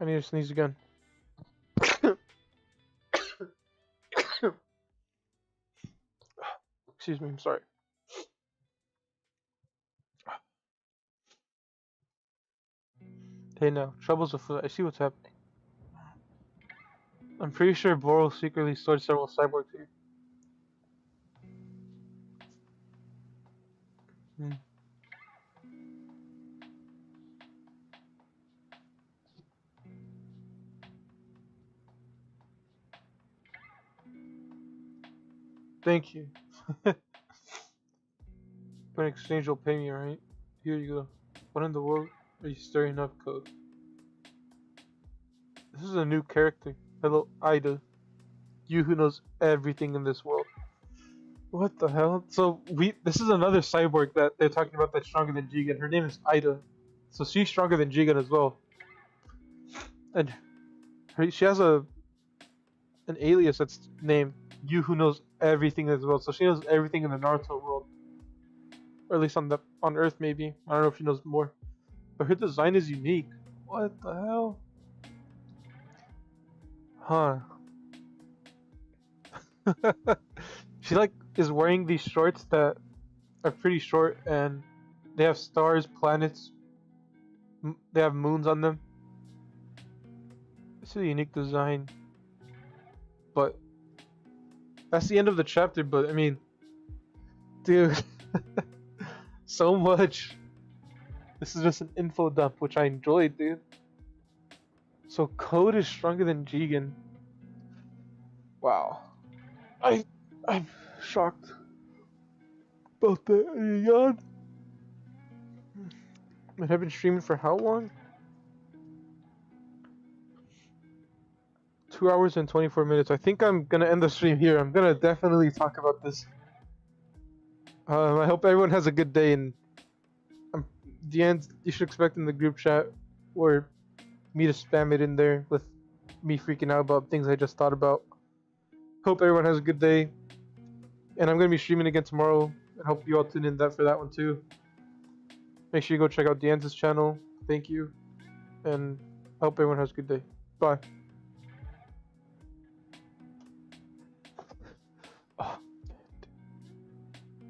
I need to sneeze again. Excuse me, I'm sorry. Hey now, trouble's afoot. I see what's happening. I'm pretty sure Boro secretly stored several cyborgs here. Thank you. But in exchange, you'll pay me, right? Here you go. What in the world are you stirring up, Code? This is a new character. Hello, Ida. You who knows everything in this world. What the hell? So this is another cyborg that they're talking about that's stronger than Jigen. Her name is Ida. So she's stronger than Jigen as well. And she has an alias that's named You who knows everything as well. So she knows everything in the Naruto world. Or at least on Earth maybe. I don't know if she knows more. But her design is unique. What the hell? Huh. She like is wearing these shorts that are pretty short and they have stars, planets, they have moons on them. It's a unique design. But that's the end of the chapter, but I mean, dude, so much. This is just an info dump, which I enjoyed, dude. So Code is stronger than Jigen. Wow. I'm shocked about that. Are you yawn? And I've been streaming for how long? 2 hours and 24 minutes. I think I'm gonna end the stream here. I'm gonna definitely talk about this. I hope everyone has a good day, and Deannez, you should expect in the group chat or me to spam it in there with me freaking out about things I just thought about. Hope everyone has a good day, and I'm gonna be streaming again tomorrow. I hope you all tune in for that one too. Make sure you go check out Deannez's channel. Thank you, and I hope everyone has a good day. Bye.